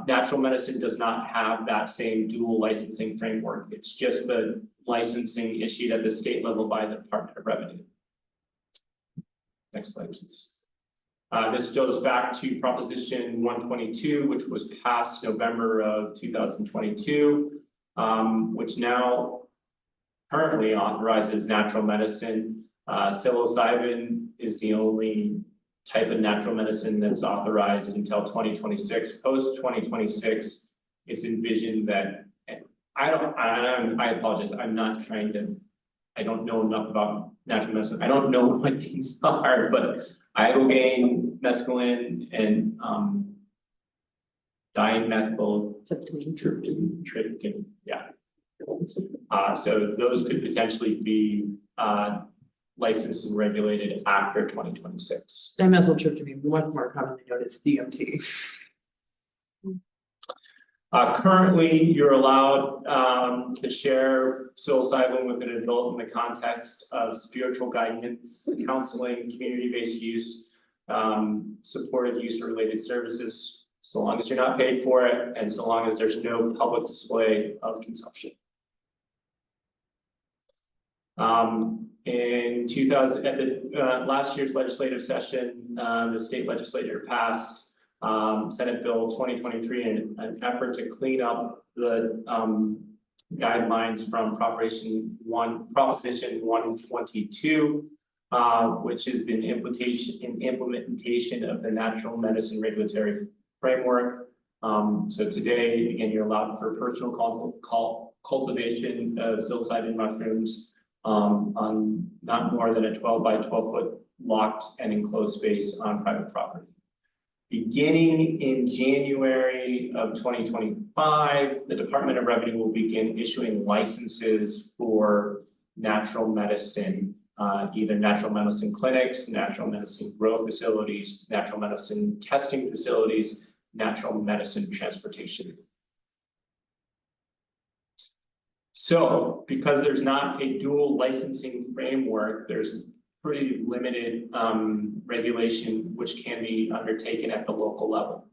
Natural medicine does not have that same dual licensing framework. It's just the licensing issued at the state level by the Department of Revenue. Next slide, please. This goes back to Proposition 122, which was passed November of 2022, which now currently authorizes natural medicine. Psilocybin is the only type of natural medicine that's authorized until 2026. Post 2026, it's envisioned that I apologize. I'm not trying to. I don't know enough about natural medicine. I don't know what things are, but ibogaine, mescaline, and dimethyltryptamine. Yeah. So those could potentially be licensed and regulated after 2026. Dimethyltryptamine, much more commonly known as DMT. Currently, you're allowed to share psilocybin with an adult in the context of spiritual guidance, counseling, community-based use, supportive use or related services, so long as you're not paid for it and so long as there's no public display of consumption. In 2000, at the last year's legislative session, the state legislature passed Senate Bill 2023 in an effort to clean up the guidelines from Proposition 122, which is the implementation of the natural medicine regulatory framework. So today, again, you're allowed for personal cultivation of psilocybin mushrooms on not more than a 12 by 12 foot locked and enclosed space on private property. Beginning in January of 2025, the Department of Revenue will begin issuing licenses for natural medicine, either natural medicine clinics, natural medicine grow facilities, natural medicine testing facilities, natural medicine transportation. So because there's not a dual licensing framework, there's pretty limited regulation which can be undertaken at the local level.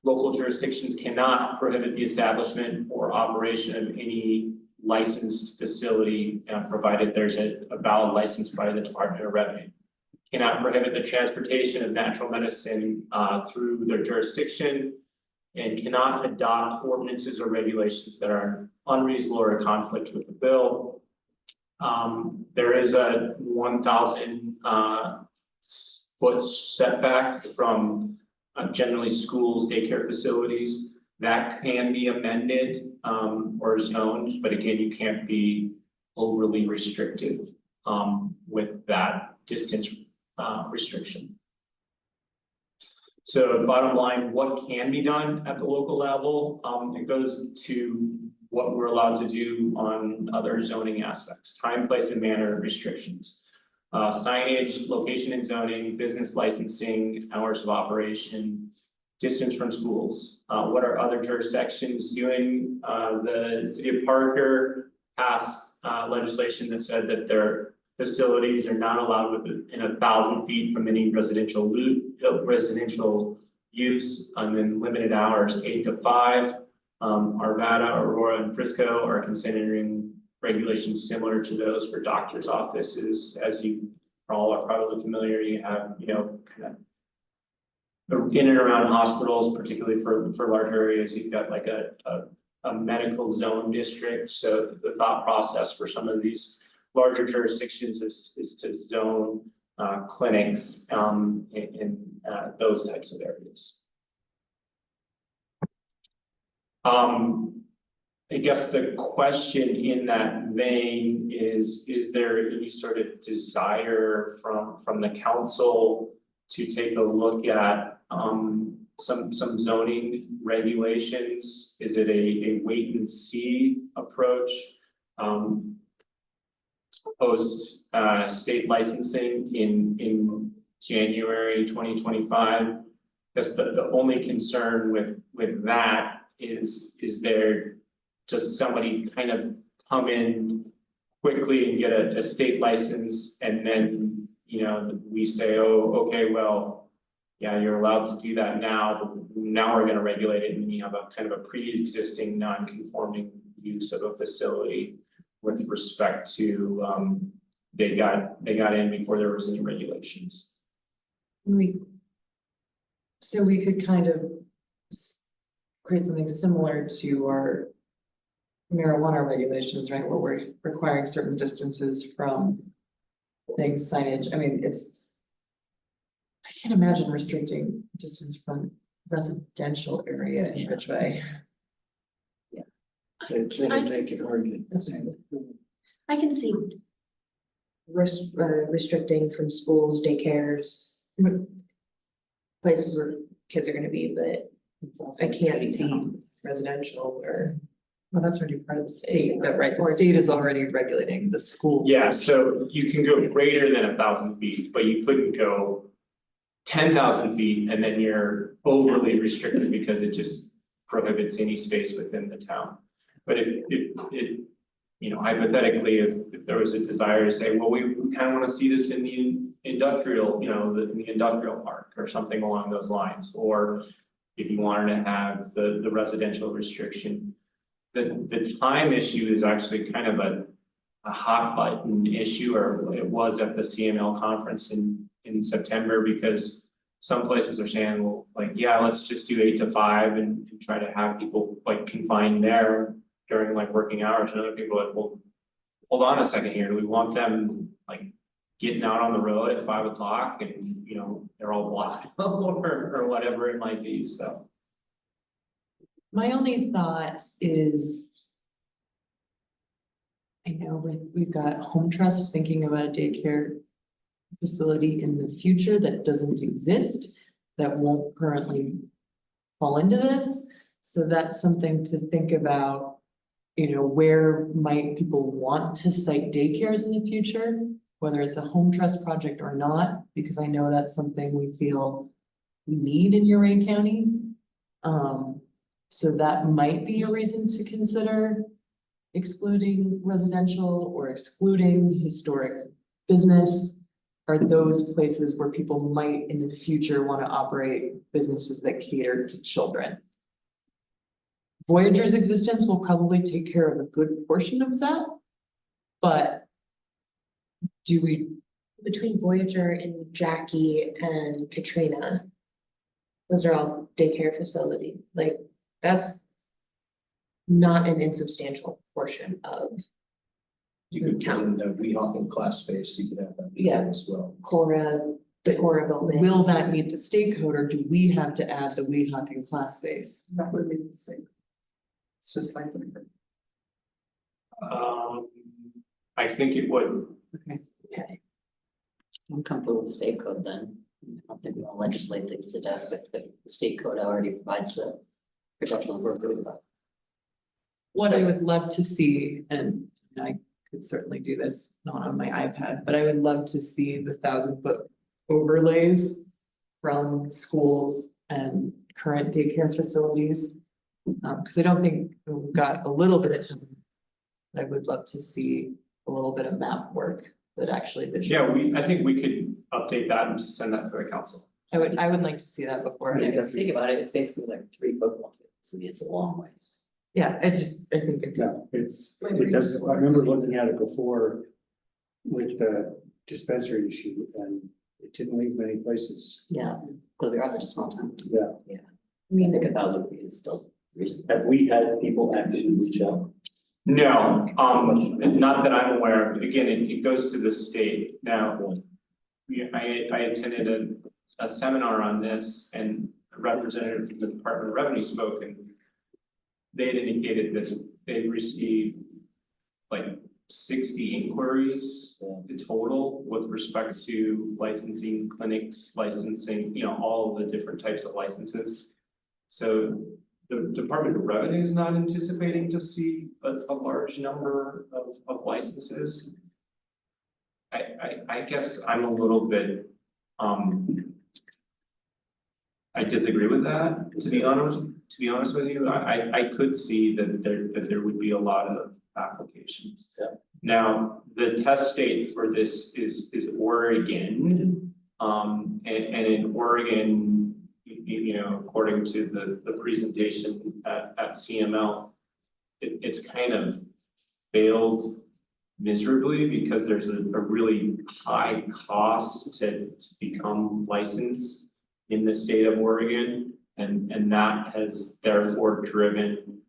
Local jurisdictions cannot prohibit the establishment or operation of any licensed facility, provided there's a valid license by the Department of Revenue. Cannot prohibit the transportation of natural medicine through their jurisdiction, and cannot adopt ordinances or regulations that are unreasonable or a conflict with the bill. There is a 1,000 foot setback from generally schools, daycare facilities. That can be amended or zoned, but again, you can't be overly restrictive with that distance restriction. So bottom line, what can be done at the local level? It goes to what we're allowed to do on other zoning aspects, time, place, and manner restrictions. Signage, location and zoning, business licensing, hours of operation, distance from schools. What are other jurisdictions doing? The city of Parker passed legislation that said that their facilities are not allowed within 1,000 feet from any residential use, and then limited hours 8 to 5. Arvada, Aurora, and Frisco are considering regulations similar to those for doctors' offices. As you all are probably familiar, you have, kind of in and around hospitals, particularly for larger areas, you've got like a medical zone district. So the thought process for some of these larger jurisdictions is to zone clinics in those types of areas. I guess the question in that vein is there any sort of desire from the council to take a look at some zoning regulations? Is it a wait and see approach? Post state licensing in January 2025. Guess the only concern with that is does somebody kind of come in quickly and get a state license, and then, you know, we say, oh, okay, well, yeah, you're allowed to do that now, but now we're gonna regulate it, and you have a kind of a pre-existing non-conforming use of a facility with respect to, they got in before there was any regulations. So we could kind of create something similar to our marijuana regulations, right, where we're requiring certain distances from things, signage. I mean, I can't imagine restricting distance from residential area in Ridgway. I can see restricting from schools, daycares, places where kids are gonna be, but I can't see residential or. Well, that's already part of the state, but right, the state is already regulating the school. Yeah, so you can go greater than 1,000 feet, but you couldn't go 10,000 feet, and then you're overly restricted because it just prohibits any space within the town. But if it, you know, hypothetically, if there was a desire to say, well, we kind of want to see this in the industrial, you know, in the industrial park or something along those lines, or if you wanted to have the residential restriction. The time issue is actually kind of a hot button issue, or it was at the CML conference in September, because some places are saying, well, like, yeah, let's just do 8 to 5 and try to have people like confined there during like working hours. And other people are like, well, hold on a second here. Do we want them like getting out on the road at 5 o'clock and, you know, they're all black or whatever it might be, so. My only thought is, I know we've got Home Trust thinking about a daycare facility in the future that doesn't exist, that won't currently fall into this. So that's something to think about, you know, where might people want to site daycares in the future, whether it's a Home Trust project or not, because I know that's something we feel we need in Uray County. So that might be a reason to consider excluding residential or excluding historic business. Are those places where people might in the future want to operate businesses that cater to children? Voyager's existence will probably take care of a good portion of that, but do we? Between Voyager and Jackie and Katrina, those are all daycare facility, like, that's not an insubstantial portion of. You could count the Weehawken class space, you could have that Yeah. as well. The Cora building. Will that meet the state code, or do we have to add the Weehawken class space? That would be the same. It's just like. I think it would. Okay. I'm comfortable with the state code then. I don't think we want to legislate things to death, but the state code already provides the protection we're good about. What I would love to see, and I could certainly do this not on my iPad, but I would love to see the 1,000-foot overlays from schools and current daycare facilities. Because I don't think we've got a little bit of time. I would love to see a little bit of map work that actually. Yeah, I think we could update that and just send that to the council. I would like to see that before. Think about it, it's basically like 3 football fields, so it's a long ways. Yeah, I think it's. Yeah, it does, I remember looking at it before with the dispensary issue, and it didn't leave many places. Yeah, because we are such a small town. Yeah. Yeah. I mean, like 1,000 feet is still reasonable. Have we had people actively reach out? No, not that I'm aware of. Again, it goes to the state now. I attended a seminar on this, and a representative from the Department of Revenue spoke, and they had indicated that they've received like 60 inquiries in total with respect to licensing clinics, licensing, all of the different types of licenses. So the Department of Revenue is not anticipating to see a large number of licenses. I guess I'm a little bit, I disagree with that, to be honest with you. I could see that there would be a lot of applications. Yeah. Now, the test state for this is Oregon. And in Oregon, according to the presentation at CML, it's kind of failed miserably because there's a really high cost to become licensed in the state of Oregon, and that has therefore driven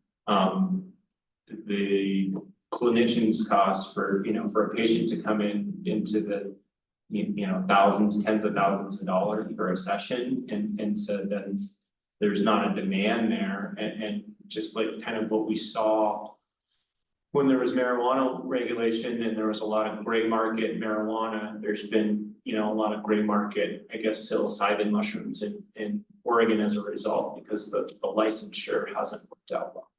the clinician's costs for a patient to come into the thousands, tens of thousands of dollars for a session, and so then there's not a demand there, and just like kind of what we saw when there was marijuana regulation and there was a lot of gray market marijuana, there's been, a lot of gray market, I guess, psilocybin mushrooms in Oregon as a result, because the licensure hasn't worked out well.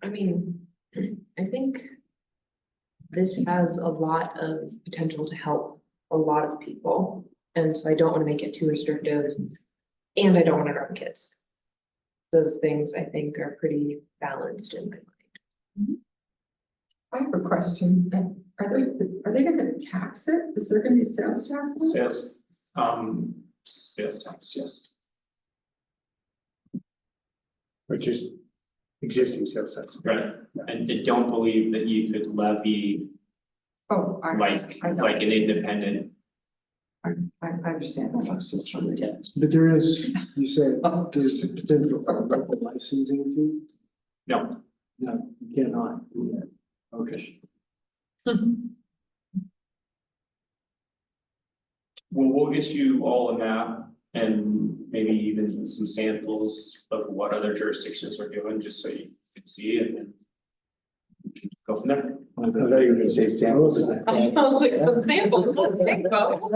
I mean, I think this has a lot of potential to help a lot of people. And so I don't want to make it too restrictive, and I don't want to harm kids. Those things I think are pretty balanced in my mind. I have a question. Are they gonna tax it? Is there gonna be sales tax? Sales tax, yes. Or just existing sales tax? Right, and I don't believe that you could levy like an independent. I understand that. I was just trying to get. But there is, you said, there's potential for a local licensing fee? No. No, you cannot do that. Okay. Well, we'll get you all a map and maybe even some samples of what other jurisdictions are doing, just so you can see it, and we can go from there. I thought you were gonna say samples. I was like, the sample, think about.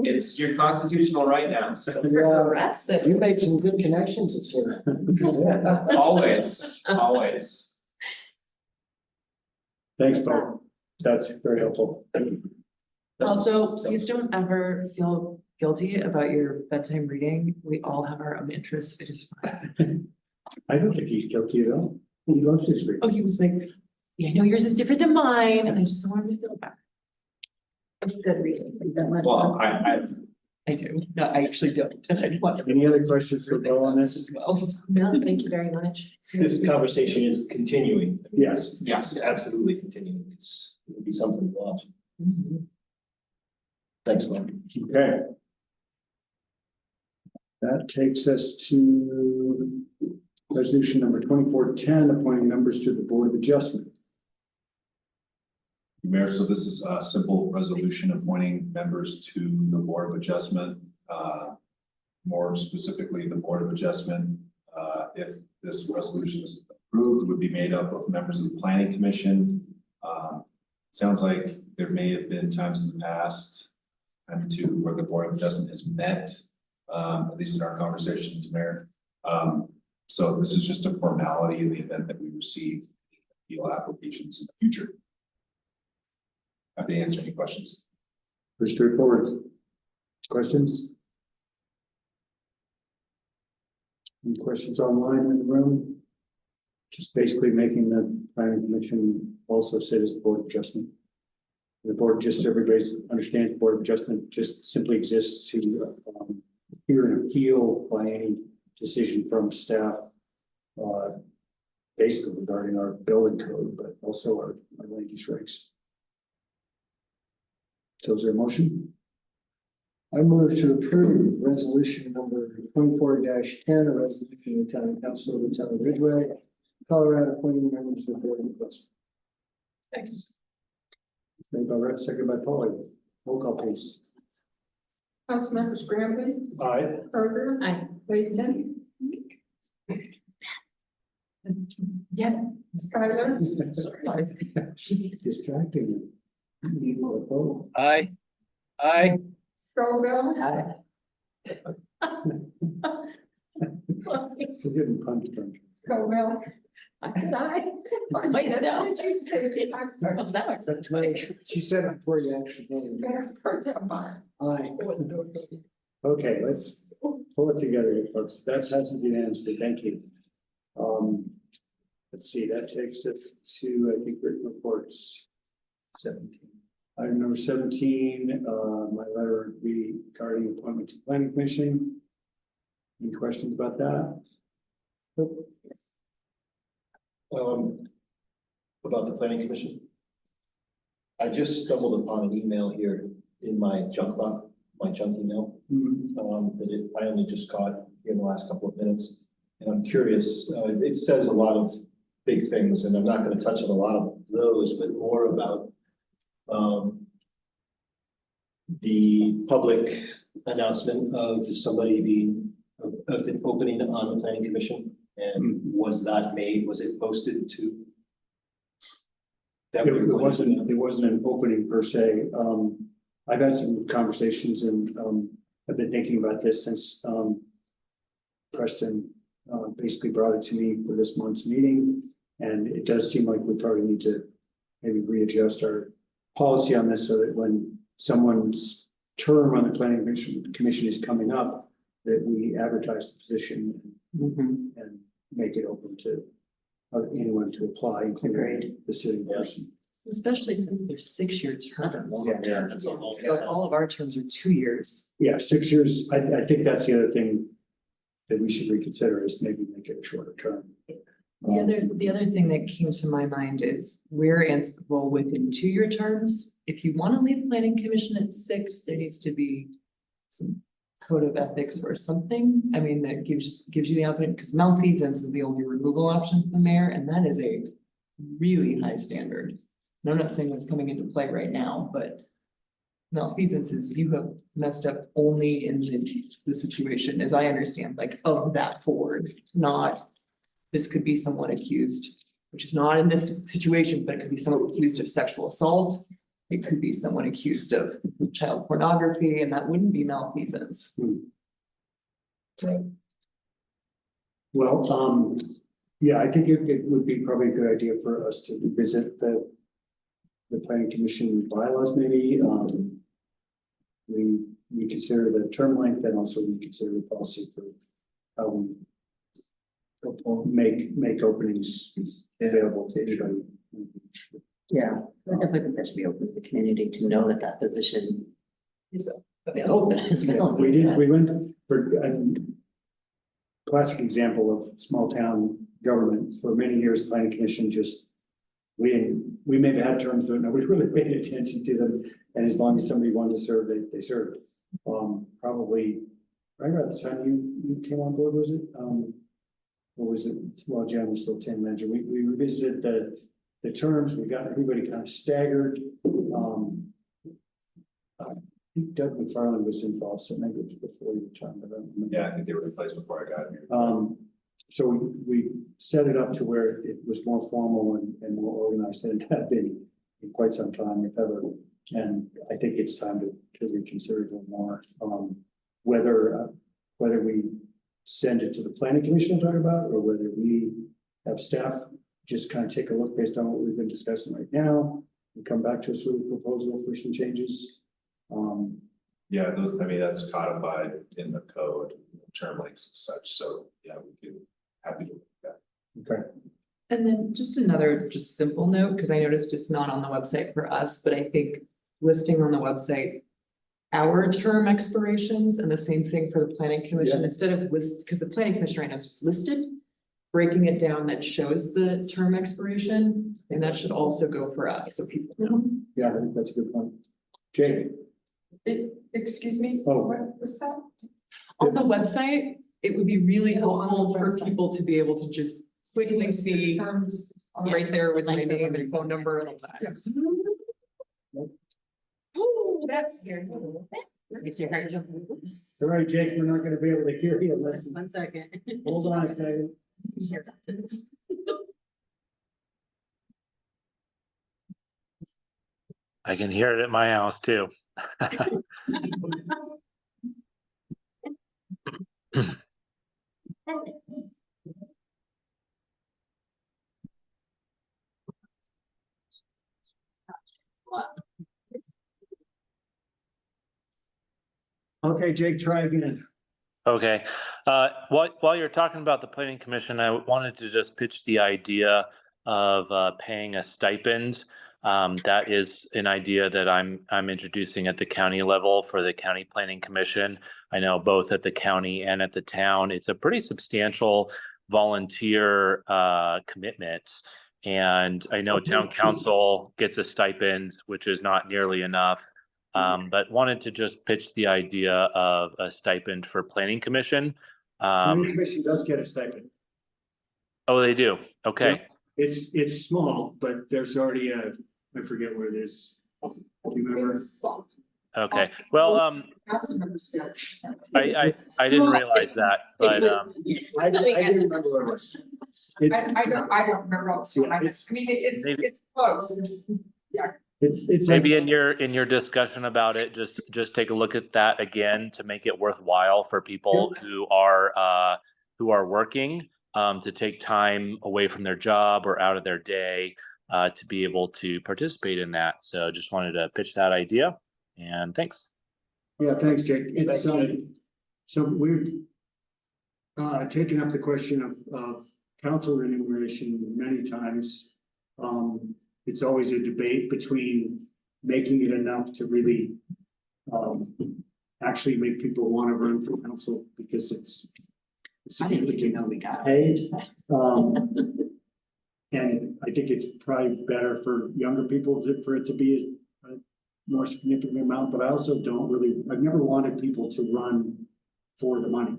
It's your constitutional right now, so. Progressive. You made some good connections this year. Always. Thanks, Paul. That's very helpful. Also, please don't ever feel guilty about your bedtime reading. We all have our own interests. It is fine. I don't think he's guilty at all. He loves his reading. Oh, he was like, yeah, I know yours is different than mine, and I just don't want him to feel bad. It's good reading. Well, I do. No, I actually don't. And I want. Any other questions for Bill on this? As well. No, thank you very much. This conversation is continuing. I mean, Yes. Yes. it's absolutely continuing. It would be something to watch. Thanks, Mike. Okay. That takes us to resolution number 2410, appointing members to the Board of Adjustment. Mayor, so this is a simple resolution appointing members to the Board of Adjustment. More specifically, the Board of Adjustment, if this resolution is approved, would be made up of members of the Planning Commission. Sounds like there may have been times in the past where the Board of Adjustment has met, at least in our conversations, Mayor. So this is just a formality in the event that we receive appeal applications in the future. Happy to answer any questions. Pretty straightforward. Questions? Any questions online in the room? Just basically making the Planning Commission also sit as the Board of Adjustment. The board, just so everybody understands, Board of Adjustment just simply exists to hear an appeal by any decision from staff, basically regarding our building code, but also our land use regs. So is there a motion? I move to approve resolution number 24-10, a resolution of the Town Council of the Town of Ridgway, Colorado, appointing members of the Board of Adjustment. Thanks. Made by Rhett, seconded by Polly. Roll call, please. Councilmembers Graham, Aye. Carter. Aye. Lakeman. Yeah, Skylar. Distracting. you. Aye. Aye. Scoville. Aye. It's a good punch drunk. Scoville. I said aye. Why did you say it? She said it before you actually voted. Aye. Okay, let's pull it together, here, folks. That passes unanimously. Thank you. Let's see, that takes us to, I think, written reports. 17. Item number 17, my letter regarding appointment to planning commission. Any questions about that? About the planning commission. I just stumbled upon an email here in my junk box, my junk email. I only just got in the last couple of minutes. And I'm curious, it says a lot of big things, and I'm not going to touch on a lot of those, but more about the public announcement of somebody being, of an opening on the planning commission. And was that made, was it posted to? That It wasn't an opening per se. I've had some conversations and I've been thinking about this since Preston basically brought it to me for this month's meeting. And it does seem like we probably need to maybe readjust our policy on this so that when someone's term on the planning commission is coming up, that we advertise the position and make it open to anyone to apply, including the sitting person. Especially since they're 6-year terms. Yeah. All of our terms are 2 years. Yeah, 6 years. I think that's the other thing that we should reconsider is maybe make it a shorter term. The other thing that came to my mind is we're answerable within 2-year terms. If you want to leave planning commission at 6, there needs to be some code of ethics or something. I mean, that gives you the option, because malfeasance is the only removal option for the mayor, and that is a really high standard. And I'm not saying that's coming into play right now, but malfeasance is you have messed up only in the situation, as I understand, like of that board, not this could be someone accused, which is not in this situation, but it could be someone accused of sexual assault. It could be someone accused of child pornography, and that wouldn't be malfeasance. Well, yeah, I think it would be probably a good idea for us to visit the planning commission bylaws, maybe. We consider the term length and also we consider the policy for how we make openings available to anybody. Yeah, I definitely think that should be open to the community to know that that position is open. We went for a classic example of small town government. For many years, the planning commission just, we may have had terms, but nobody really paid attention to them. And as long as somebody wanted to serve, they served. Probably right around the time you came on board, was it? Or was it, well, Jen was still town manager. We revisited the terms, we got everybody kind of staggered. I think Doug McFarland was involved, so maybe it was before your time. I don't remember. Yeah, I think they were in place before I got here. So we set it up to where it was more formal and more organized than it had been in quite some time, if ever. And I think it's time to reconsider it a little more. Whether we send it to the planning commission to talk about, or whether we have staff just kind of take a look based on what we've been discussing right now and come back to us with a proposal for some changes. Yeah, those, I mean, that's codified in the code, term lengths and such, so yeah, we could, happy to look at that. Okay. And then just another simple note, because I noticed it's not on the website for us, but I think listing on the website our term expirations, and the same thing for the planning commission, instead of because the planning commission right now is just listed, breaking it down that shows the term expiration, and that should also go for us, so people know. Yeah, I think that's a good point. Jay. Excuse me, Oh. what was that? On the website, it would be really helpful for people to be able to just quickly see right there with my name and phone number and all that. Oh, that's scary. Sorry, Jake, we're not gonna be able to hear you unless, 1 second. hold on a second. I can hear it at my house too. Okay, Jake, try again. Okay, while you're talking about the planning commission, I wanted to just pitch the idea of paying a stipend. That is an idea that I'm introducing at the county level for the county planning commission. I know both at the county and at the town, it's a pretty substantial volunteer commitment. And I know town council gets a stipend, which is not nearly enough. But wanted to just pitch the idea of a stipend for planning commission. Planning commission does get a stipend. Oh, they do? Okay. It's small, but there's already I forget what it is. Do you remember? Okay, well, I didn't realize that, but, I didn't remember what it was. I don't remember off the top of my head. I mean, it's close, It's maybe in your discussion about it, just take a look at that again to make it worthwhile for people who are working, to take time away from their job or out of their day, to be able to participate in that. So just wanted to pitch that idea, and thanks. Yeah, thanks, Jake. It's, so we've taken up the question of council remuneration many times. It's always a debate between making it enough to really actually make people want to run for council because it's I didn't even know we got paid. And I think it's probably better for younger people for it to be a more significant amount, but I also I've never wanted people to run for the money.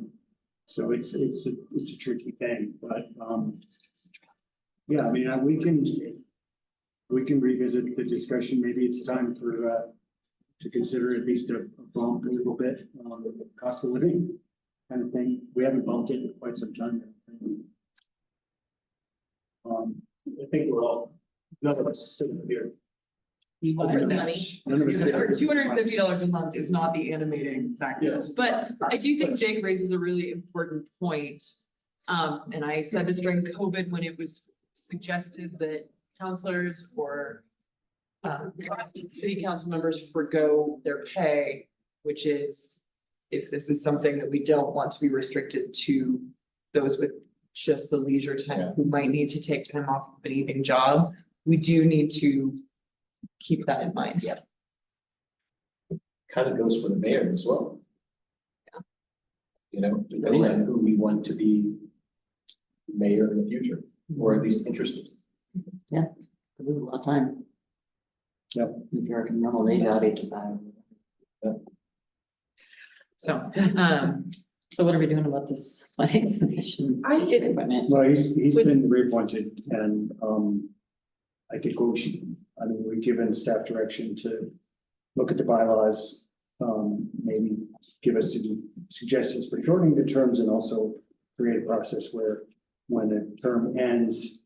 So it's a tricky thing, but yeah, I mean, we can revisit the discussion. Maybe it's time for to consider at least a bump a little bit on the cost of living kind of thing. We haven't bumped it in quite some time. I think we're all, none of us sitting here. None of us sit here. $250 a month is not the animating factor, Yes. but I do think Jake raises a really important point. And I said this during COVID when it was suggested that counselors or city council members forgo their pay, which is if this is something that we don't want to be restricted to those with just the leisure time who might need to take time off of an evening job, we do need to keep that in mind. Yeah. Kind of goes for the mayor as well. Yeah. You know, depending on who we want to be mayor in the future, or at least interested. Yeah, a lot of time. Yep. If you're a normal day job, 8 to 5. So, so what are we doing about this planning commission? Equipment? Well, he's been reappointed and I think we've given staff direction to look at the bylaws. Maybe give us some suggestions for shortening the terms and also create a process where when a term ends,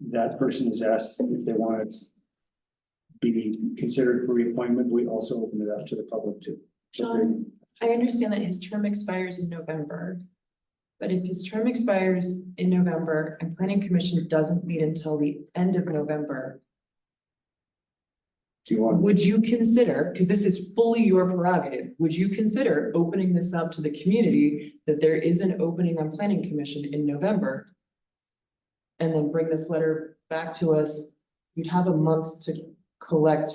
that person is asked if they want to be considered for reappointment. We also open it up to the public too. John, I understand that his term expires in November. But if his term expires in November and planning commission doesn't meet until the end of November, would you consider, because this is fully your prerogative, would you consider opening this up to the community that there is an opening on planning commission in November? And then bring this letter back to us? You'd have a month to collect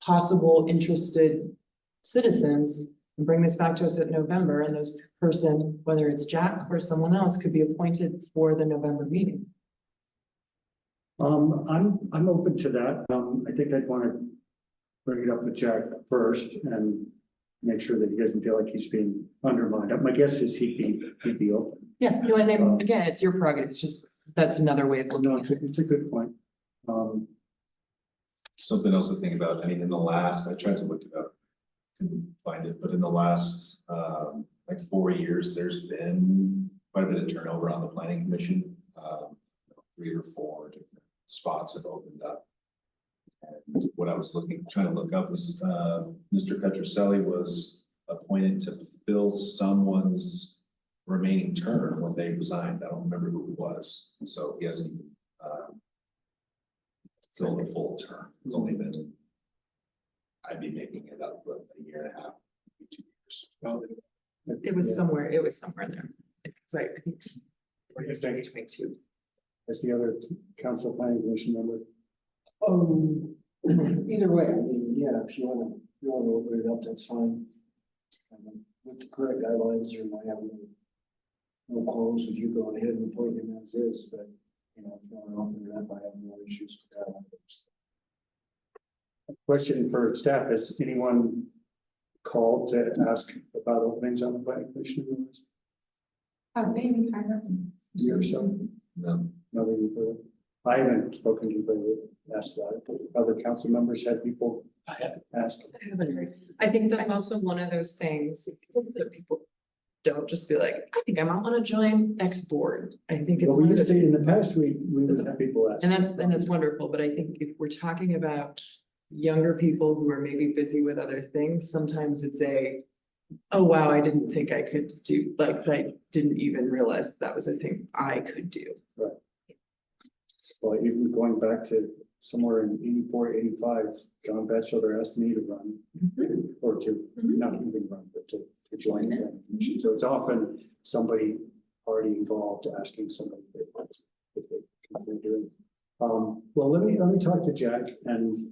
possible interested citizens and bring this back to us at November, and those person, whether it's Jack or someone else, could be appointed for the November meeting. I'm open to that. I think I'd want to bring it up with Jack first and make sure that he doesn't feel like he's being undermined. My guess is he'd be open. yeah, no, and again, it's your prerogative. It's just, that's another way of looking at it. It's a good point. Something else to think about, I mean, in the last, I tried to look it up. find it, but in the last, like 4 years, there's been quite a bit of turnover on the planning commission. 3 or 4 different spots have opened up. And what I was trying to look up was, Mr. Petroselli was appointed to fill someone's remaining term when they resigned. I don't remember who it was. So he hasn't, filled the full term. It's only been, I'd be making it up, but a year and a half, maybe 2 years. It was somewhere there. It's like, I think it's between two. As the other council planning commission member. Either way, I mean, yeah, if you wanna open it up, that's fine. With the correct guidelines, or I have no qualms with you going ahead and appointing him as is, but, you know, if you wanna open it up, I have no issues with that. Question for staff, has anyone called to ask about openings on the planning commission list? Maybe I don't. You or so? No. Nothing further. I haven't spoken to anybody that asked about it, but other council members had people ask. I haven't heard. I think that's also one of those things that people don't just be like, I think I might want to join X board. I think it's. Well, we one of used to, those- in the past, we would have people ask. And that's wonderful, but I think if we're talking about younger people who are maybe busy with other things, sometimes it's oh, wow, I didn't think I could do, like, I didn't even realize that was a thing I could do. Right. Well, even going back to somewhere in 84, 85, John Batchelder asked me to run, or to not even run, but to join the planning commission. So it's often somebody already involved asking somebody if they can do it. Well, let me talk to Jack, and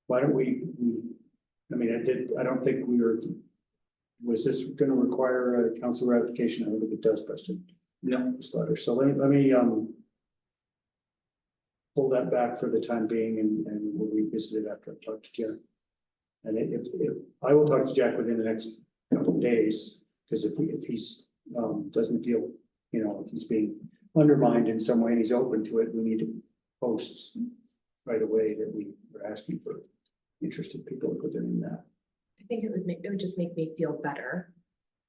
why don't I don't think was this gonna require a council ratification? I don't think it does, Preston. No. This letter, so let me pull that back for the time being, and we'll revisit it after I talk to Jack. And if I will talk to Jack within the next couple of days, because if he's doesn't feel, if he's being undermined in some way and he's open to it, we need to post right away that we are asking for interested people to put them in that. I think it would just make me feel better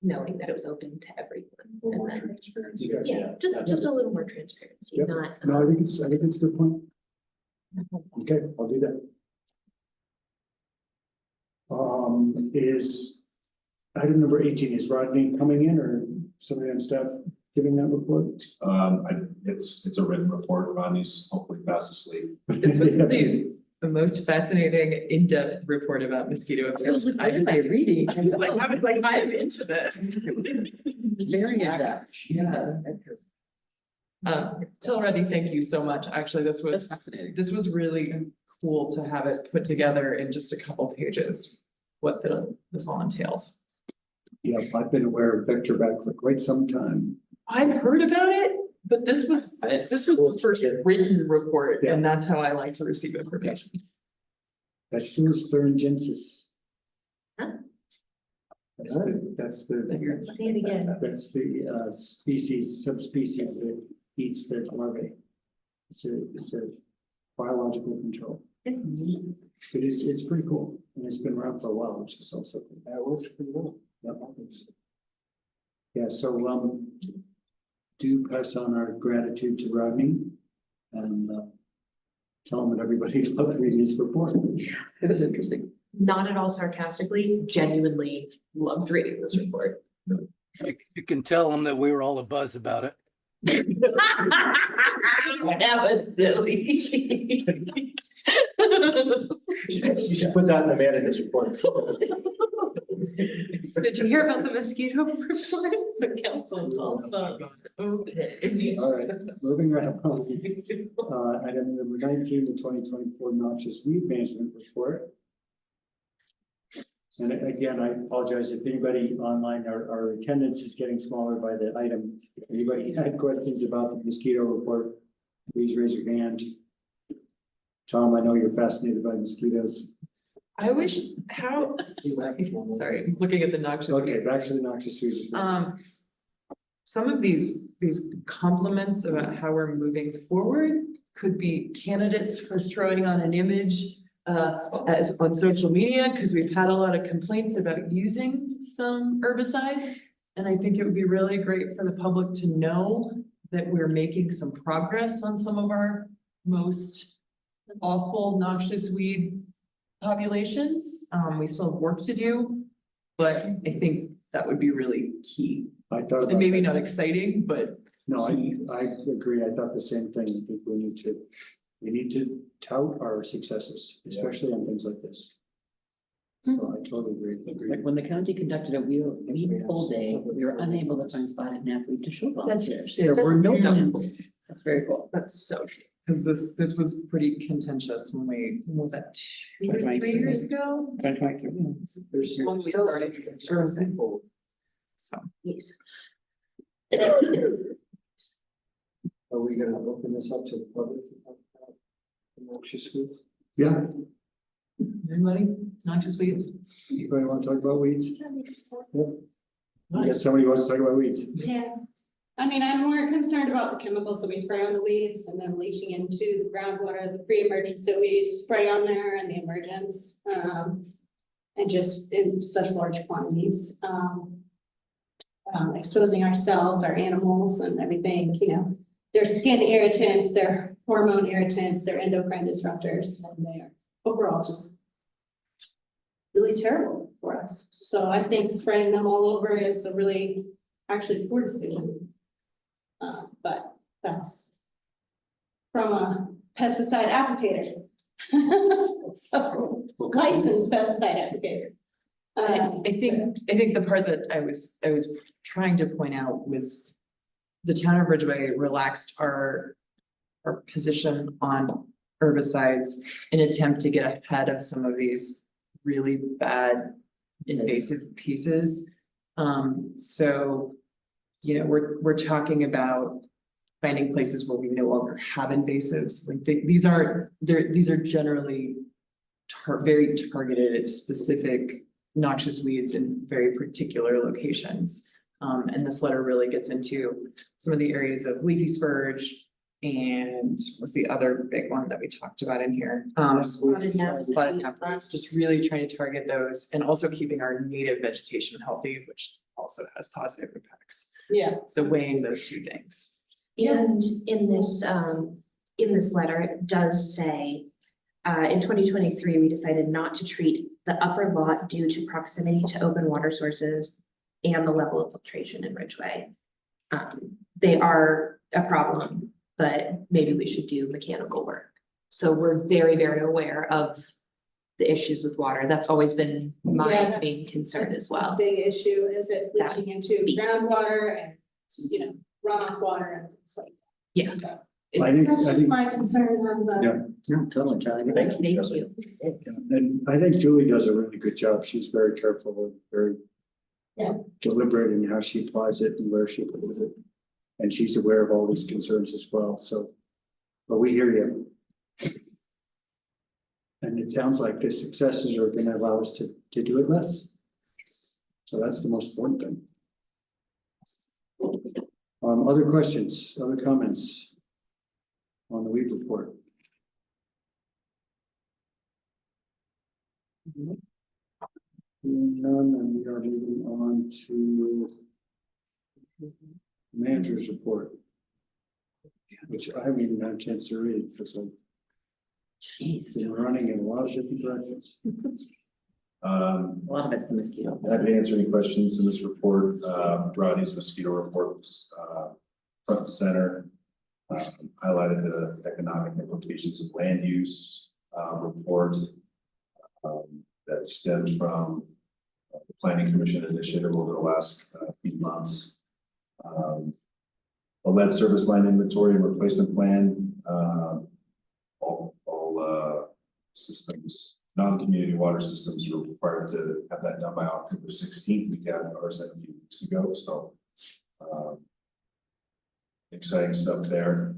knowing that it was open to everyone. And then, Transparency. yeah, just a little more transparency, Yep. not. No, I think it's a good point. Okay, I'll do that. Is item number 18, is Rodney coming in, or somebody on staff giving that report? It's a written report. Rodney's hopefully fast asleep. This was the most fascinating, in-depth report about mosquito affairs I've been reading. I'm into this. Very in-depth, yeah. Tilreddy, thank you so much. Actually, this was Fascinating. This was really cool to have it put together in just a couple pages, what this all entails. Yeah, I've been aware of Vector Back for quite some time. I've heard about it, but this was the first written report, and that's how I like to receive information. Bacillus thuringiensis. Huh? That's the Say it again. That's the subspecies that eats the larvae. It's a biological control. It's neat. It's pretty cool, and it's been around for a while, which is also cool. That works pretty well. Yep. Yeah, so do pass on our gratitude to Rodney, and tell him that everybody loved reading his report. It was interesting. Not at all sarcastically, genuinely loved reading this report. You can tell them that we were all abuzz about it. That was silly. You should put that in the manager's report. Did you hear about the mosquito report? The council called us. Okay. All right, moving right along. Item number 19, the 2024 noxious weed management report. And again, I apologize if anybody online, our attendance is getting smaller by the item. If anybody had questions about the mosquito report, please raise your hand. Tom, I know you're fascinated by mosquitoes. I wish, sorry, I'm looking at the noxious. Okay, back to the noxious weed. Some of these compliments about how we're moving forward could be candidates for throwing on an image as on social media, because we've had a lot of complaints about using some herbicides. And I think it would be really great for the public to know that we're making some progress on some of our most awful noxious weed populations. We still have work to do, but I think that would be really key. I thought. And maybe not exciting, but No, I agree. I thought the same thing. I think we need to tout our successes, especially on things like this. So I totally agree. Like when the county conducted a weed pull day, we were unable to find spotted knapweed to show volunteers. There were no numbers. That's very cool. that's so, because this was pretty contentious when was that 2 or 3 years ago? 2023. When we started. So. Yes. Are we gonna open this up to the public? Noxious weeds? Yeah. Anybody, noxious weeds? Anybody want to talk about weeds? Yep. I guess Nice. somebody wants to talk about weeds. Yeah, I mean, I'm more concerned about the chemicals that we spray on the weeds and then leaching into the groundwater, the pre-emergence that we spray on there and the emergence. And just in such large quantities, exposing ourselves, our animals and everything, you know. They're skin irritants, they're hormone irritants, they're endocrine disruptors, and they're overall just really terrible for us. So I think spraying them all over is a really actually poor decision. But that's from a pesticide applicator. So licensed pesticide applicator. I think the part that I was trying to point out was the town of Ridgway relaxed our position on herbicides in attempt to get ahead of some of these really bad invasive pieces. So, you know, we're talking about finding places where we no longer have invasives. Like these are generally very targeted at specific noxious weeds in very particular locations. And this letter really gets into some of the areas of leafy spurge and what's the other big one that we talked about in here? Spotted knapweed, just really trying to target those and also keeping our native vegetation healthy, which also has positive impacts. Yeah. So weighing those two things. And in this letter, it does say, in 2023, we decided not to treat the upper lot due to proximity to open water sources and the level of filtration in Ridgway. They are a problem, but maybe we should do mechanical work. So we're very, very aware of the issues with water. That's always been my main concern as well. Big issue, is it leaching into groundwater and, you know, runoff water and it's like. Yeah. So I that's just think- my concern on the. Yeah. No, totally, Charlie. Thank you. And I think Julie does a really good job. She's very careful and very deliberate in how she applies it and where she puts it. And she's aware of all these concerns as well, so, but we hear you. And it sounds like the successes are gonna allow us to do it less. So that's the most important thing. Other questions, other comments on the weed report? None, and we are moving on to manager's report, which I haven't even had a chance to read because I've been running in a lot of different directions. A lot of it's the mosquito. Happy to answer any questions in this report. Rodney's mosquito report was front and center. Highlighted the economic implications of land use report that stems from the Planning Commission initiative over the last few months. A lead service line inventory and replacement plan. All systems, non-community water systems were required to have that done by October 16th. We got ours in a few weeks ago, so exciting stuff there.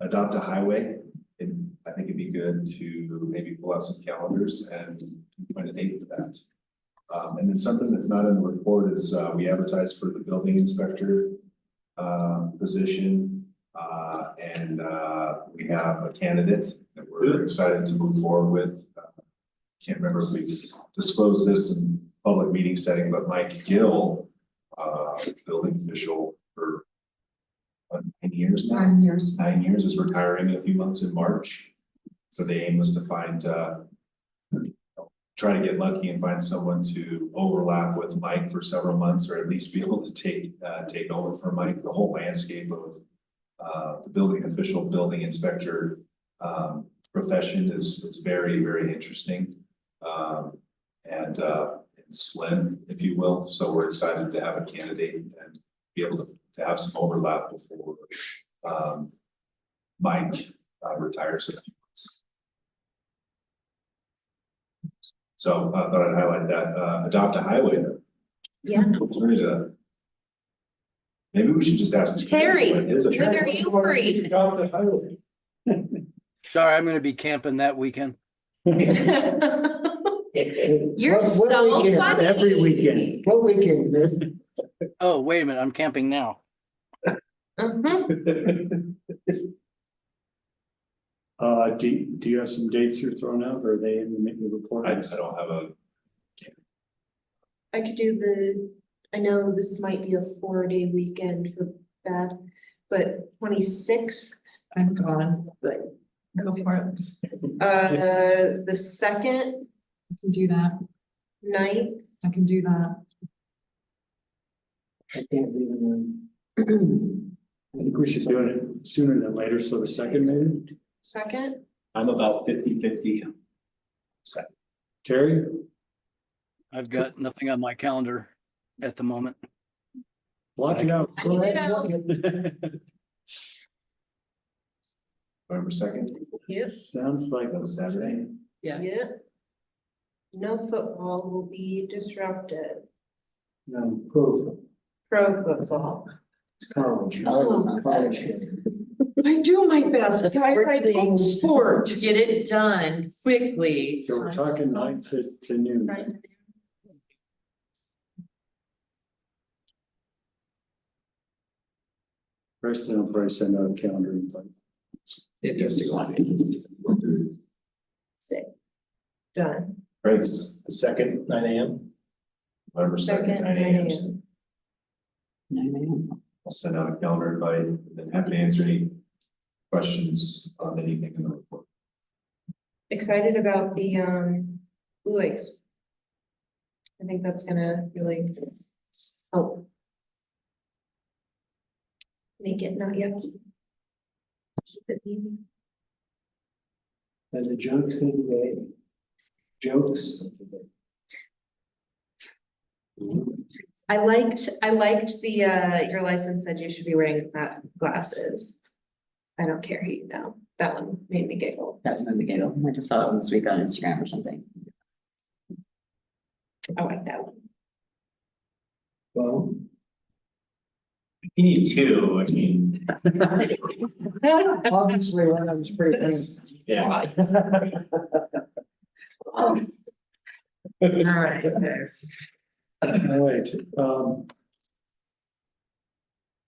Adopt a highway. And I think it'd be good to maybe pull out some calendars and find a date for that. And then something that's not in the report is we advertised for the building inspector position. And we have a candidate that we're we're excited to move forward with. Can't remember if we disclosed this in public meeting setting, but Mike Gill, building official for 9 years now. 9 years. 9 years, is retiring in a few months in March. So the aim was to find, try to get lucky and find someone to overlap with Mike for several months, or at least be able to take over for Mike. The whole landscape of the building official, building inspector profession is very, very interesting. And slim, if you will. So we're excited to have a candidate and be able to have some overlap before Mike retires in a few months. So I thought I'd highlight that. Adopt a highway. Yeah. Maybe we should just ask Terry, what is it? when are you free? Adopt a highway. Sorry, I'm gonna be camping that weekend. You're What so weekend? funny. Every weekend. What weekend, Rick? Oh, wait a minute, I'm camping now. Mhm. Do you have some dates you're throwing out, or are they in the report? I don't have a. I could do I know this might be a 4-day weekend for Beth, but 26th. I'm gone, but go for it. The 2nd, I can do that. 9th, I can do that. I can't be the one. I think we should do it sooner than later, so the second maybe. 2nd. I'm about 50-50. Terry? I've got nothing on my calendar at the moment. Block it out. I need it out. November 2nd. Yes. Sounds like On a Saturday. Yeah. No football will be disrupted. No, pro, Pro football. it's college. Oh. College. I do my best, That's guys, I first love thing. sport. To get it done quickly. So we're talking 9 to noon. Preston will probably send out a calendar invite. It needs to go on. Sick. Done. Right, it's the 2nd, 9 AM. November 2nd, 9 AM. 9 AM. I'll send out a calendar invite and then happy to answer any questions on anything in the report. Excited about the Blue Eggs. I think that's gonna really help. Make it not yucky. Keep it easy. As a joke of the day. Jokes of the day. I liked the your license said you should be wearing glasses. I don't care who you know. That one made me giggle. That made me giggle. I just saw it this week on Instagram or something. I like that one. Well, You need two, I mean. obviously, one of them's pretty famous. Yeah. All right. All right.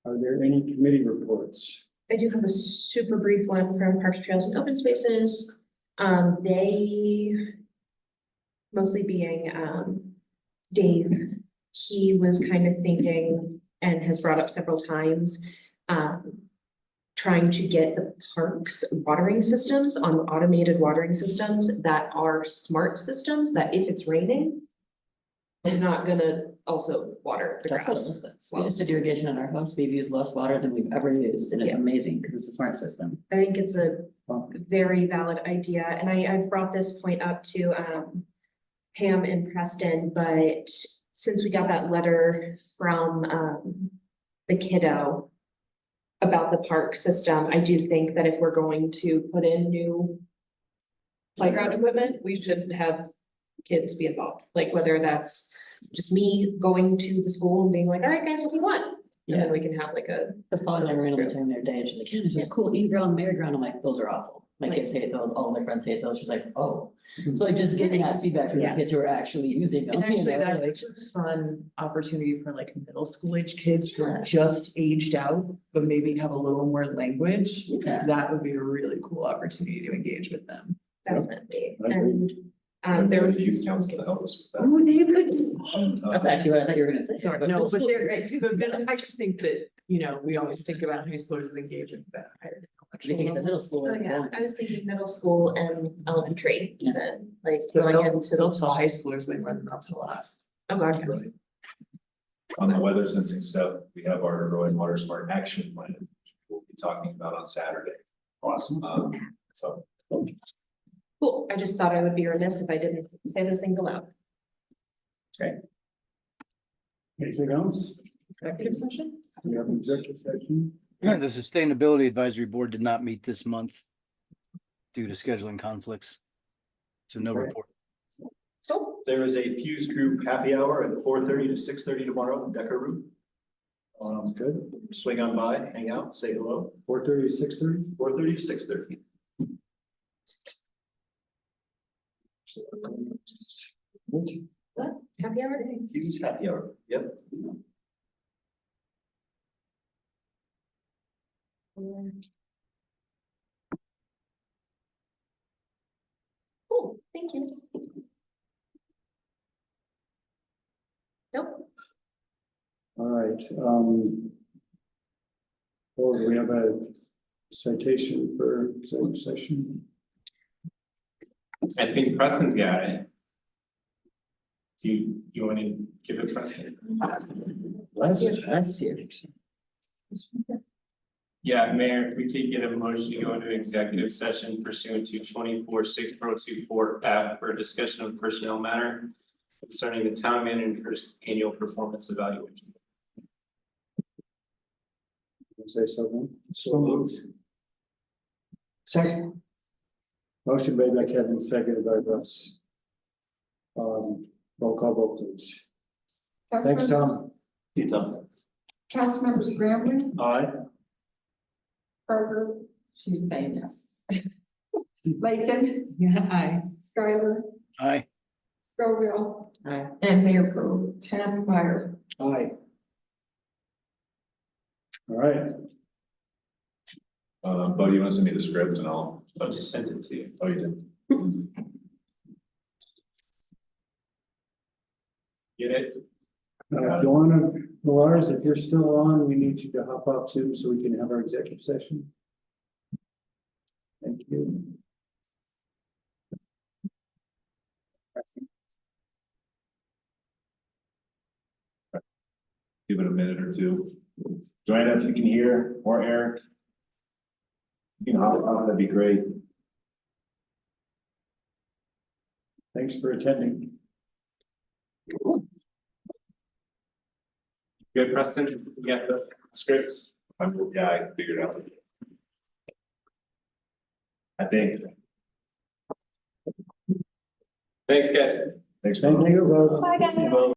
Are there any committee reports? I do have a super brief one from Parks, Trails and Open Spaces. They mostly being Dave, he was kind of thinking and has brought up several times, trying to get the parks watering systems on automated watering systems that are smart systems that if it's raining, is not gonna also water the That's what grass. it is. We just did irrigation in our house. We've used less water than we've ever used, and it's Yeah. amazing because it's a smart system. I think it's a very valid idea, and I've brought this point up to Pam and Preston, but since we got that letter from the kiddo about the park system, I do think that if we're going to put in new playground equipment, we should have kids be involved, like whether that's just me going to the school and being like, all right, guys, what do you want? And then we can have like a. That's probably never gonna turn their day into the kids. It's cool, in-ground, merry-ground. I'm like, those are awful. My kids hate those, all my friends hate those, she's like, oh, so like just getting that feedback from the Yeah. kids who are actually using them. And you actually, know, that's like- such a fun opportunity for like middle school age kids who are just aged out, but maybe have a little more language. Yeah. That would be a really cool opportunity to engage with them. Definitely. I agree. And there was. Youth council to help us with that. Oh, they could. That's actually what I thought you were gonna say. Sorry, no, middle but school they're, is great too. but then I just think that, you know, we always think about high schoolers as engaging, but I don't know. We can get the middle school. Oh, yeah, I was thinking middle school and elementary, even, like But going they'll, into they'll the. tell high schoolers way more than they'll tell us. Oh, God. On the weather sensing stuff, we have our growing water smart action plan, which we'll be talking about on Saturday. Awesome. So. Cool, I just thought I would be remiss if I didn't say those things aloud. Anything else? Executive session? We have an executive session. The Sustainability Advisory Board did not meet this month due to scheduling conflicts. So no Okay. report. There is a Fuse Group happy hour at 4:30 to 6:30 tomorrow in Decker Room. Sounds good. Swing on by, hang out, say hello. 4:30 to 6:30? 4:30 to 6:30. What, happy hour? Fuse happy hour, yep. Cool, thank you. Nope. All right, or do we have a citation for executive session? I think Preston's got it. Do you want to give it Preston? That's here. Yeah, Mayor, if we could get a motion to go into executive session pursuant to 24-6-024 F for a discussion of personnel matter concerning the town manager's annual performance evaluation. Say something. So moved. Second. Motion made by Kevin, seconded by Russ. Roll call vote, please. Thanks, Tom. You Tom. Councilmembers Grambling, Aye. Carter. She's saying yes. Lakin, Yeah, aye. Skylar, Aye. Scoville, Aye. and Mayor Pro Tem Meyer. Aye. All right. Buddy, you want to send me the script and I'll just sent it to you. Oh, you did? Get it? Joanna, Lars, if you're still on, we need you to hop off Zoom so we can have our executive session. Thank you. Give it a minute or two. Joanna, if you can hear, or Eric. You know, that'd be great. Thanks for attending. Good, Preston, you got the scripts? Yeah, I figured it out. I think. Thanks, guys. Thanks. Thank you. Bye, guys.